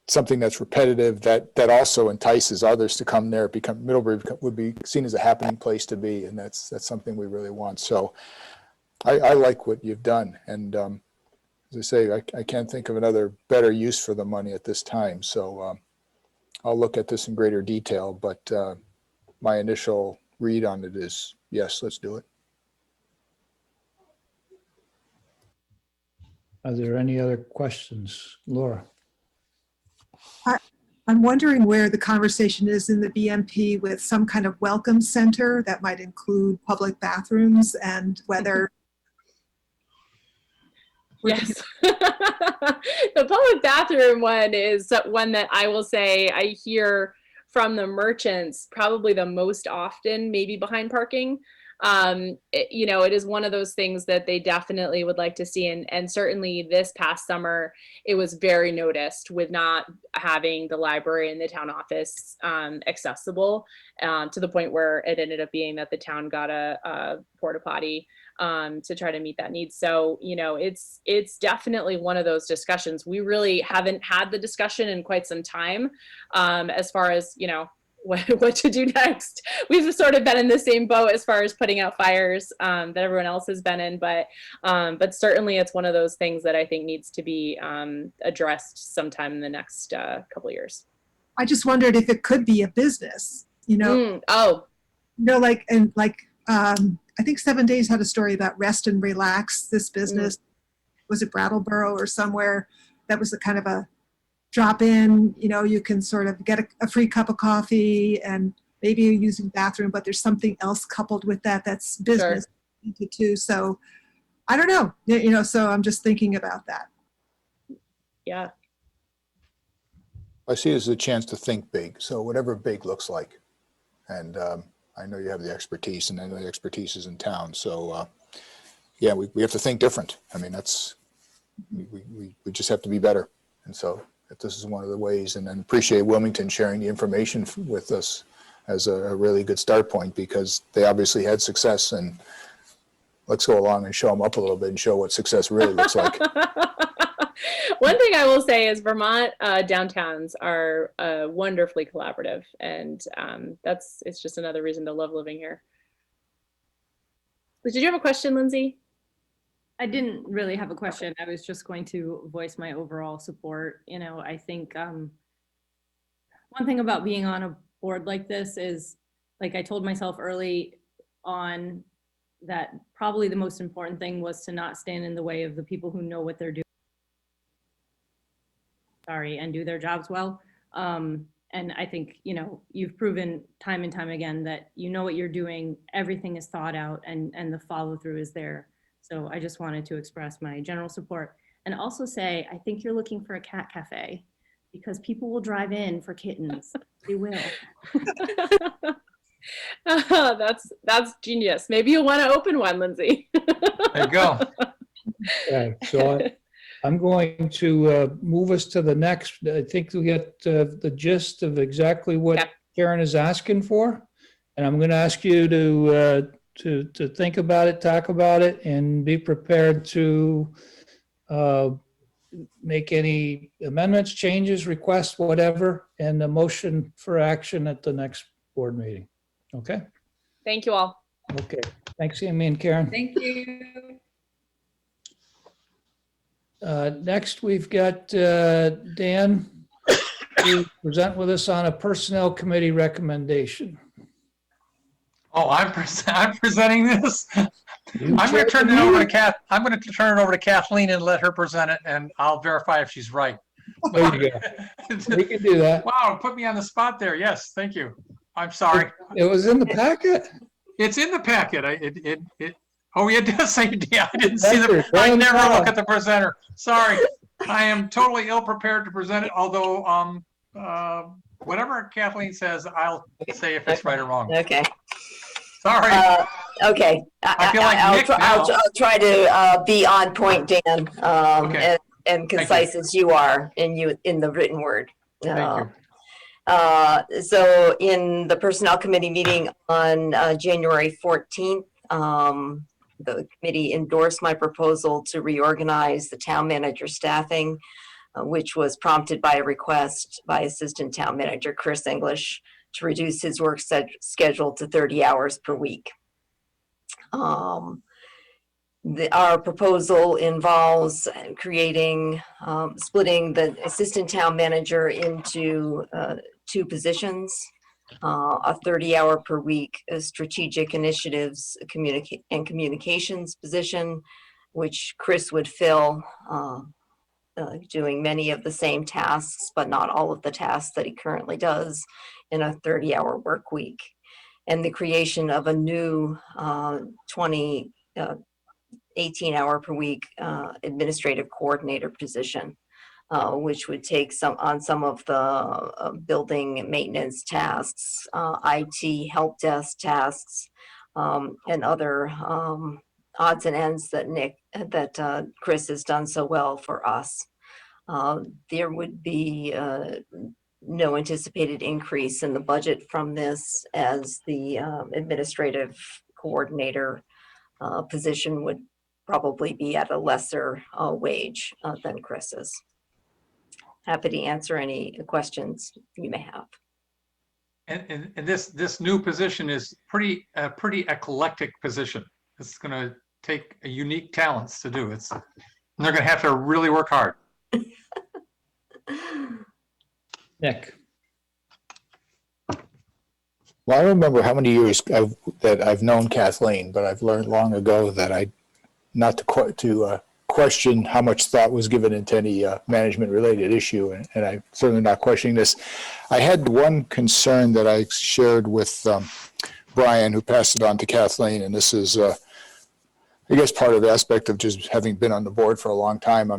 something that's repetitive, that also entices others to come there. Middlebury would be seen as a happening place to be, and that's something we really want. So I like what you've done, and as I say, I can't think of another better use for the money at this time. So I'll look at this in greater detail, but my initial read on it is yes, let's do it. Are there any other questions? Laura? I'm wondering where the conversation is in the BMP with some kind of welcome center that might include public bathrooms, and whether Yes. The public bathroom one is one that I will say I hear from the merchants probably the most often, maybe behind parking. It is one of those things that they definitely would like to see. And certainly this past summer, it was very noticed with not having the library and the town office accessible, to the point where it ended up being that the town got a porta potty to try to meet that need. So, it's definitely one of those discussions. We really haven't had the discussion in quite some time, as far as, what to do next. We've sort of been in the same boat as far as putting out fires that everyone else has been in, but certainly it's one of those things that I think needs to be addressed sometime in the next couple of years. I just wondered if it could be a business, I think 7 Days had a story about Rest and Relax, this business. Was it Brattleboro or somewhere that was a kind of a drop in, you can sort of get a free cup of coffee and maybe you're using the bathroom, but there's something else coupled with that's business too. So I don't know, so I'm just thinking about that. Yeah. I see it as a chance to think big. So whatever big looks like. And I know you have the expertise, and I know the expertise is in town. So we have to think different. I mean, we just have to be better. And so this is one of the ways, and I appreciate Wilmington sharing the information with us as a really good start point, because they obviously had success, and let's go along and show them up a little bit and show what success really looks like. One thing I will say is Vermont downtowns are wonderfully collaborative, and it's just another reason to love living here. Did you have a question, Lindsay? I didn't really have a question. I was just going to voice my overall support. I think one thing about being on a board like this is, like I told myself early on, that probably the most important thing was to not stand in the way of the people who know what they're doing. And do their jobs well. And I think, you've proven time and time again that you know what you're doing, everything is thought out, and the follow through is there. So I just wanted to express my general support, and also say, I think you're looking for a cat cafe, because people will drive in for kittens. They will. That's genius. Maybe you'll want to open one, Lindsay. There you go. Okay, so I'm going to move us to the next. I think we get the gist of exactly what Karen is asking for. And I'm going to ask you to think about it, talk about it, and be prepared to make any amendments, changes, requests, whatever, and a motion for action at the next board meeting. Okay? Thank you all. Okay. Thanks, Amy and Karen. Thank you. Next, we've got Dan to present with us on a personnel committee recommendation. Oh, I'm presenting this. I'm going to turn it over to Kathleen and let her present it, and I'll verify if she's right. There you go. We can do that. Wow, put me on the spot there. Yes, thank you. I'm sorry. It was in the packet. It's in the packet. Oh, it does say Dan. I didn't see the. I never look at the presenter. Sorry, I am totally ill prepared to present it. Although, whatever Kathleen says, I'll say if it's right or wrong. Okay. Sorry. Okay. I feel like Nick now. I'll try to be on point, Dan, Okay. and concise as you are in the written word. Thank you. So in the Personnel Committee meeting on January 14th, the committee endorsed my proposal to reorganize the town manager staffing, which was prompted by a request by Assistant Town Manager Chris English to reduce his work schedule to 30 hours per week. Our proposal involves splitting the Assistant Town Manager into two positions. A 30-hour per week strategic initiatives and communications position, which Chris would fill, doing many of the same tasks, but not all of the tasks that he currently does in a 30-hour work week. And the creation of a new 18-hour per week administrative coordinator position, which would take on some of the building maintenance tasks, IT help desk tasks, and other odds and ends that Chris has done so well for us. There would be no anticipated increase in the budget from this, as the administrative coordinator position would probably be at a lesser wage than Chris's. Happy to answer any questions you may have. And this new position is pretty eclectic position. It's going to take a unique talents to do. They're going to have to really work hard. Nick. Well, I don't remember how many years that I've known Kathleen, but I've learned long ago that not to question how much thought was given into any management-related issue, and I'm certainly not questioning this. I had one concern that I shared with Brian, who passed it on to Kathleen, and this is, I guess, part of the aspect of just having been on the board for a long time. I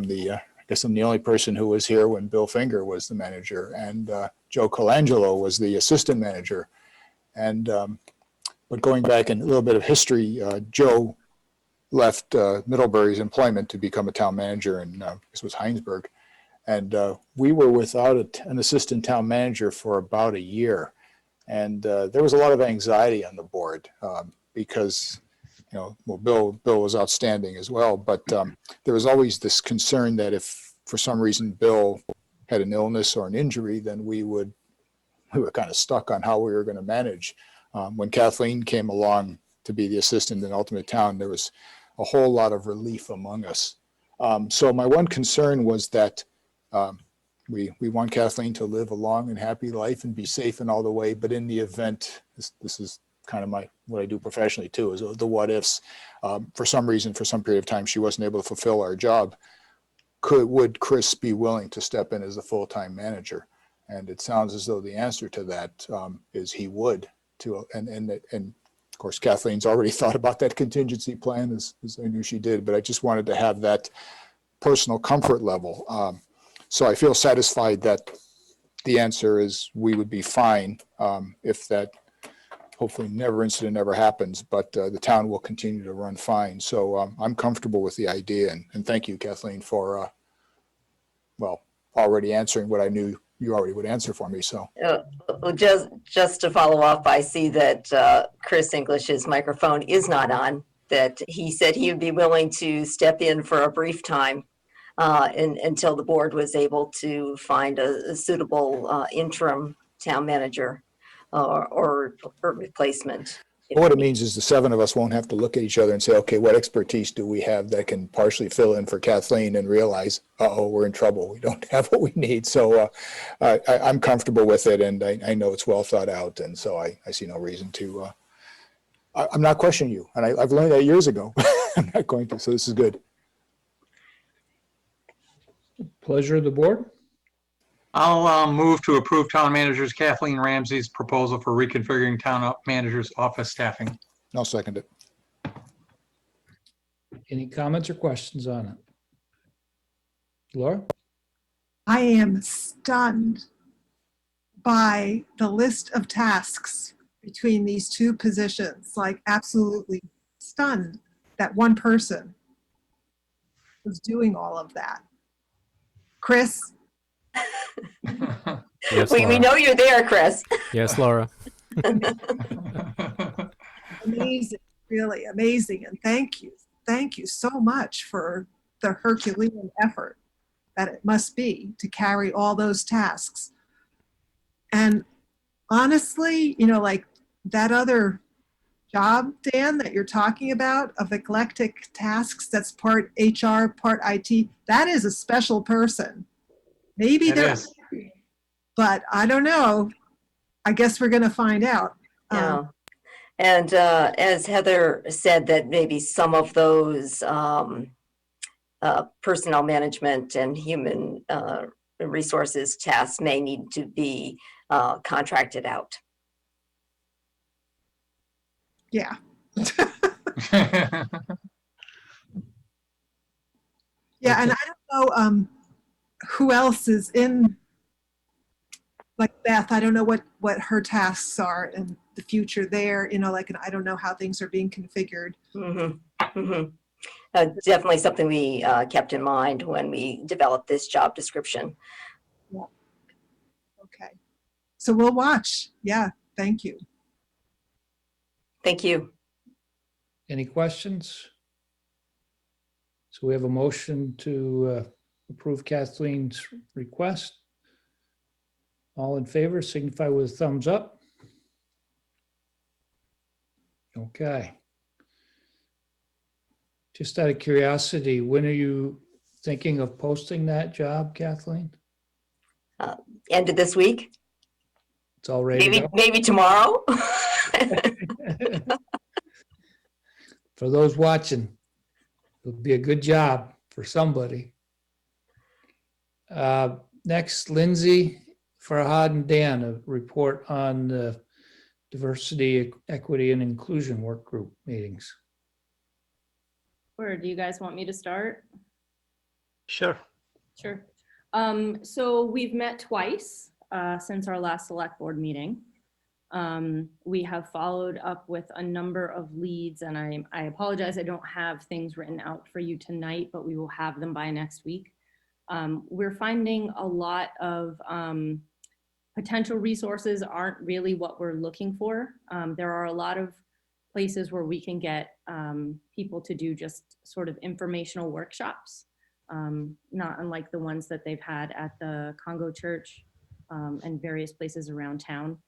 guess I'm the only person who was here when Bill Finger was the manager, and Joe Colangelo was the assistant manager. And but going back in a little bit of history, Joe left Middlebury's employment to become a town manager, and this was Heinsberg. And we were without an assistant town manager for about a year. And there was a lot of anxiety on the board because, Bill was outstanding as well, but there was always this concern that if for some reason Bill had an illness or an injury, then we were kind of stuck on how we were going to manage. When Kathleen came along to be the assistant in Ultimate Town, there was a whole lot of relief among us. So my one concern was that we want Kathleen to live a long and happy life and be safe in all the way, but in the event, this is kind of what I do professionally too, is the what ifs. For some reason, for some period of time, she wasn't able to fulfill our job. Would Chris be willing to step in as a full-time manager? And it sounds as though the answer to that is he would. And of course, Kathleen's already thought about that contingency plan, as I knew she did, but I just wanted to have that personal comfort level. So I feel satisfied that the answer is we would be fine if that hopefully incident never happens, but the town will continue to run fine. So I'm comfortable with the idea, and thank you, Kathleen, for already answering what I knew you already would answer for me. So just to follow up, I see that Chris English's microphone is not on, that he said he would be willing to step in for a brief time until the board was able to find a suitable interim town manager or replacement. what it means is the seven of us won't have to look at each other and say, okay, what expertise do we have that can partially fill in for Kathleen, and realize, we're in trouble. We don't have what we need. So I'm comfortable with it, and I know it's well thought out. And so I see no reason to, I'm not questioning you. And I've learned that years ago. I'm not going to, so this is good. Pleasure of the board. I'll move to approve town managers Kathleen Ramsey's proposal for reconfiguring town manager's office staffing. I'll second it. Any comments or questions on it? Laura? I am stunned by the list of tasks between these two positions, like absolutely stunned that one person was doing all of that. Chris? Yes, we know you're there, Chris. Yes, Laura. Amazing, really amazing. And thank you. Thank you so much for the Herculean effort that it must be to carry all those tasks. And honestly, like that other job, Dan, that you're talking about of eclectic tasks, that's part HR, part IT, that is a special person. Maybe there, but I don't know. I guess we're going to find out. Yeah. And as Heather said, that maybe some of those personnel management and human resources tasks may need to be contracted out. Yeah. Yeah, and I don't know who else is in like Beth, I don't know what her tasks are in the future there, like, and I don't know how things are being configured. Definitely something we kept in mind when we developed this job description. Okay. So we'll watch. Yeah. Thank you. Thank you. Any questions? So we have a motion to approve Kathleen's request. All in favor, signify with a thumbs up. Okay. Just out of curiosity, when are you thinking of posting that job, Kathleen? End of this week? It's already Maybe tomorrow? For those watching, it'll be a good job for somebody. Next, Lindsay, Farhad, and Dan, a report on the diversity, equity, and inclusion work group meetings. Or do you guys want me to start? Sure. Sure. So we've met twice since our last select board meeting. We have followed up with a number of leads, and I apologize, I don't have things written out for you tonight, but we will have them by next week. We're finding a lot of potential resources aren't really what we're looking for. There are a lot of places where we can get people to do just sort of informational workshops, not unlike the ones that they've had at the Congo Church and various places around town.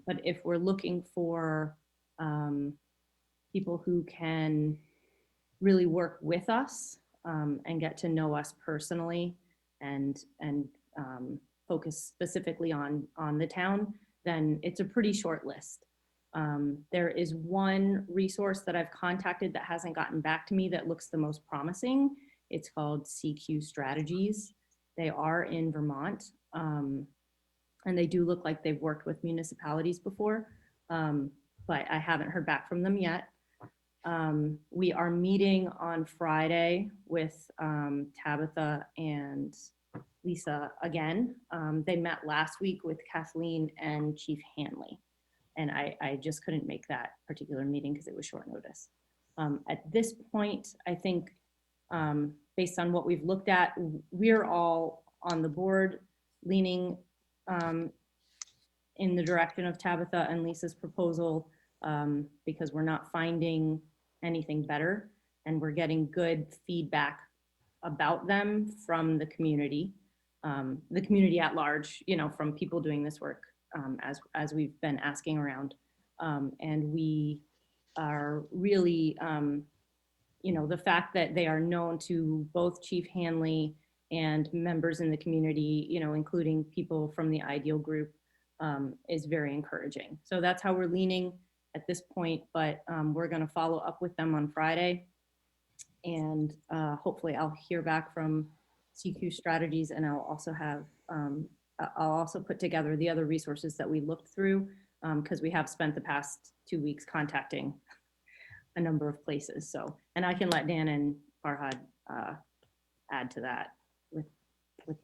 But if we're looking for people who can really work with us and get to know us personally and focus specifically on the town, then it's a pretty short list. There is one resource that I've contacted that hasn't gotten back to me that looks the most promising. It's called CQ Strategies. They are in Vermont. And they do look like they've worked with municipalities before, but I haven't heard back from them yet. We are meeting on Friday with Tabitha and Lisa again. They met last week with Kathleen and Chief Hanley, and I just couldn't make that particular meeting because it was short notice. At this point, I think based on what we've looked at, we're all on the board leaning in the direction of Tabitha and Lisa's proposal because we're not finding anything better, and we're getting good feedback about them from the community at large, from people doing this work as we've been asking around. And we are really, the fact that they are known to both Chief Hanley and members in the community, including people from the Ideal group, is very encouraging. So that's how we're leaning at this point, but we're going to follow up with them on Friday, and hopefully I'll hear back from CQ Strategies, and I'll also put together the other resources that we looked through, because we have spent the past 2 weeks contacting a number of places. So, and I can let Dan and Farhad add to that.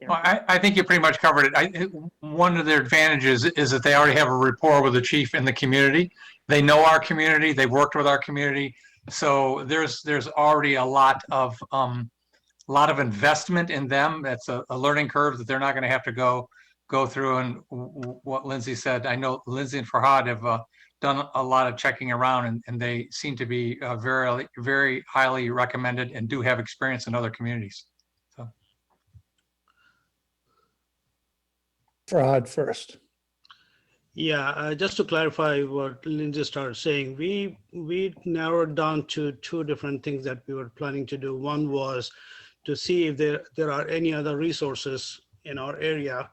Well, I think you pretty much covered it. One of their advantages is that they already have a rapport with the chief in the community. They know our community. They've worked with our community. So there's already a lot of investment in them. That's a learning curve that they're not going to have to go through. And what Lindsay said, I know Lindsay and Farhad have done a lot of checking around, and they seem to be very, very highly recommended and do have experience in other communities. Farhad first. Yeah, just to clarify what Lindsay started saying, we narrowed down to two different things that we were planning to do. One was to see if there are any other resources in our area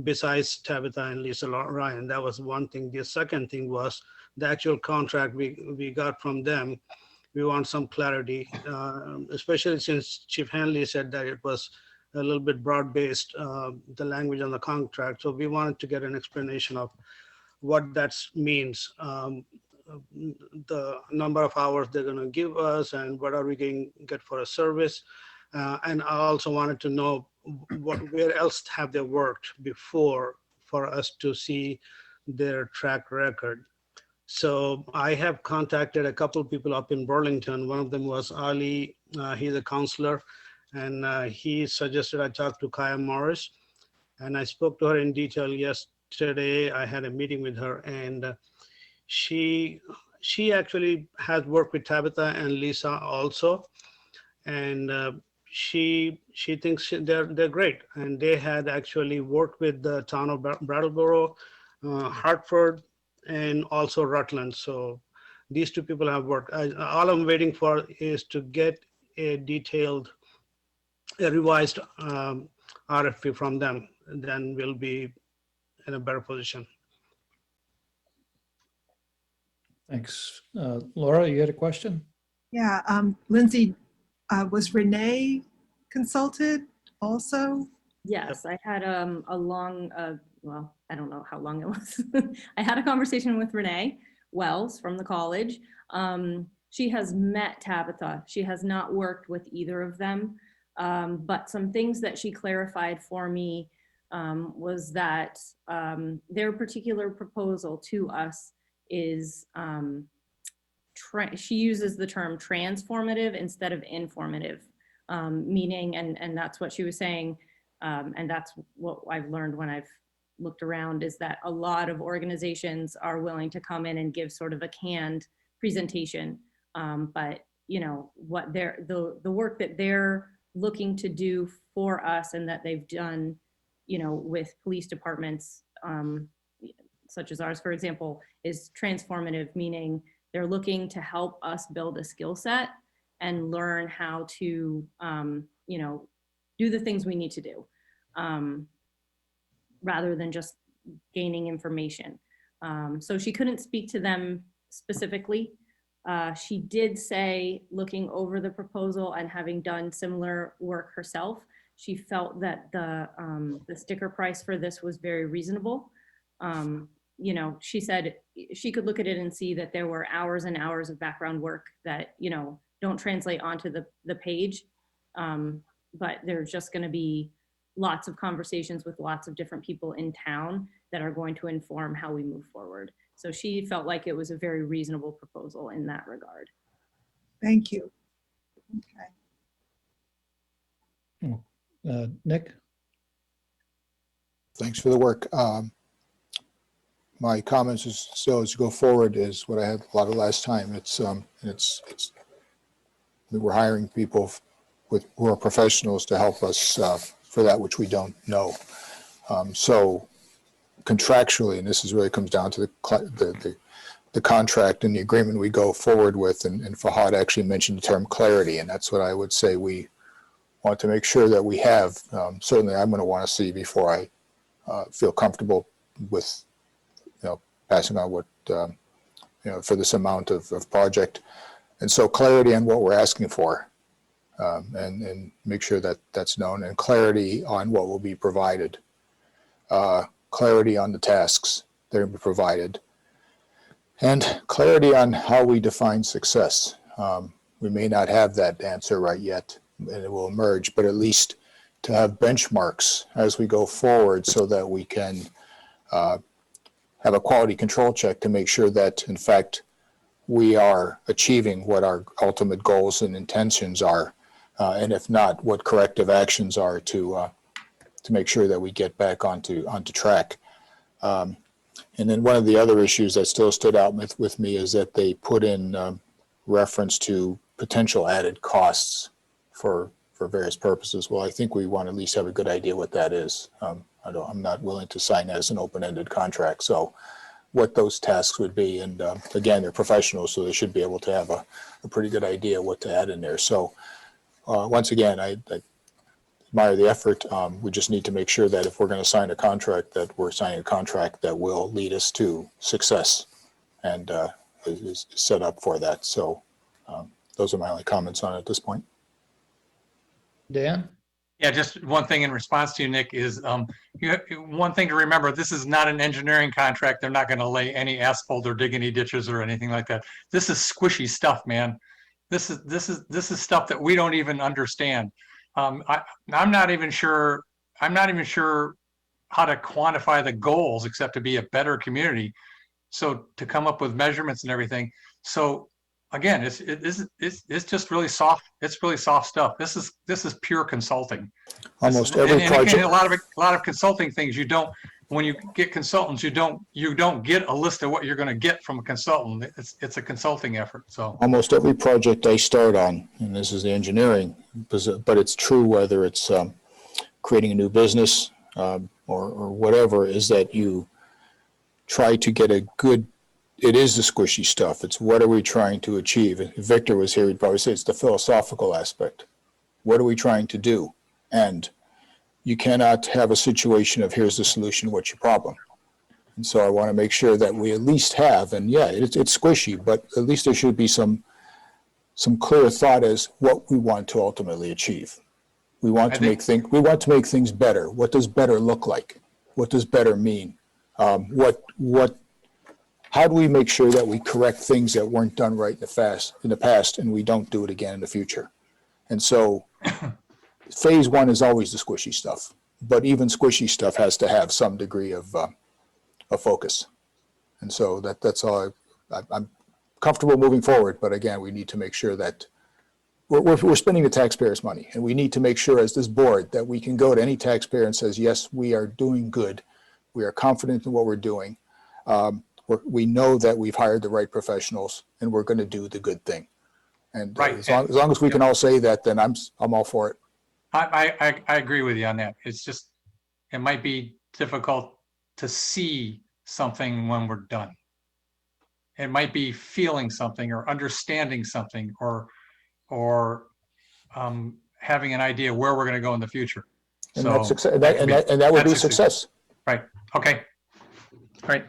besides Tabitha and Lisa Ryan. That was one thing. The second thing was the actual contract we got from them. We want some clarity, especially since Chief Hanley said that it was a little bit broad-based, the language on the contract. So we wanted to get an explanation of what that means, the number of hours they're going to give us, and what are we going to get for a service. And I also wanted to know where else have they worked before for us to see their track record. So I have contacted a couple of people up in Burlington. One of them was Ali. He's a counselor, and he suggested I talk to Kaya Morris. And I spoke to her in detail yesterday. I had a meeting with her, and she actually has worked with Tabitha and Lisa also, and she thinks they're great. And they had actually worked with the town of Brattleboro, Hartford, and also Rutland. So these two people have worked. All I'm waiting for is to get a revised RFP from them. Then we'll be in a better position. Thanks. Laura, you had a question? Yeah, Lindsay, was Renee consulted also? Yes, I had a long, well, I don't know how long it was. I had a conversation with Renee Wells from the college. She has met Tabitha. She has not worked with either of them. But some things that she clarified for me was that their particular proposal to us is, she uses the term transformative instead of informative, meaning, and that's what she was saying, and that's what I've learned when I've looked around, is that a lot of organizations are willing to come in and give sort of a canned presentation, but you know what the work that they're looking to do for us and that they've done, you know, with police departments such as ours, for example, is transformative, meaning they're looking to help us build a skill set and learn how to, you know, do the things we need to do, rather than just gaining information. So she couldn't speak to them specifically. She did say, looking over the proposal and having done similar work herself, she felt that the sticker price for this was very reasonable. You know, she said she could look at it and see that there were hours and hours of background work that, you know, don't translate onto the page. But there's just going to be lots of conversations with lots of different people in town that are going to inform how we move forward. So she felt like it was a very reasonable proposal in that regard. Thank you. Okay. Nick? Thanks for the work. My comments is, so as you go forward, is what I had a lot of last time. We're hiring people who are professionals to help us for that which we don't know. So contractually, and this is really comes down to the contract and the agreement we go forward with, and Fahad actually mentioned the term clarity, and that's what I would say we want to make sure that we have. Certainly I'm going to want to see before I feel comfortable with, you know, passing on what, you know, for this amount of project. And so clarity on what we're asking for, and make sure that that's known, and clarity on what will be provided, clarity on the tasks that are provided, and clarity on how we define success. We may not have that answer right yet, and it will emerge, but at least to have benchmarks as we go forward so that we can have a quality control check to make sure that, in fact, we are achieving what our ultimate goals and intentions are, and if not, what corrective actions are to make sure that we get back onto track. And then one of the other issues that still stood out with me is that they put in reference to potential added costs for various purposes. Well, I think we want to at least have a good idea what that is. I'm not willing to sign that as an open-ended contract. So what those tasks would be, and again, they're professionals, so they should be able to have a pretty good idea what to add in there. So once again, I admire the effort. We just need to make sure that if we're going to sign a contract, that we're signing a contract that will lead us to success and is set up for that. So those are my only comments on it at this point. Dan? Yeah, just one thing in response to you, Nick, is one thing to remember, this is not an engineering contract. They're not going to lay any asphalt or dig any ditches or anything like that. This is squishy stuff, man. This is stuff that we don't even understand. I'm not even sure how to quantify the goals except to be a better community. So to come up with measurements and everything. So again, it's just really soft. It's really soft stuff. This is pure consulting. Almost every And project. again, a lot of consulting things you don't. When you get consultants, you don't get a list of what you're going to get from a consultant. It's a consulting effort. So Almost every project I start on, and this is the engineering, but it's true whether it's creating a new business or whatever, is that you try to get a good, it is the squishy stuff. It's what are we trying to achieve? If Victor was here, he'd probably say it's the philosophical aspect. What are we trying to do? And you cannot have a situation of here's the solution, what's your problem? And so I want to make sure that we at least have, and yeah, it's squishy, but at least there should be some clear thought as what we want to ultimately achieve. We want to make things better. What does better look like? What does better mean? How do we make sure that we correct things that weren't done right in the past and we don't do it again in the future? And so phase one is always the squishy stuff, but even squishy stuff has to have some degree of focus. And so that's all. I'm comfortable moving forward, but again, we need to make sure that we're spending the taxpayers' money, and we need to make sure as this board that we can go to any taxpayer and says, yes, we are doing good. We are confident in what we're doing. We know that we've hired the right professionals, and we're going to do the good thing. And right. as long as we can all say that, then I'm all for it. I agree with you on that. It's just, it might be difficult to see something when we're done. It might be feeling something or understanding something or having an idea where we're going to go in the future. And so that's success, that would be success. Right. Okay. Right.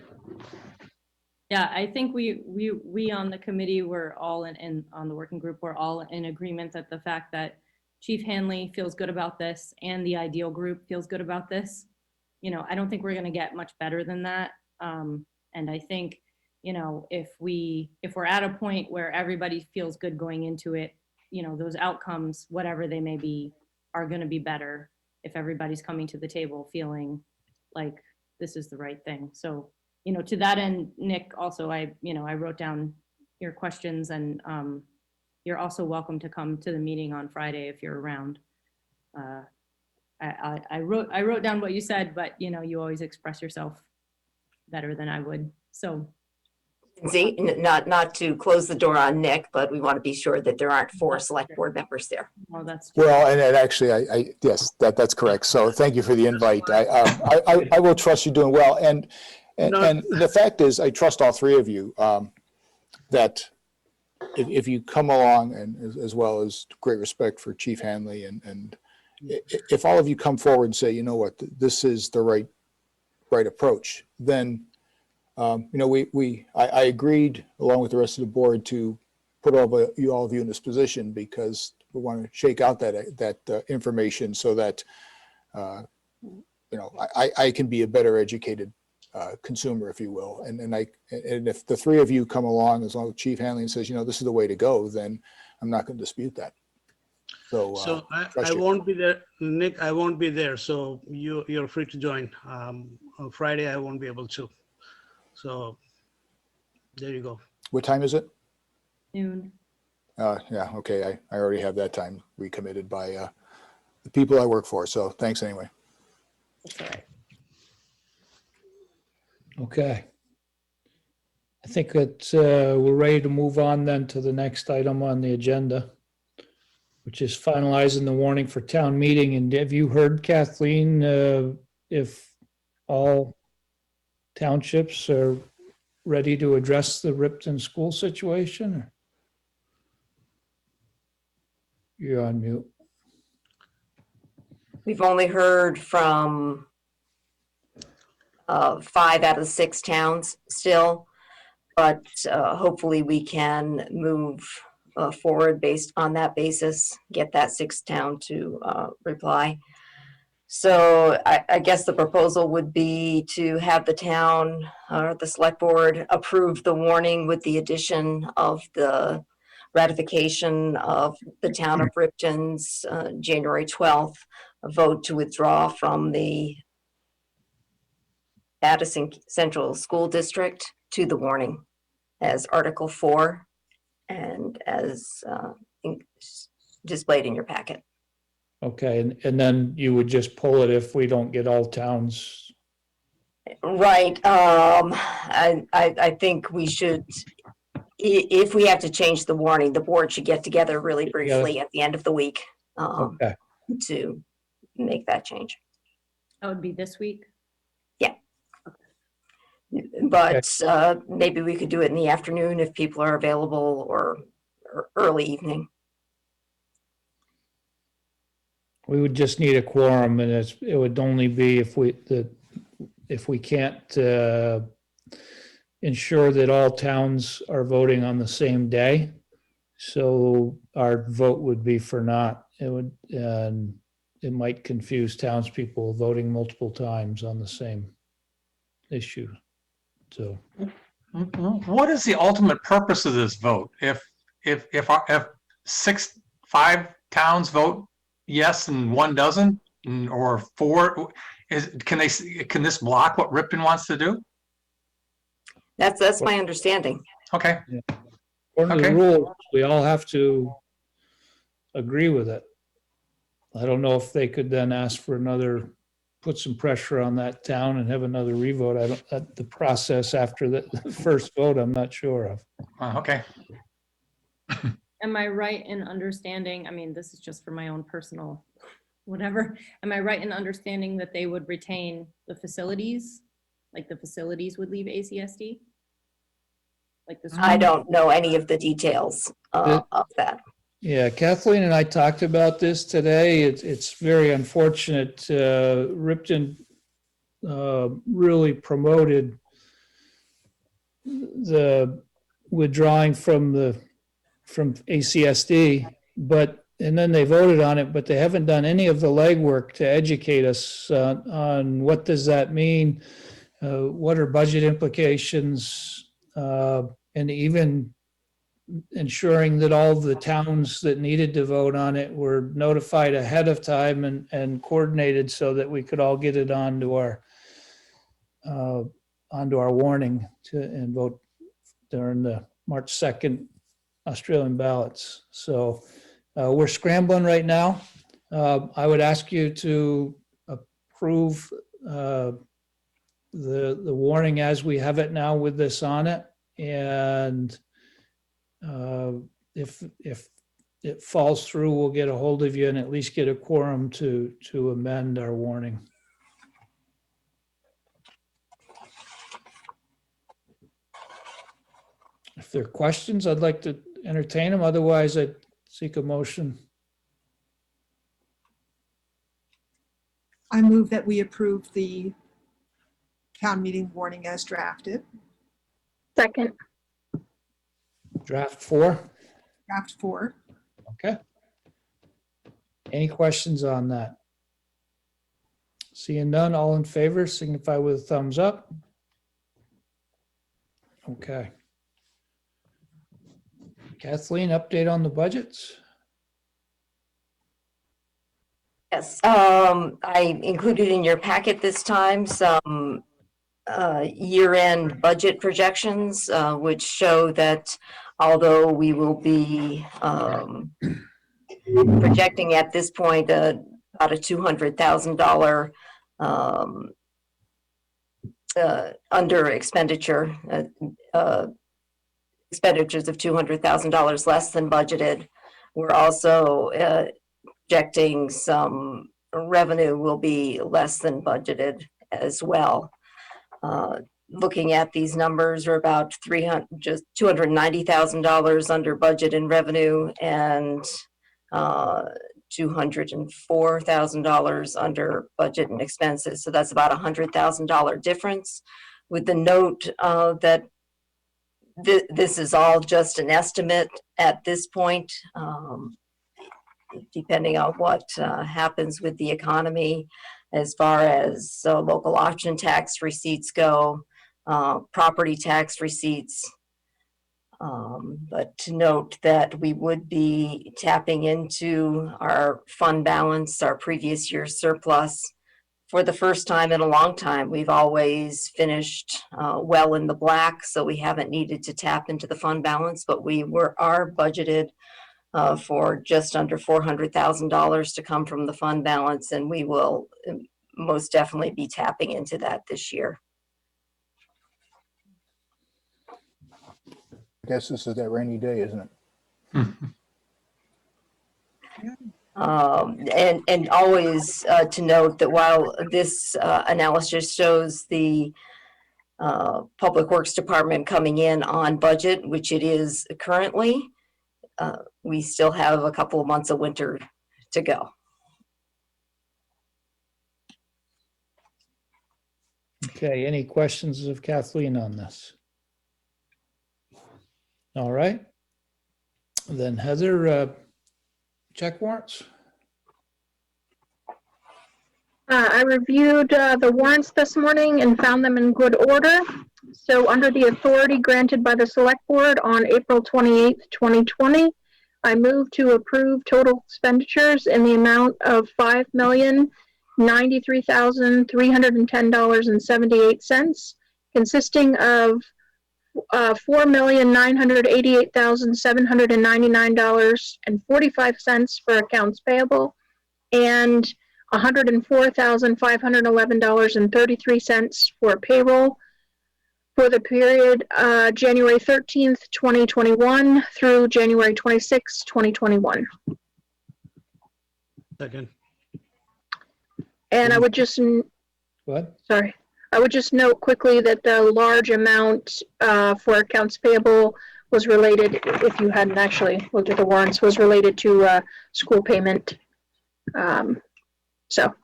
Yeah, I think we on the committee were all in on the working group, we're all in agreement that the fact that Chief Hanley feels good about this and the ideal group feels good about this. I don't think we're going to get much better than that. And I think, if we're at a point where everybody feels good going into it, those outcomes, whatever they may be, are going to be better if everybody's coming to the table feeling like this is the right thing. So, to that end, Nick, also, I wrote down your questions, and you're also welcome to come to the meeting on Friday if you're around. I wrote down what you said, but you always express yourself better than I would. So, See, not to close the door on Nick, but we want to be sure that there aren't 4 select board members there. Well, that's true. Well, and actually, yes, that's correct. So thank you for the invite. I will trust you doing well. And the fact is, I trust all 3 of you that if you come along, and as well as great respect for Chief Hanley, and if all of you come forward and say, you know what, this is the right approach, then I agreed along with the rest of the board to put all of you in this position because we want to shake out that information so that I can be a better educated consumer, if you will. And if the 3 of you come along, as long as Chief Hanley says, this is the way to go, then I'm not going to dispute that. So I won't be there, Nick. I won't be there, so you're free to join. On Friday, I won't be able to. So there you go. What time is it? Noon. Yeah, okay. I already have that time recommitted by the people I work for. So thanks anyway. That's all right. Okay. I think that we're ready to move on then to the next item on the agenda, which is finalizing the warning for town meeting. And have you heard, Kathleen, if all townships are ready to address the Ripton school situation? You're on mute. We've only heard from 5 out of 6 towns still, but hopefully we can move forward based on that basis, get that 6th town to reply. So I guess the proposal would be to have the town or the select board approve the warning with the addition of the ratification of the town of Ripton's January 12th vote to withdraw from the Addison Central School District to the warning as Article 4 and as displayed in your packet. Okay, and then you would just pull it if we don't get all towns. Right. I think we should, if we have to change the warning, the board should get together really briefly at the end of the week Okay, to make that change. That would be this week. But maybe we could do it in the afternoon if people are available, or early evening. we would just need a quorum, and it would only be if we can't ensure that all towns are voting on the same day. So our vote would be for not. And it might confuse townspeople voting multiple times on the same issue. So What is the ultimate purpose of this vote? If 5 towns vote yes and 1 doesn't, or 4, can this block what Ripon wants to do? That's my understanding. Okay. according to the rules, we all have to agree with it. I don't know if they could then ask for another, put some pressure on that town and have another revote. I don't, the process after the first vote, I'm not sure of. Okay. Am I right in understanding, I mean, this is just for my own personal whatever, am I right in understanding that they would retain the facilities? Like the facilities would leave ACSD? Like this? I don't know any of the details of that. Yeah, Kathleen and I talked about this today. It's very unfortunate. Ripton really promoted the withdrawing from ACSD, and then they voted on it, but they haven't done any of the legwork to educate us on what does that mean, what are budget implications, and even ensuring that all the towns that needed to vote on it were notified ahead of time and coordinated so that we could all get it onto our warning and vote during the March 2nd Australian ballots. So we're scrambling right now. I would ask you to approve the warning as we have it now with this on it. And if it falls through, we'll get a hold of you and at least get a quorum to amend our warning. If there are questions, I'd like to entertain them. Otherwise, I'd seek a motion. I move that we approve the town meeting warning as drafted. Second. Draft 4. Draft 4. Okay. Any questions on that? Seeing none, all in favor, signify with a thumbs up. Okay. Kathleen, update on the budgets? Yes, I included in your packet this time some year-end budget projections, which show that although we will be projecting at this point about a $200,000 under expenditure, expenditures of $200,000 less than budgeted. We're also projecting some revenue will be less than budgeted as well. Looking at these numbers, are about just $290,000 under budget in revenue and $204,000 under budget and expenses. So that's about $100,000 difference, with the note that this is all just an estimate at this point, depending on what happens with the economy as far as local option tax receipts go, property tax receipts. But to note that we would be tapping into our fund balance, our previous year's surplus, for the first time in a long time, we've always finished well in the black, so we haven't needed to tap into the fund balance, but are budgeted for just under $400,000 to come from the fund balance, and we will most definitely be tapping into that this year. I guess this is that rainy day, isn't it? And always to note that while this analysis shows the Public Works Department coming in on budget, which it is currently, we still have a couple of months of winter to go. Okay, any questions of Kathleen on this? All right. Then Heather, check warrants? I reviewed the warrants this morning and found them in good order. So under the authority granted by the Select Board on April 28th, 2020, I move to approve total expenditures in the amount of $5,093,310.78, consisting of $4,988,799.45 for accounts payable and $104,511.33 for payroll for the period January 13th, 2021 through January 26th, 2021. Second. And I would just, What? sorry, I would just note quickly that the large amount for accounts payable was related, if you hadn't actually looked at the warrants, was related to school payment. So.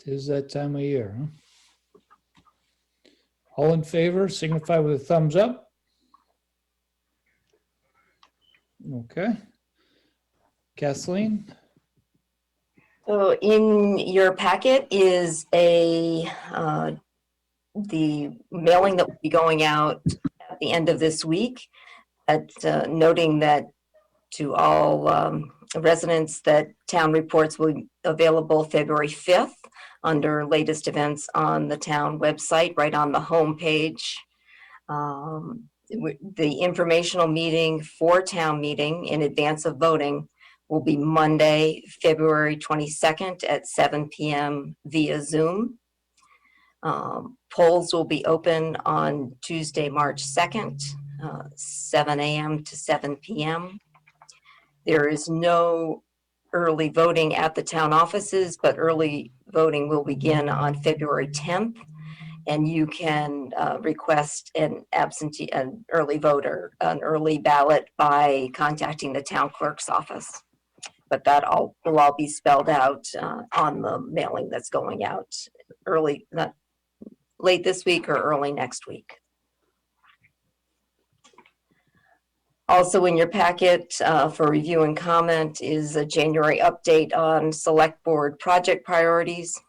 Tis that time of year, huh? All in favor, signify with a thumbs up. Okay. Kathleen? So in your packet is the mailing that will be going out at the end of this week, noting that to all residents that town reports will be available February 5th under latest events on the town website, right on the home page. The informational meeting for town meeting in advance of voting will be Monday, February 22nd at 7 p.m. via Zoom. Polls will be open on Tuesday, March 2nd, 7 a.m. to 7 p.m. There is no early voting at the town offices, but early voting will begin on February 10th, and you can request an early voter, an early ballot by contacting the town clerk's office. But that will all be spelled out on the mailing that's going out late this week or early next week. Also in your packet for review and comment is a January update on Select Board project priorities.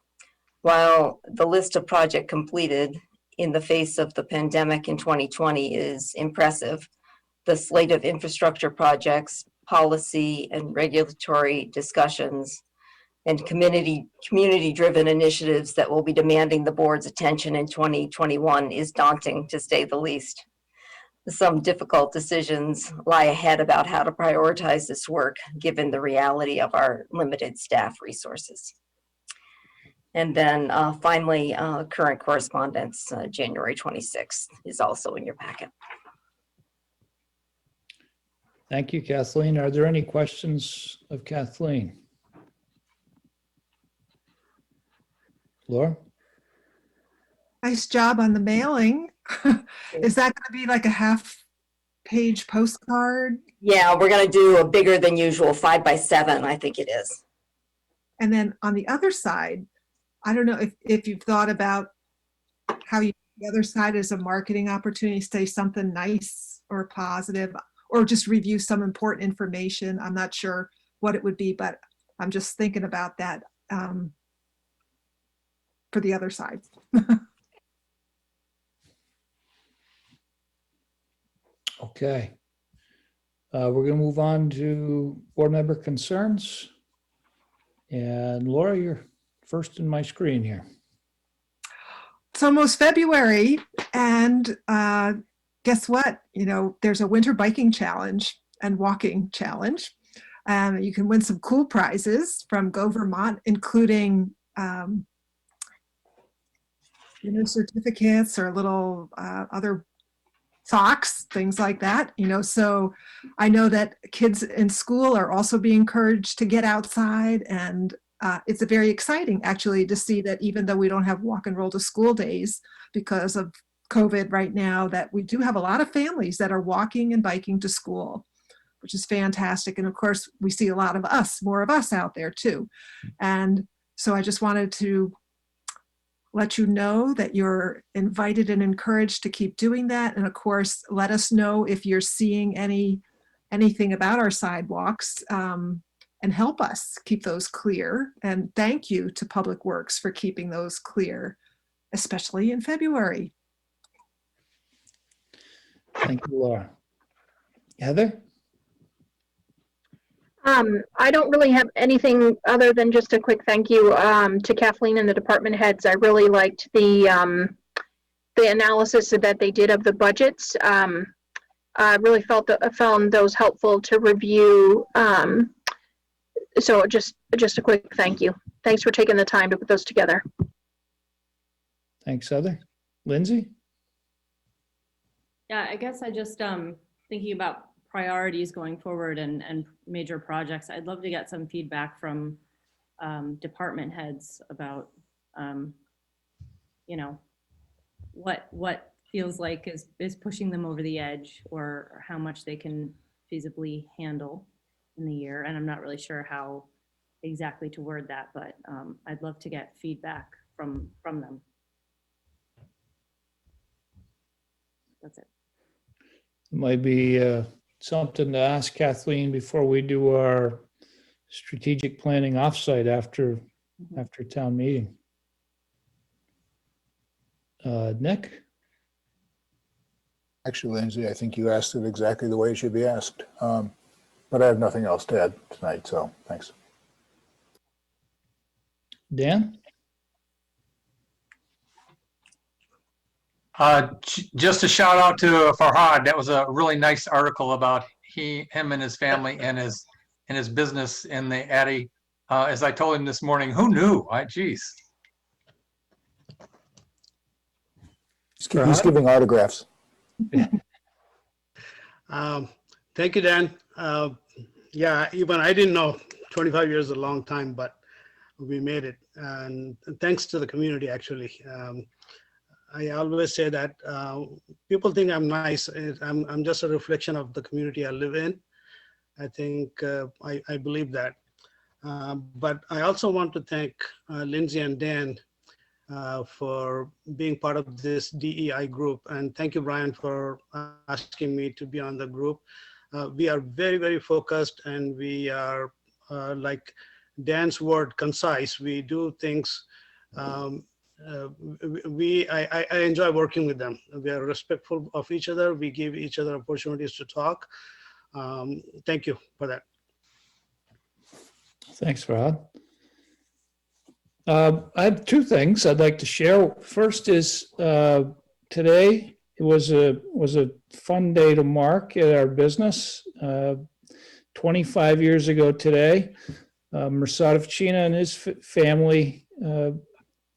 While the list of project completed in the face of the pandemic in 2020 is impressive, the slate of infrastructure projects, policy and regulatory discussions, and community-driven initiatives that will be demanding the board's attention in 2021 is daunting, to say the least. Some difficult decisions lie ahead about how to prioritize this work, given the reality of our limited staff resources. And then finally, current correspondence, January 26th, is also in your packet. Thank you, Kathleen. Are there any questions of Kathleen? Laura? Nice job on the mailing. Is that going to be like a half-page postcard? Yeah, we're going to do a bigger than usual 5x7, I think it is. And then on the other side, I don't know if you've thought about how the other side is a marketing opportunity, say something nice or positive, or just review some important information. I'm not sure what it would be, but I'm just thinking about that for the other side. Okay. We're going to move on to board member concerns. And Laura, you're first in my screen here. It's almost February, and guess what? You know, there's a winter biking challenge and walking challenge. You can win some cool prizes from Go Vermont, including certificates or little other socks, things like that. You know, so I know that kids in school are also being encouraged to get outside, and it's very exciting actually to see that even though we don't have walk and roll to school days because of COVID right now, that we do have a lot of families that are walking and biking to school, which is fantastic. And of course, we see a lot of us, more of us out there too. And so I just wanted to let you know that you're invited and encouraged to keep doing that. And of course, let us know if you're seeing anything about our sidewalks, and help us keep those clear. And thank you to Public Works for keeping those clear, especially in February. Thank you, Laura. Heather? I don't really have anything other than just a quick thank you to Kathleen and the department heads. I really liked the analysis that they did of the budgets. I really found those helpful to review. So just a quick thank you. Thanks for taking the time to put those together. Thanks, Heather. Lindsay? Yeah, I guess I just thinking about priorities going forward and major projects. I'd love to get some feedback from department heads about, you know, what feels like is pushing them over the edge, or how much they can feasibly handle in the year. And I'm not really sure how exactly to word that, but I'd love to get feedback from them. That's it. It might be something to ask Kathleen before we do our strategic planning offsite after town meeting. Nick? Actually, Lindsay, I think you asked it exactly the way it should be asked. But I have nothing else to add tonight, so thanks. Dan? Just a shout out to Farhad. That was a really nice article about him and his family and his business in the Addy. As I told him this morning, who knew? Geez. He's giving autographs. Thank you, Dan. Yeah, even I didn't know 25 years is a long time, but we made it. And thanks to the community, actually. I always say that people think I'm nice. I'm just a reflection of the community I live in. I think I believe that. But I also want to thank Lindsay and Dan for being part of this DEI group. And thank you, Brian, for asking me to be on the group. We are very, very focused, and we are, like Dan's word, concise. We do things. I enjoy working with them. We are respectful of each other. We give each other opportunities to talk. Thank you for that. Thanks, Rod. I have two things I'd like to share. First is today it was a fun day to mark at our business. 25 years ago today, Mrsadovchina and his family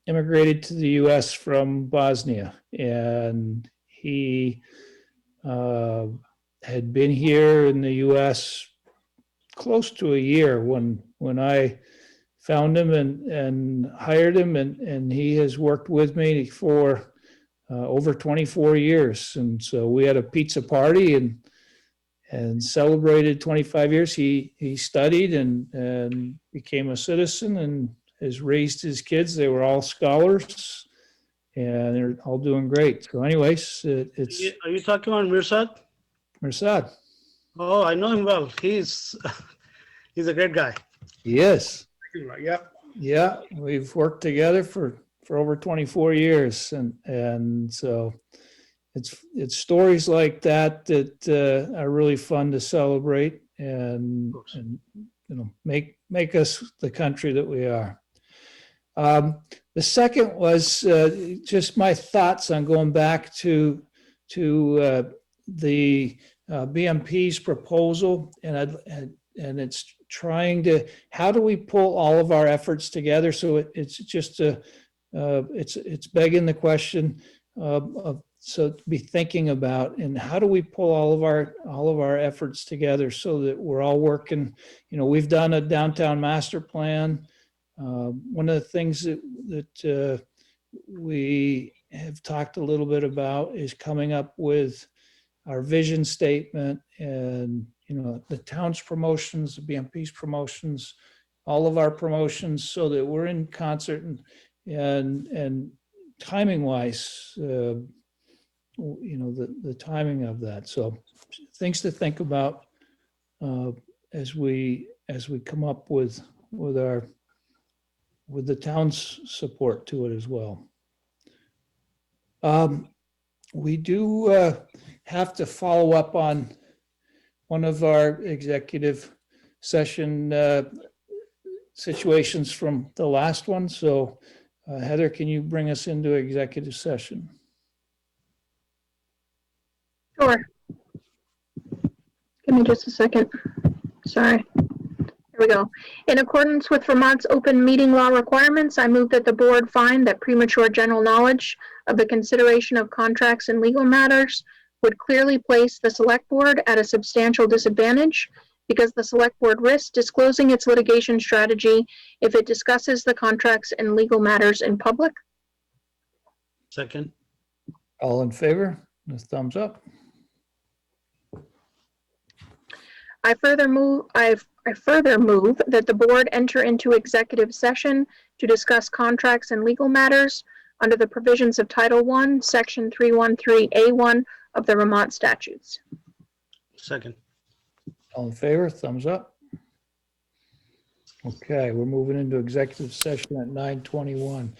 immigrated to the U.S. from Bosnia, and he had been here in the U.S. close to a year when I found him and hired him, and he has worked with me for over 24 years. And so we had a pizza party and celebrated 25 years. He studied and became a citizen and has raised his kids. They were all scholars, and they're all doing great. So anyways, it's... Are you talking about Mirsad? Mirsad. Oh, I know him well. He's a great guy. He is. Yeah. Yeah, we've worked together for over 24 years, and so it's stories like that are really fun to celebrate and you know make us the country that we are. The second was just my thoughts on going back to the BMP's proposal, and it's trying to, how do we pull all of our efforts together? So it's just it's begging the question so to be thinking about, and how do we pull all of our efforts together so that we're all working? We've done a downtown master plan. One of the things that we have talked a little bit about is coming up with our vision statement, and the town's promotions, the BMP's promotions, all of our promotions, so that we're in concert and timing wise, the timing of that. So things to think about as we come up with the town's support to it as well. We do have to follow up on one of our executive session situations from the last one. So Heather, can you bring us into executive session? Sure. Give me just a second. Sorry. Here we go. In accordance with Vermont's open meeting law requirements, I move that the board find that premature general knowledge of the consideration of contracts and legal matters would clearly place the select board at a substantial disadvantage because the select board risks disclosing its litigation strategy if it discusses the contracts and legal matters in public. Second. All in favor? A thumbs up. I further move that the board enter into executive session to discuss contracts and legal matters under the provisions of Title I, Section 313A1 of the Vermont statutes. Second. All in favor? Thumbs up. Okay, we're moving into executive session at 9:21.